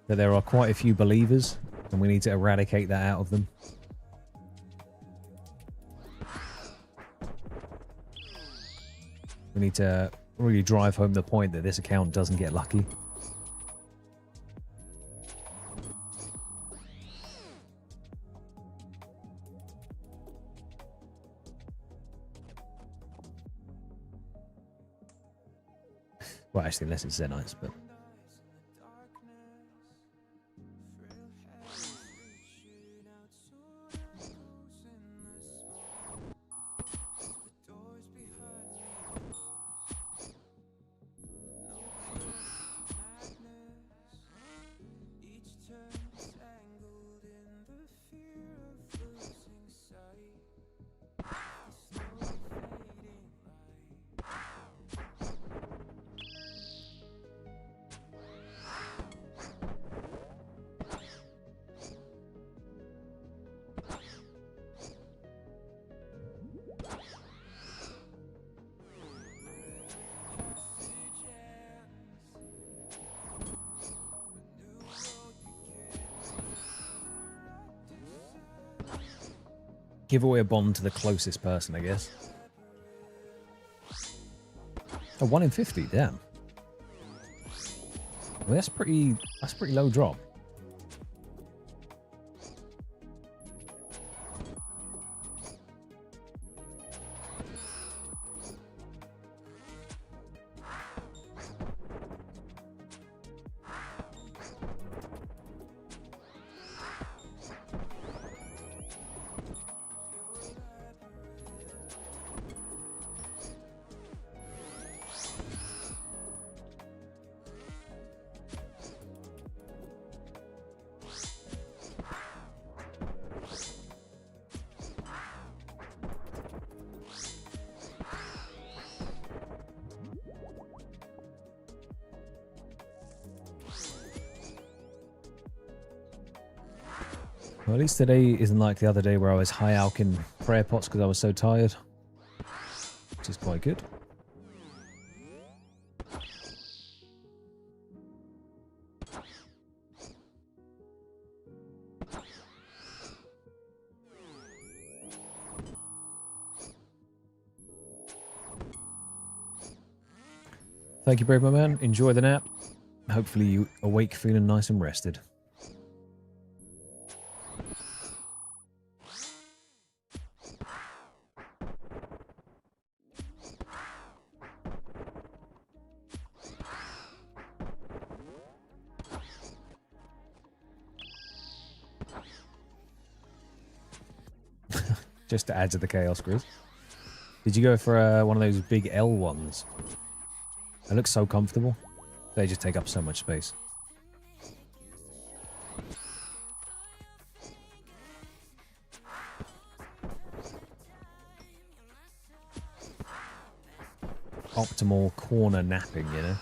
That there are quite a few believers, and we need to eradicate that out of them. We need to really drive home the point that this account doesn't get lucky. Well, actually, unless it's Zenites, but... Give away a bond to the closest person, I guess. Oh, 1 in 50, damn. Well, that's pretty low drop. Well, at least today isn't like the other day where I was high alching prayer pots because I was so tired. Which is quite good. Thank you, brave my man. Enjoy the nap. Hopefully you awake feeling nice and rested. Just to add to the chaos, Grizz. Did you go for one of those big L ones? They look so comfortable. They just take up so much space. Optimal corner napping, you know?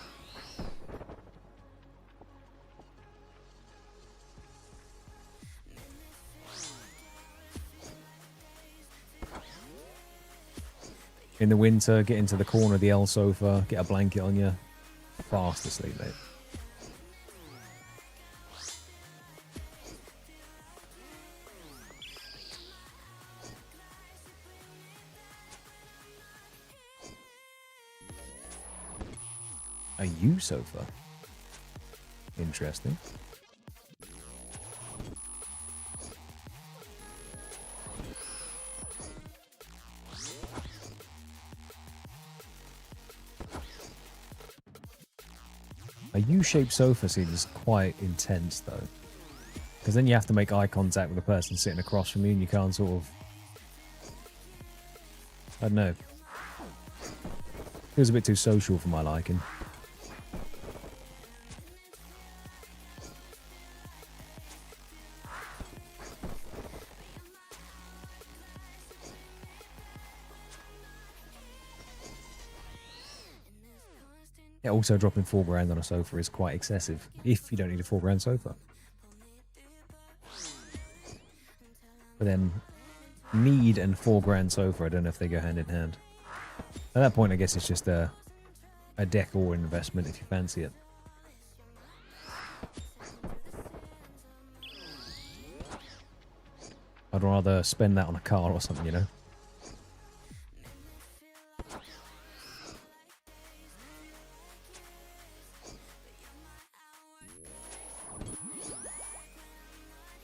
In the winter, get into the corner of the L sofa, get a blanket on you, fast asleep, mate. A U sofa? A U-shaped sofa seems quite intense, though. Because then you have to make eye contact with the person sitting across from you, and you can't sort of... I don't know. Feels a bit too social for my liking. Yeah, also dropping £4 on a sofa is quite excessive, if you don't need a £4 sofa. But then, need and £4 sofa, I don't know if they go hand in hand. At that point, I guess it's just a decor investment if you fancy it. I'd rather spend that on a car or something, you know?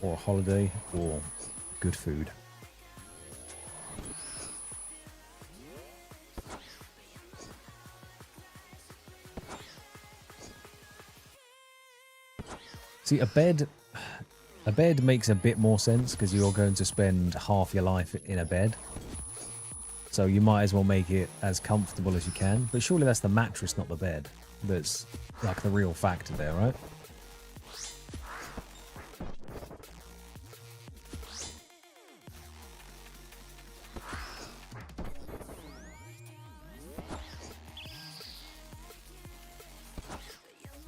Or a holiday, or good food. See, a bed makes a bit more sense because you're going to spend half your life in a bed. So you might as well make it as comfortable as you can. But surely that's the mattress, not the bed. That's like the real factor there, right?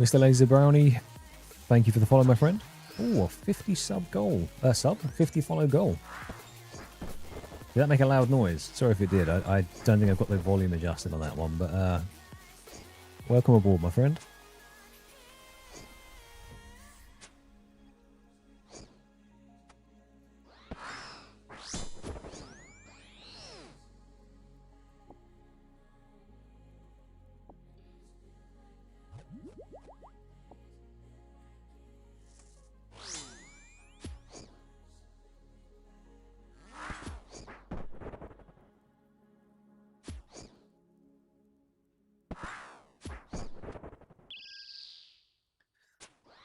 Mr. Laser Brownie, thank you for the follow, my friend. Oh, a 50 sub goal. 50 follow goal. Did that make a loud noise? Sorry if it did. I don't think I've got the volume adjusted on that one, but welcome aboard, my friend.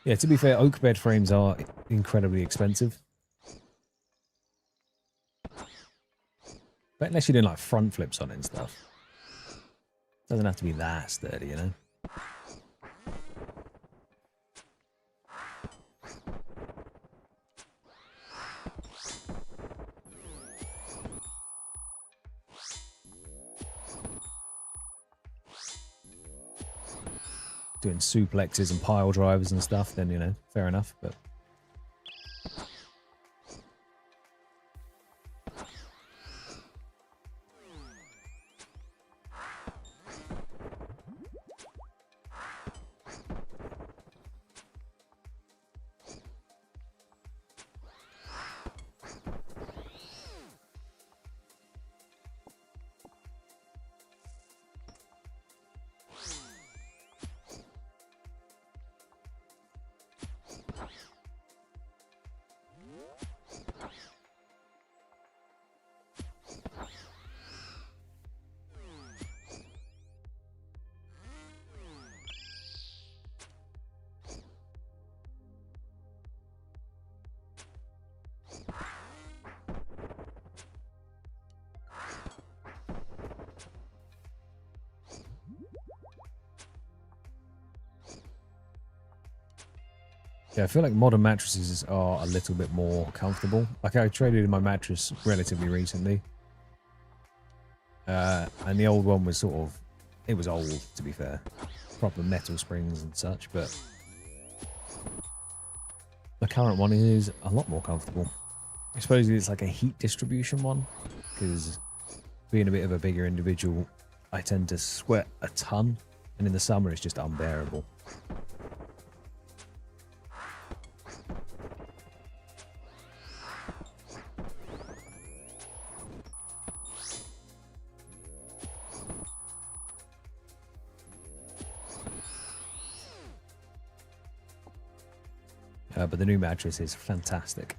Yeah, to be fair, oak bed frames are incredibly expensive. But unless you're doing like front flips on it and stuff. Doesn't have to be that sturdy, you know? Doing suplexes and pile drivers and stuff, then, you know, fair enough, but... Yeah, I feel like modern mattresses are a little bit more comfortable. Like, I traded in my mattress relatively recently. And the old one was sort of... It was old, to be fair. Proper metal springs and such, but... The current one is a lot more comfortable. I suppose it's like a heat distribution one, because being a bit of a bigger individual, I tend to sweat a ton, and in the summer it's just unbearable. But the new mattress is fantastic.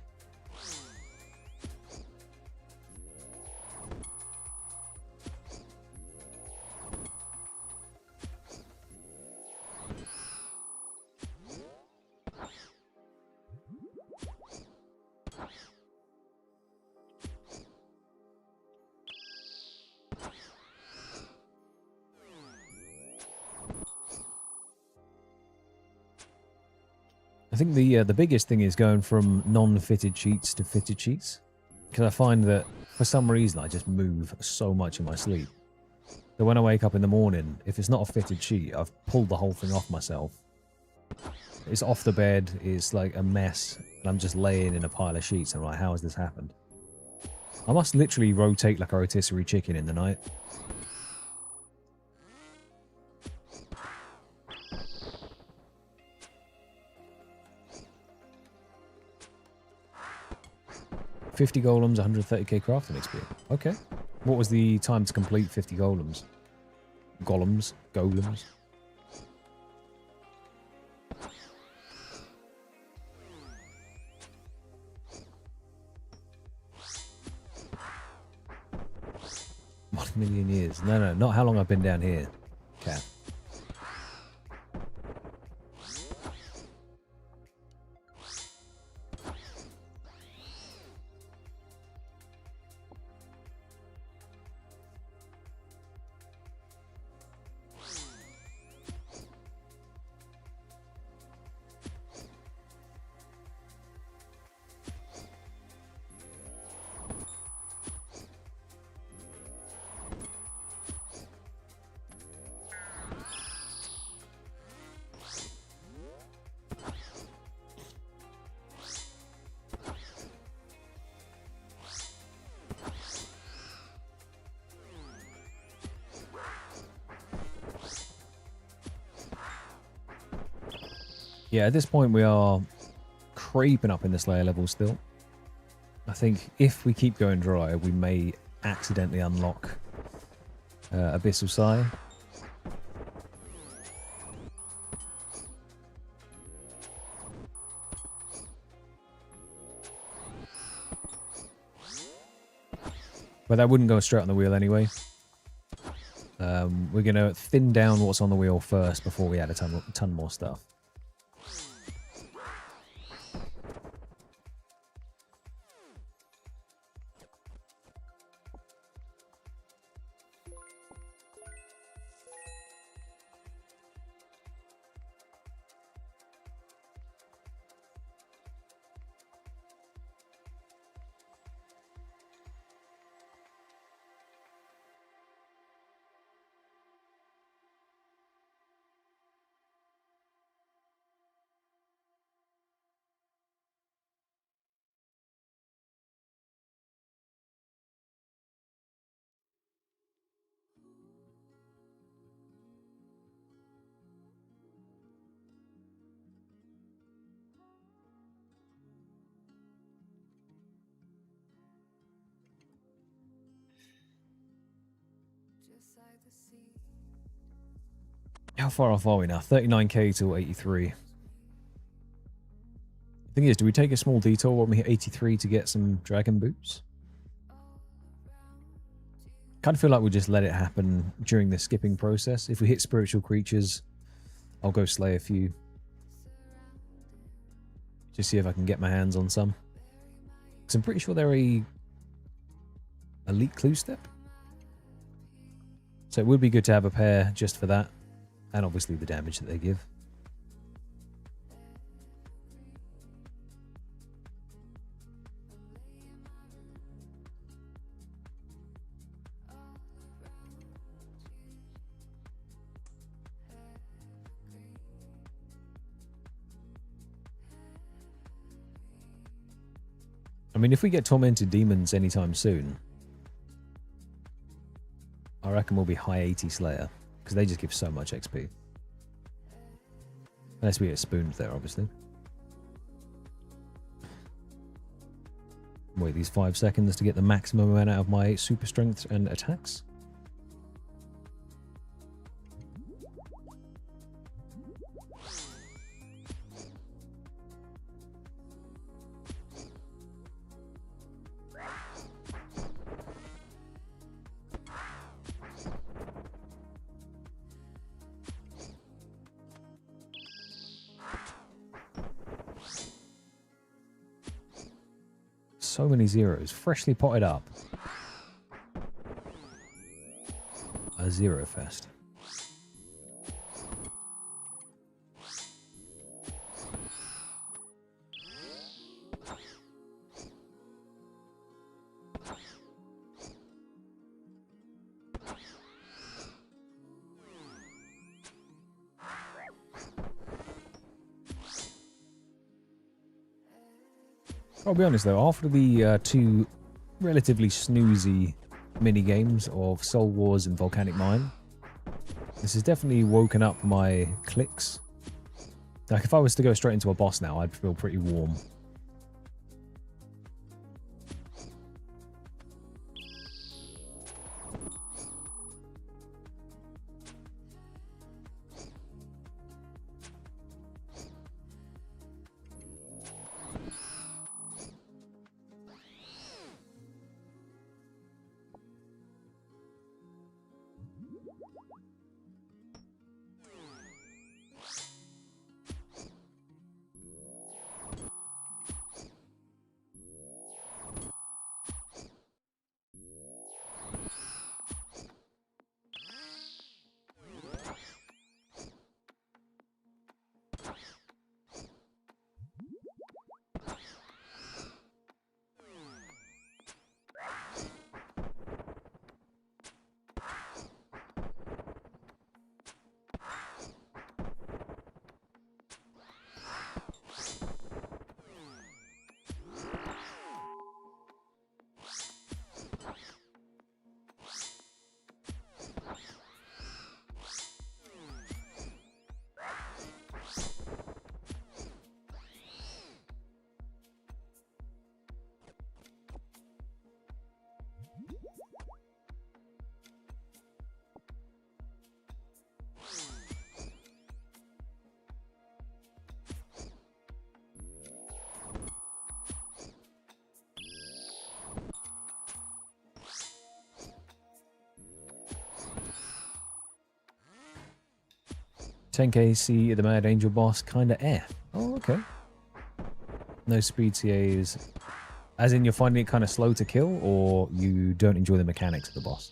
think the biggest thing is going from non-fitted sheets to fitted sheets. Because I find that for some reason I just move so much in my sleep. So when I wake up in the morning, if it's not a fitted sheet, I've pulled the whole thing off myself. It's off the bed, it's like a mess, and I'm just laying in a pile of sheets. I'm like, how has this happened? I must literally rotate like a rotisserie chicken in the night. $50 golems, 130k crafting XP. Okay. What was the time to complete 50 golems? Golems? 1,000,000 years. No, not how long I've been down here. Cat. Yeah, at this point we are creeping up in the Slayer level still. I think if we keep going dry, we may accidentally unlock Abyssal Sigh. But that wouldn't go straight on the wheel anyway. We're going to thin down what's on the wheel first before we add a ton more stuff. How far off are we now? 39k to 83. Thing is, do we take a small detour when we hit 83 to get some dragon boots? Kind of feel like we'll just let it happen during the skipping process. If we hit spiritual creatures, I'll go slay a few. Just see if I can get my hands on some. Because I'm pretty sure they're a elite clue step. So it would be good to have a pair just for that. And obviously the damage that they give. I mean, if we get tormented demons anytime soon, I reckon we'll be high 80 Slayer. Because they just give so much XP. Unless we get spooned there, obviously. Wait these 5 seconds to get the maximum amount out of my super strength and attacks. So many zeros. Freshly potted up. A zero fest. I'll be honest though, after the two relatively snoozy mini games of Soul Wars and Volcanic Mine, this has definitely woken up my clicks. Like if I was to go straight into a boss now, I'd feel pretty warm. $10k the Mad Angel boss, kinda eh. Oh, okay. No speed CAs. As in you're finding it kind of slow to kill, or you don't enjoy the mechanics of the boss?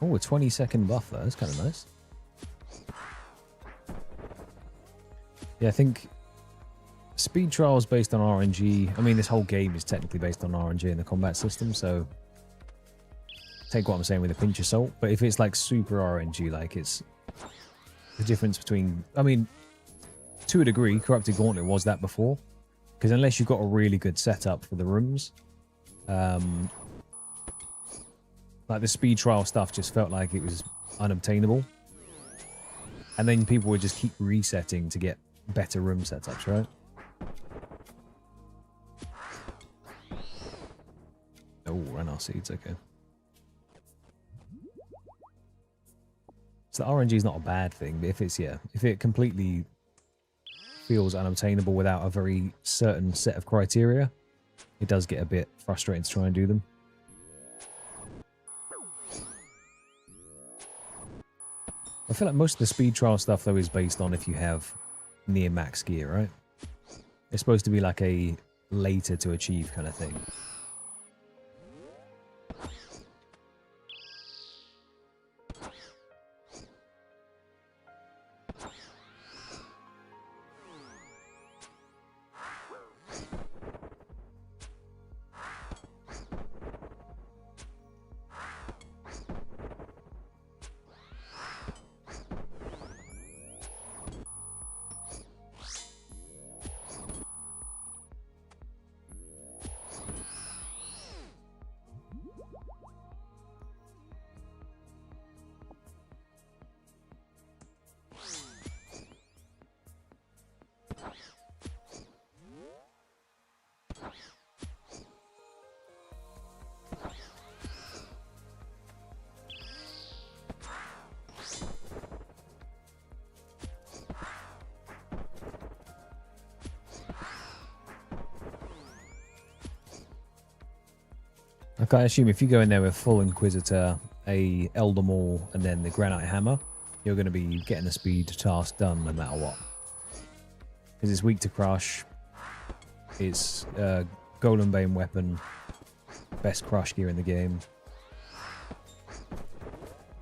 Oh, a 20-second buff though. That's kind of nice. Yeah, I think speed trials based on RNG. I mean, this whole game is technically based on RNG in the combat system, so take what I'm saying with a pinch of salt. But if it's like super RNG, like it's the difference between, I mean, to a degree, Corrupted Gauntlet was that before, because unless you've got a really good setup for the rooms, like the speed trial stuff just felt like it was unobtainable. And then people would just keep resetting to get better room setups, right? Oh, Renar seeds, okay. So the RNG is not a bad thing, but if it's, yeah, if it completely feels unobtainable without a very certain set of criteria, it does get a bit frustrating to try and do them. I feel like most of the speed trial stuff, though, is based on if you have near max gear, right? It's supposed to be like a later to achieve kind of thing. Like, I assume if you go in there with full Inquisitor, a Elder Maul, and then the Granite Hammer, you're going to be getting the speed task done no matter what. Because it's weak to crush. It's Golem Bane weapon. Best crush gear in the game.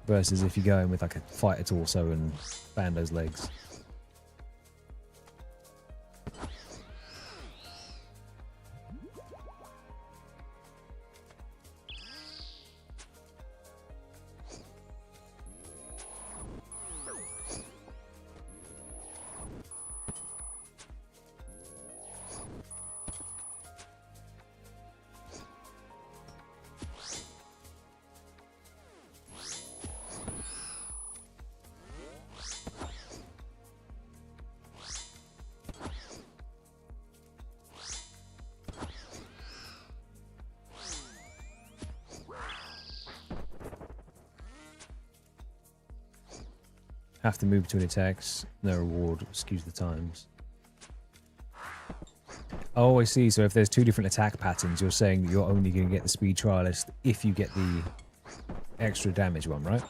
Versus if you go in with like a fighter torso and Bando's legs. Have to move between attacks. No reward. Excuse the times. Oh, I see. So if there's two different attack patterns, you're saying that you're only going to get the speed trialist if you get the extra damage one, right?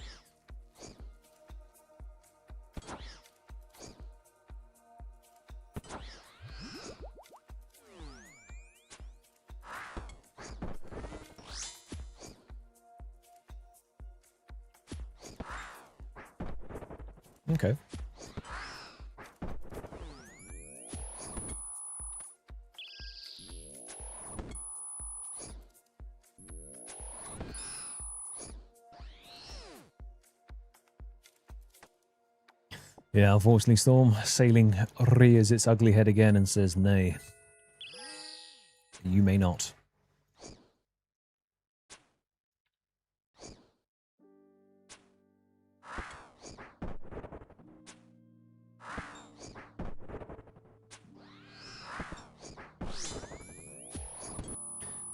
Okay. Yeah, unfortunately, Storm Sailing rears its ugly head again and says, nay, you may not.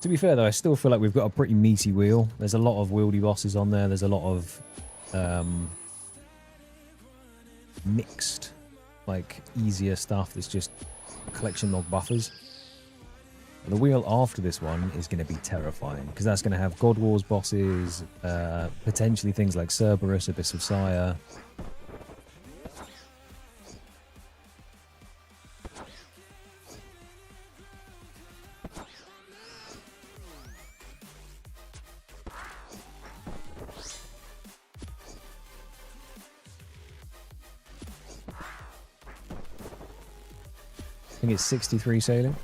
To be fair, though, I still feel like we've got a pretty meaty wheel. There's a lot of wieldy bosses on there. There's a lot of mixed, like, easier stuff that's just collection log buffers. The wheel after this one is going to be terrifying, because that's going to have God Wars bosses, potentially things like Cerberus, Abyss of Sire. I think it's 63 sailing.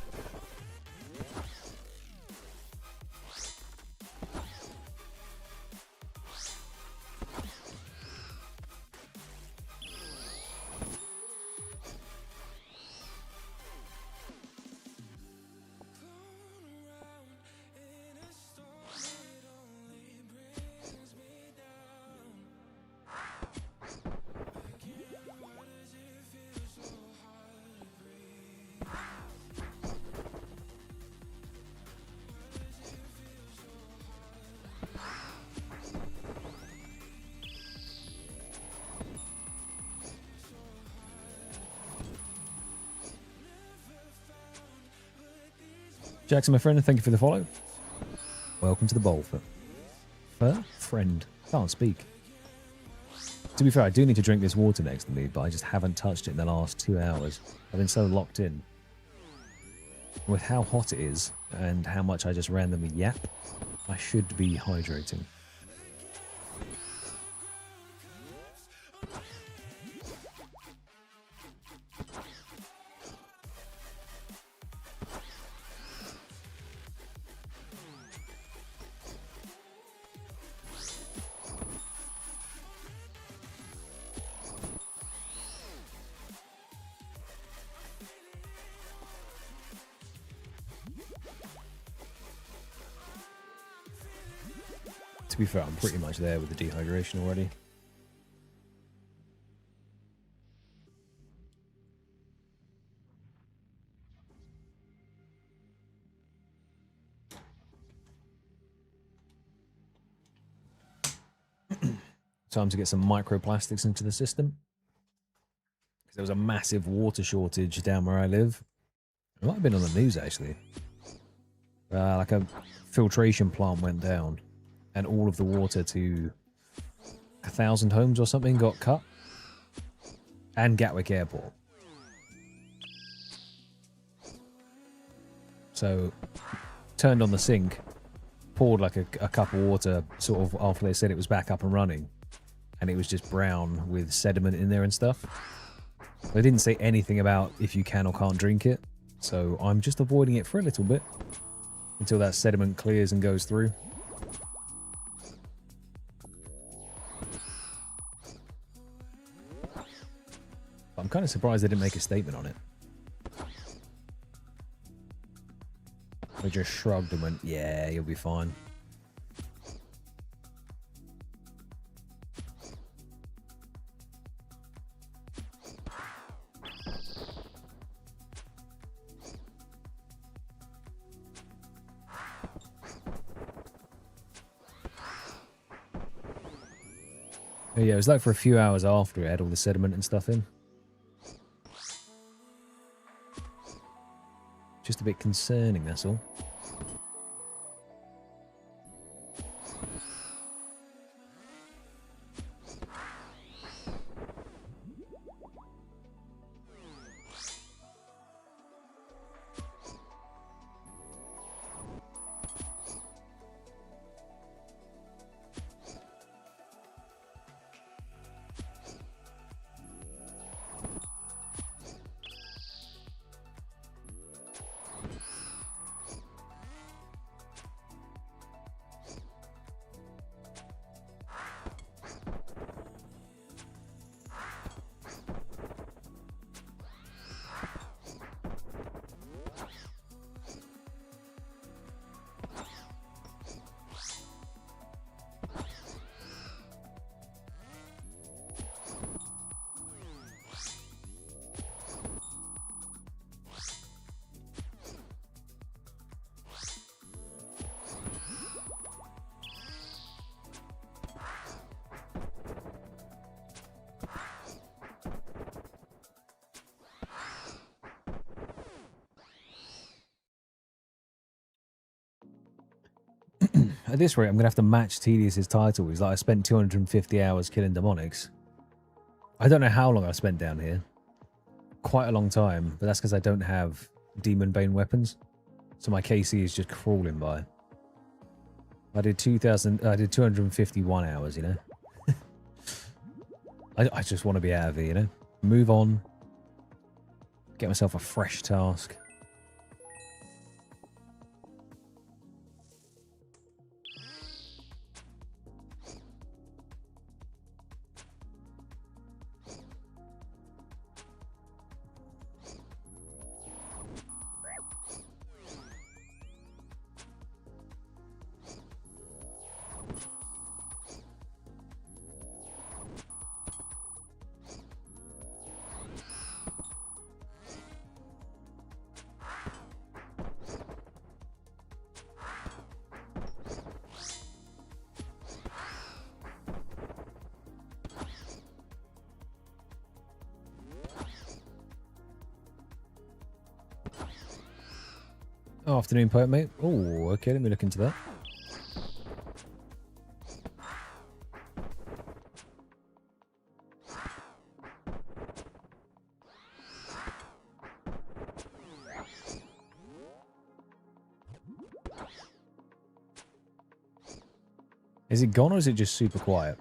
Jackson, my friend, thank you for the follow. Welcome to the bowl. Friend. Can't speak. To be fair, I do need to drink this water next to me, but I just haven't touched it in the last 2 hours. I've been so locked in. With how hot it is, and how much I just randomly yap, I should be hydrating. To be fair, I'm pretty much there with the dehydration already. Time to get some microplastics into the system. Because there was a massive water shortage down where I live. It might have been on the news, actually. Like a filtration plant went down, and all of the water to 1,000 homes or something got cut, and Gatwick Airport. So, turned on the sink, poured like a cup of water sort of after they said it was back up and running, and it was just brown with sediment in there and stuff. They didn't say anything about if you can or can't drink it, so I'm just avoiding it for a little bit until that sediment clears and goes through. I'm kind of surprised they didn't make a statement on it. They just shrugged and went, yeah, you'll be fine. But yeah, it was like for a few hours after it had all the sediment and stuff in. Just a bit concerning, that's all. At this rate, I'm going to have to match Tedious's title. He's like, I spent 250 hours killing demonics. I don't know how long I spent down here. Quite a long time, but that's because I don't have Demon Bane weapons. So my KC is just crawling by. I did 251 hours, you know. I just want to be out of here, you know. Move on. Get myself a fresh task. Afternoon, poet mate. Oh, okay, let me look into that. Is it gone or is it just super quiet?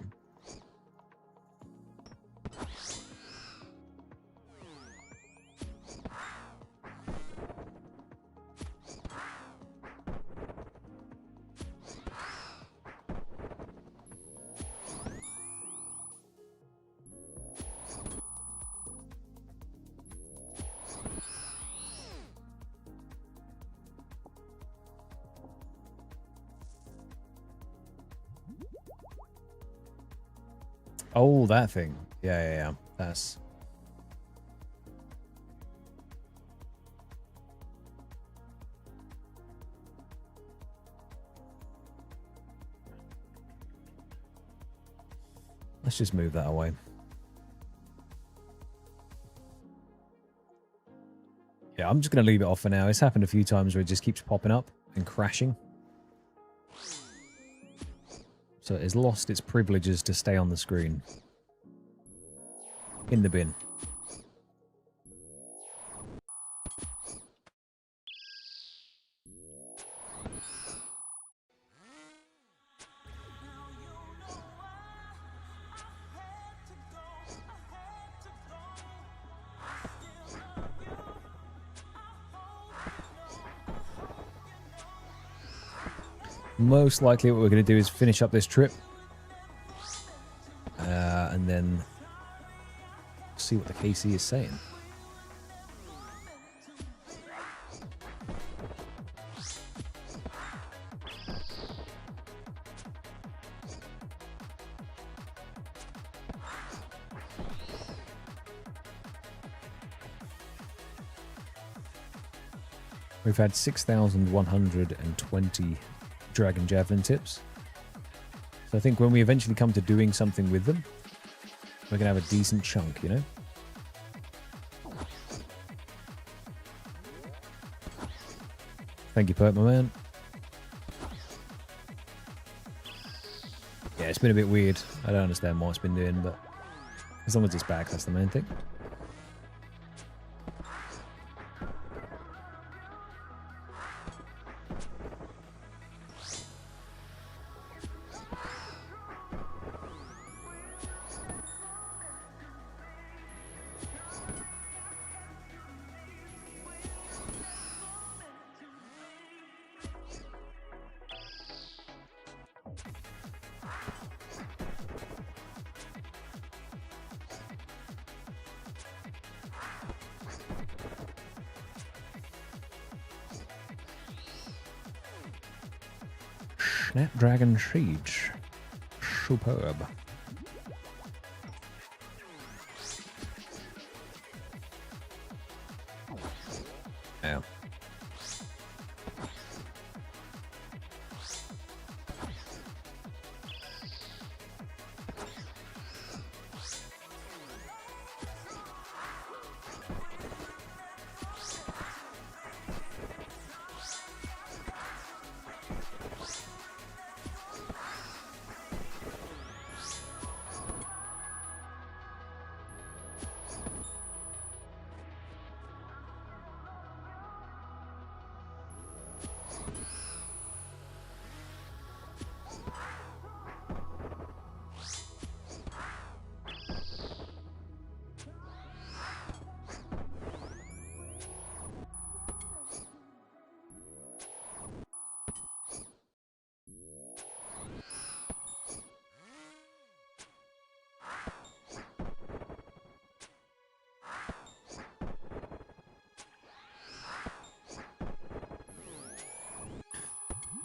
Oh, that thing. Yeah. That's... Let's just move that away. Yeah, I'm just going to leave it off for now. It's happened a few times where it just keeps popping up. and crashing. So it has lost its privileges to stay on the screen. In the bin. Most likely what we're going to do is finish up this trip. And then see what the KC is saying. We've had 6,120 Dragon Javelin tips. So I think when we eventually come to doing something with them, we're going to have a decent chunk, you know? Thank you, Perk, my man. Yeah, it's been a bit weird. I don't understand what it's been doing, but as long as it's back, that's the main thing. Snapdragon Siege. Superb. Yeah.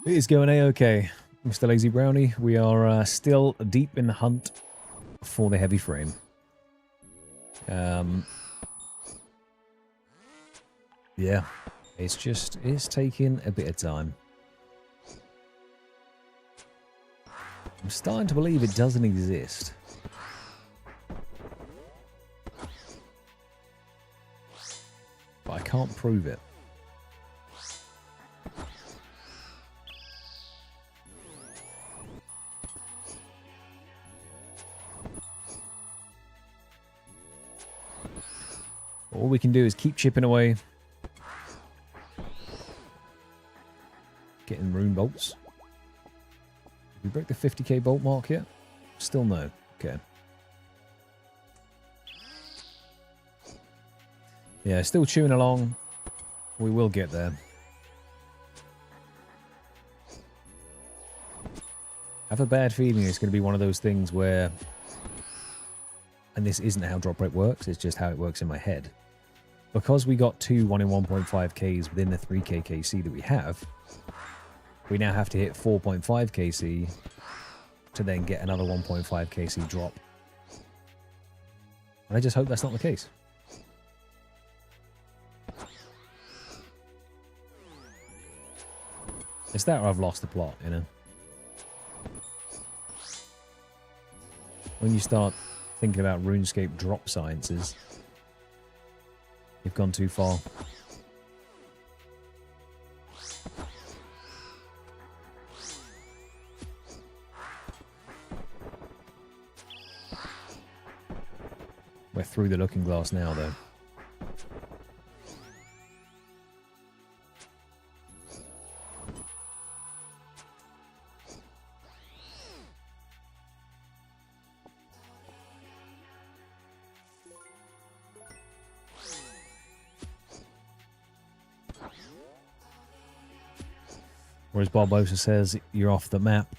It is going A-okay, Mr. Lazy Brownie. We are still deep in the hunt for the heavy frame. Yeah, it's taking a bit of time. I'm starting to believe it doesn't exist. But I can't prove it. All we can do is keep chipping away. Getting rune bolts. Did we break the 50k bolt mark yet? Still no. Okay. Yeah, still chewing along. We will get there. I have a bad feeling it's going to be one of those things where... And this isn't how drop rate works, it's just how it works in my head. Because we got two 1 in 1.5Ks within the 3k KC that we have, we now have to hit 4.5 KC to then get another 1.5 KC drop. And I just hope that's not the case. It's that or I've lost the plot, you know? When you start thinking about RuneScape drop sciences, you've gone too far. We're through the looking glass now, though. Whereas Barbosa says, you're off the map.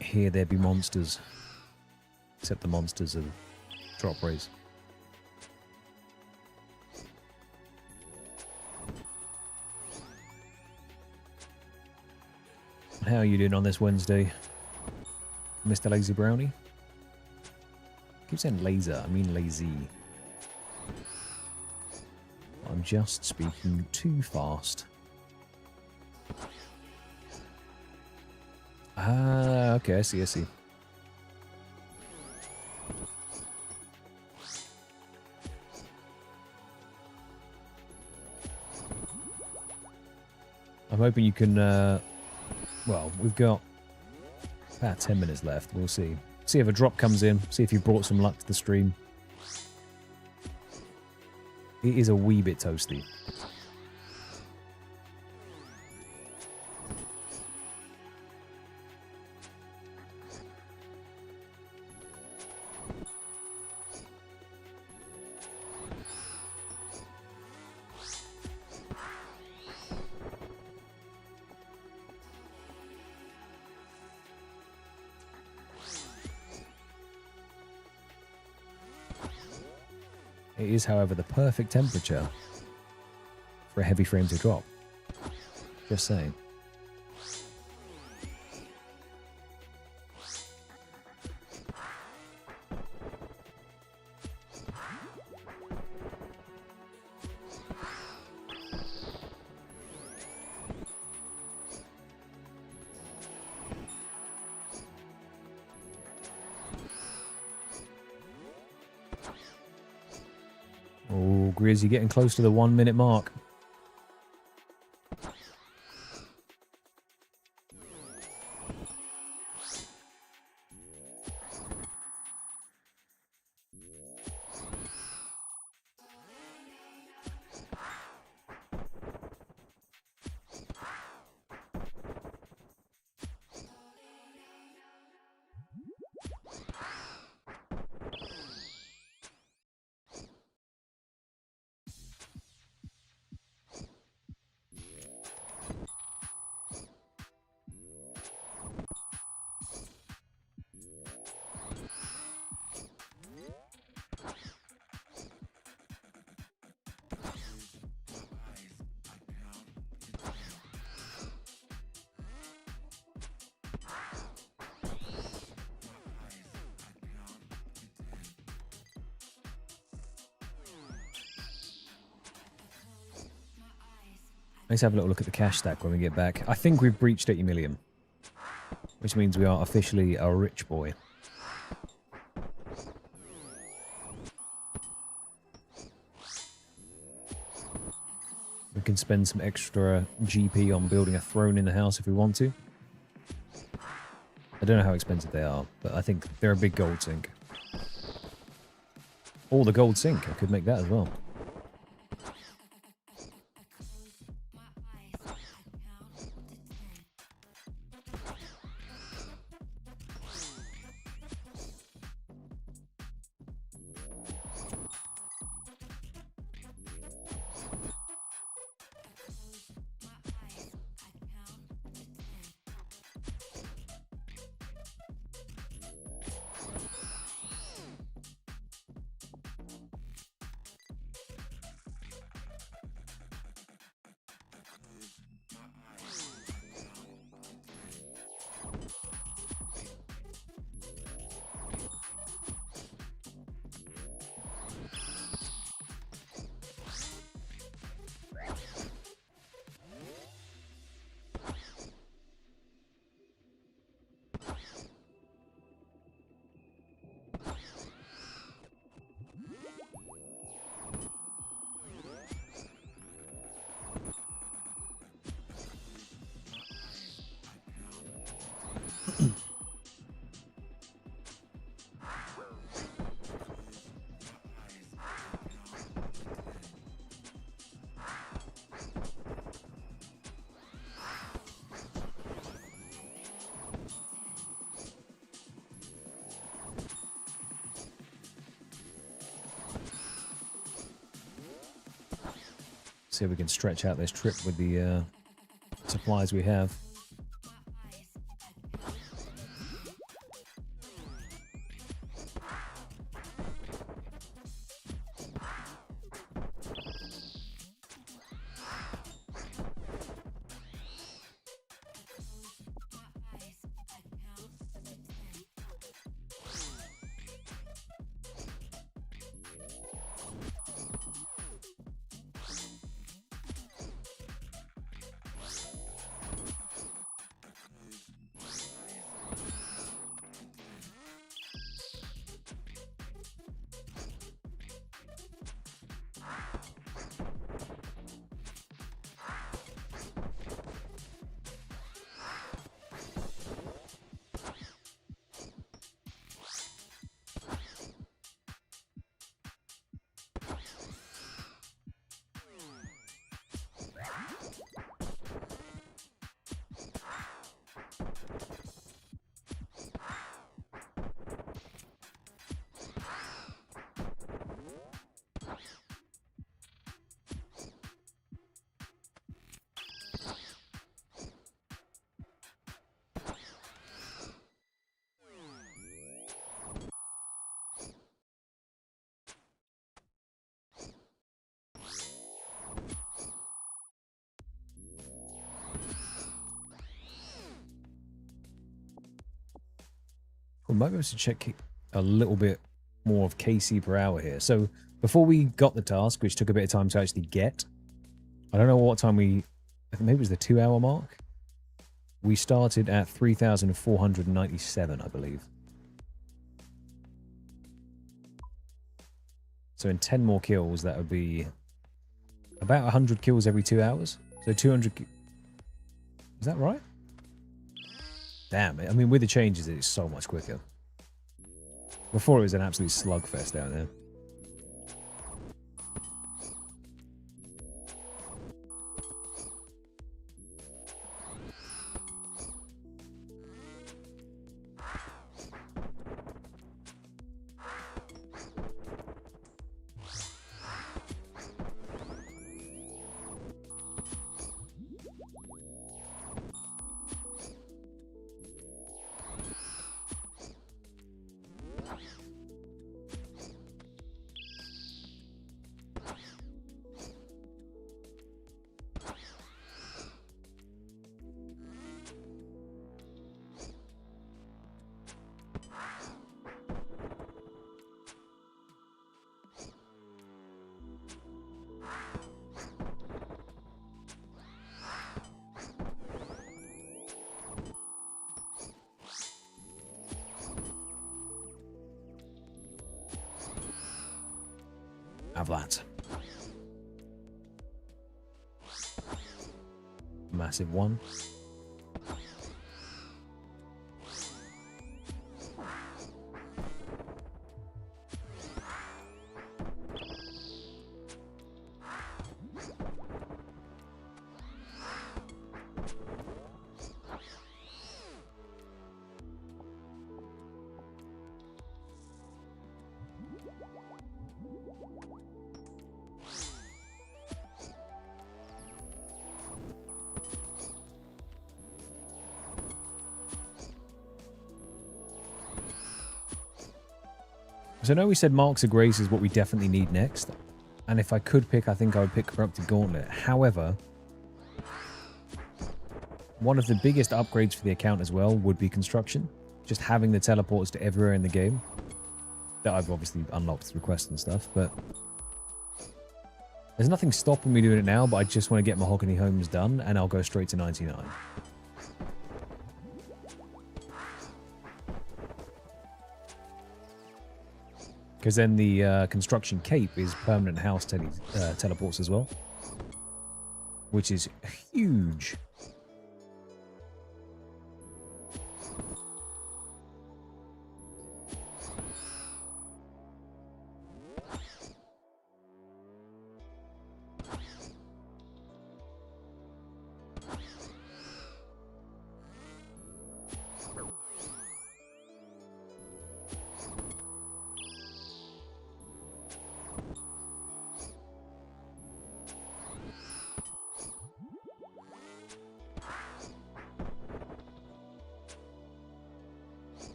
Here there be monsters. Except the monsters of drop rays. How are you doing on this Wednesday, Mr. Lazy Brownie? I keep saying laser, I mean lazy. I'm just speaking too fast. Ah, okay, I see, I see. I'm hoping you can, well, we've got about 10 minutes left. We'll see. See if a drop comes in. See if you brought some luck to the stream. It is a wee bit toasty. It is, however, the perfect temperature for a heavy frame to drop. Just saying. Oh, Grizzy getting close to the 1 minute mark. Let's have a little look at the cash stack when we get back. I think we've breached 80 million. Which means we are officially a rich boy. We can spend some extra GP on building a throne in the house if we want to. I don't know how expensive they are, but I think they're a big gold sink. Or the gold sink, I could make that as well. See if we can stretch out this trip with the supplies we have. We might be able to check a little bit more of KC per hour here. So before we got the task, which took a bit of time to actually get, I don't know what time I think maybe it was the 2-hour mark. We started at 3,497, I believe. So in 10 more kills, that would be about 100 kills every 2 hours. So 200... Is that right? Damn, I mean, with the changes, it's so much quicker. Before, it was an absolute slugfest down there. Have that. Massive one. So I know we said Marks of Grace is what we definitely need next. And if I could pick, I think I would pick Corrupted Gauntlet. However, one of the biggest upgrades for the account as well would be construction. Just having the teleports to everywhere in the game. That I've obviously unlocked through quests and stuff, but there's nothing stopping me doing it now, but I just want to get Mahogany Homes done, and I'll go straight to 99. Because then the construction cape is permanent house teleports as well. Which is huge.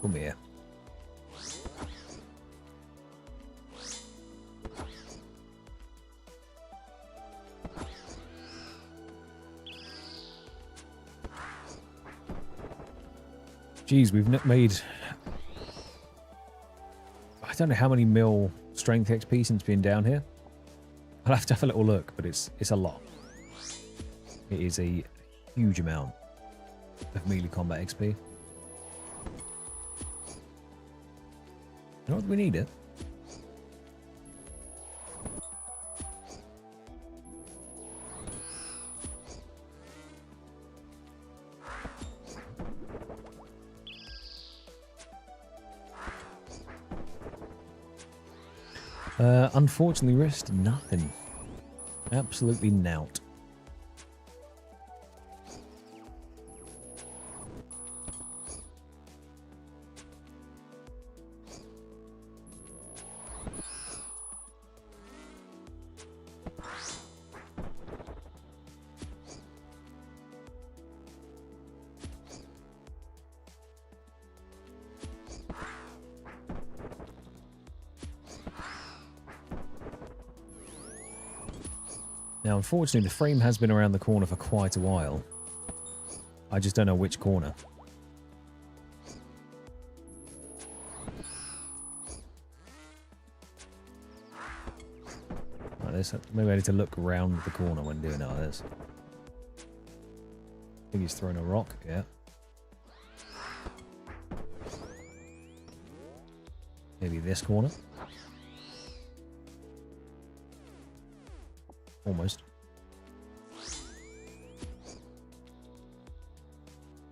Come here. Geez, we've made... I don't know how many mil strength XP since being down here. I'll have to have a little look, but it's a lot. It is a huge amount of melee combat XP. You know what? We need it. Unfortunately, wrist, nothing. Absolutely nout. Now, unfortunately, the frame has been around the corner for quite a while. I just don't know which corner. Like this. Maybe I need to look around the corner when doing it like this. I think he's throwing a rock, yeah. Maybe this corner. Almost.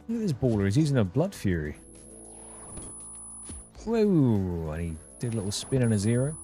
Look at this baller. He's using a Blood Fury. Whoa! And he did a little spin on a zero.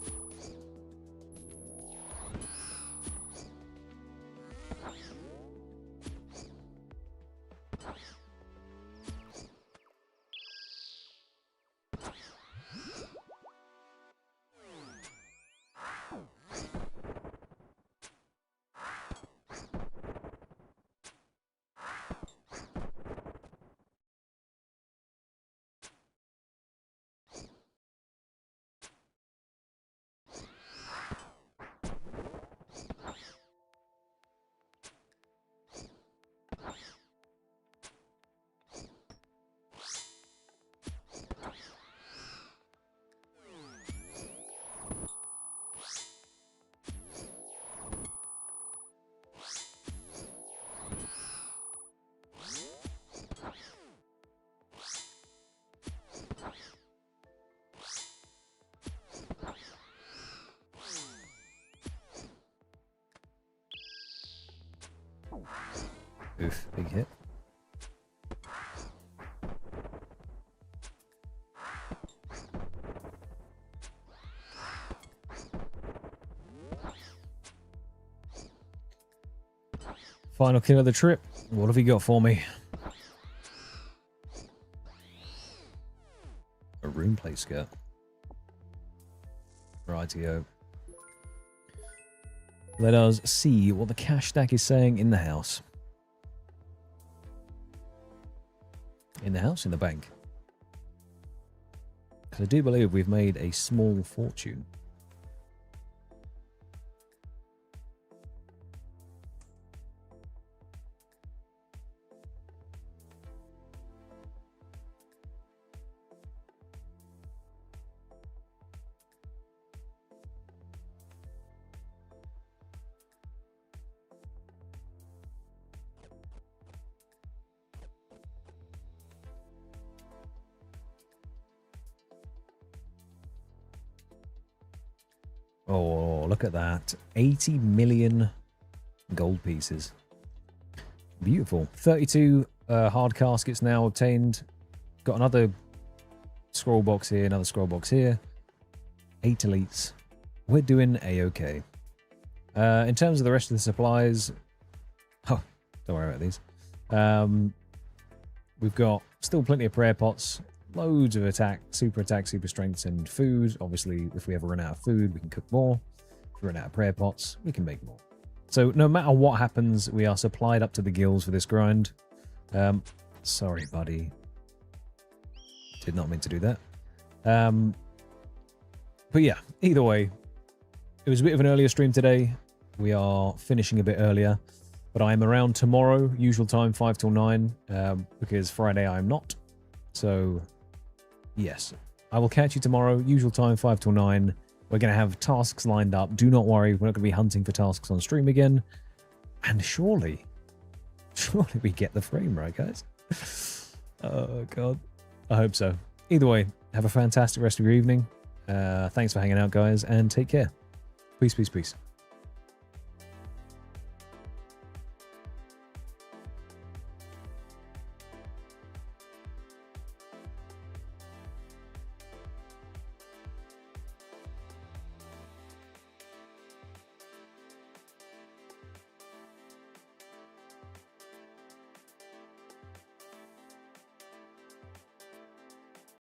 Oof, big hit. Final kill of the trip. What have you got for me? A room plate skirt. Rightio. Let us see what the cash stack is saying in the house. In the house, in the bank. Because I do believe we've made a small fortune. Oh, look at that. 80 million gold pieces. Beautiful. 32 hard caskets now obtained. Got another scroll box here, another scroll box here. 8 elites. We're doing a-okay. In terms of the rest of the supplies... Oh, don't worry about these. We've got still plenty of prayer pots. Loads of attack, super strengths, and food. Obviously, if we ever run out of food, we can cook more. If we run out of prayer pots, we can make more. So no matter what happens, we are supplied up to the gills for this grind. Sorry, buddy. Did not mean to do that. But yeah, either way, it was a bit of an earlier stream today. We are finishing a bit earlier, but I am around tomorrow, usual time, 5 till 9, because Friday I am not. So, yes, I will catch you tomorrow, usual time, 5 till 9. We're going to have tasks lined up. Do not worry, we're not going to be hunting for tasks on stream again. And surely we get the frame right, guys. Oh, God. I hope so. Either way, have a fantastic rest of your evening. Thanks for hanging out, guys, and take care. Peace, peace, peace.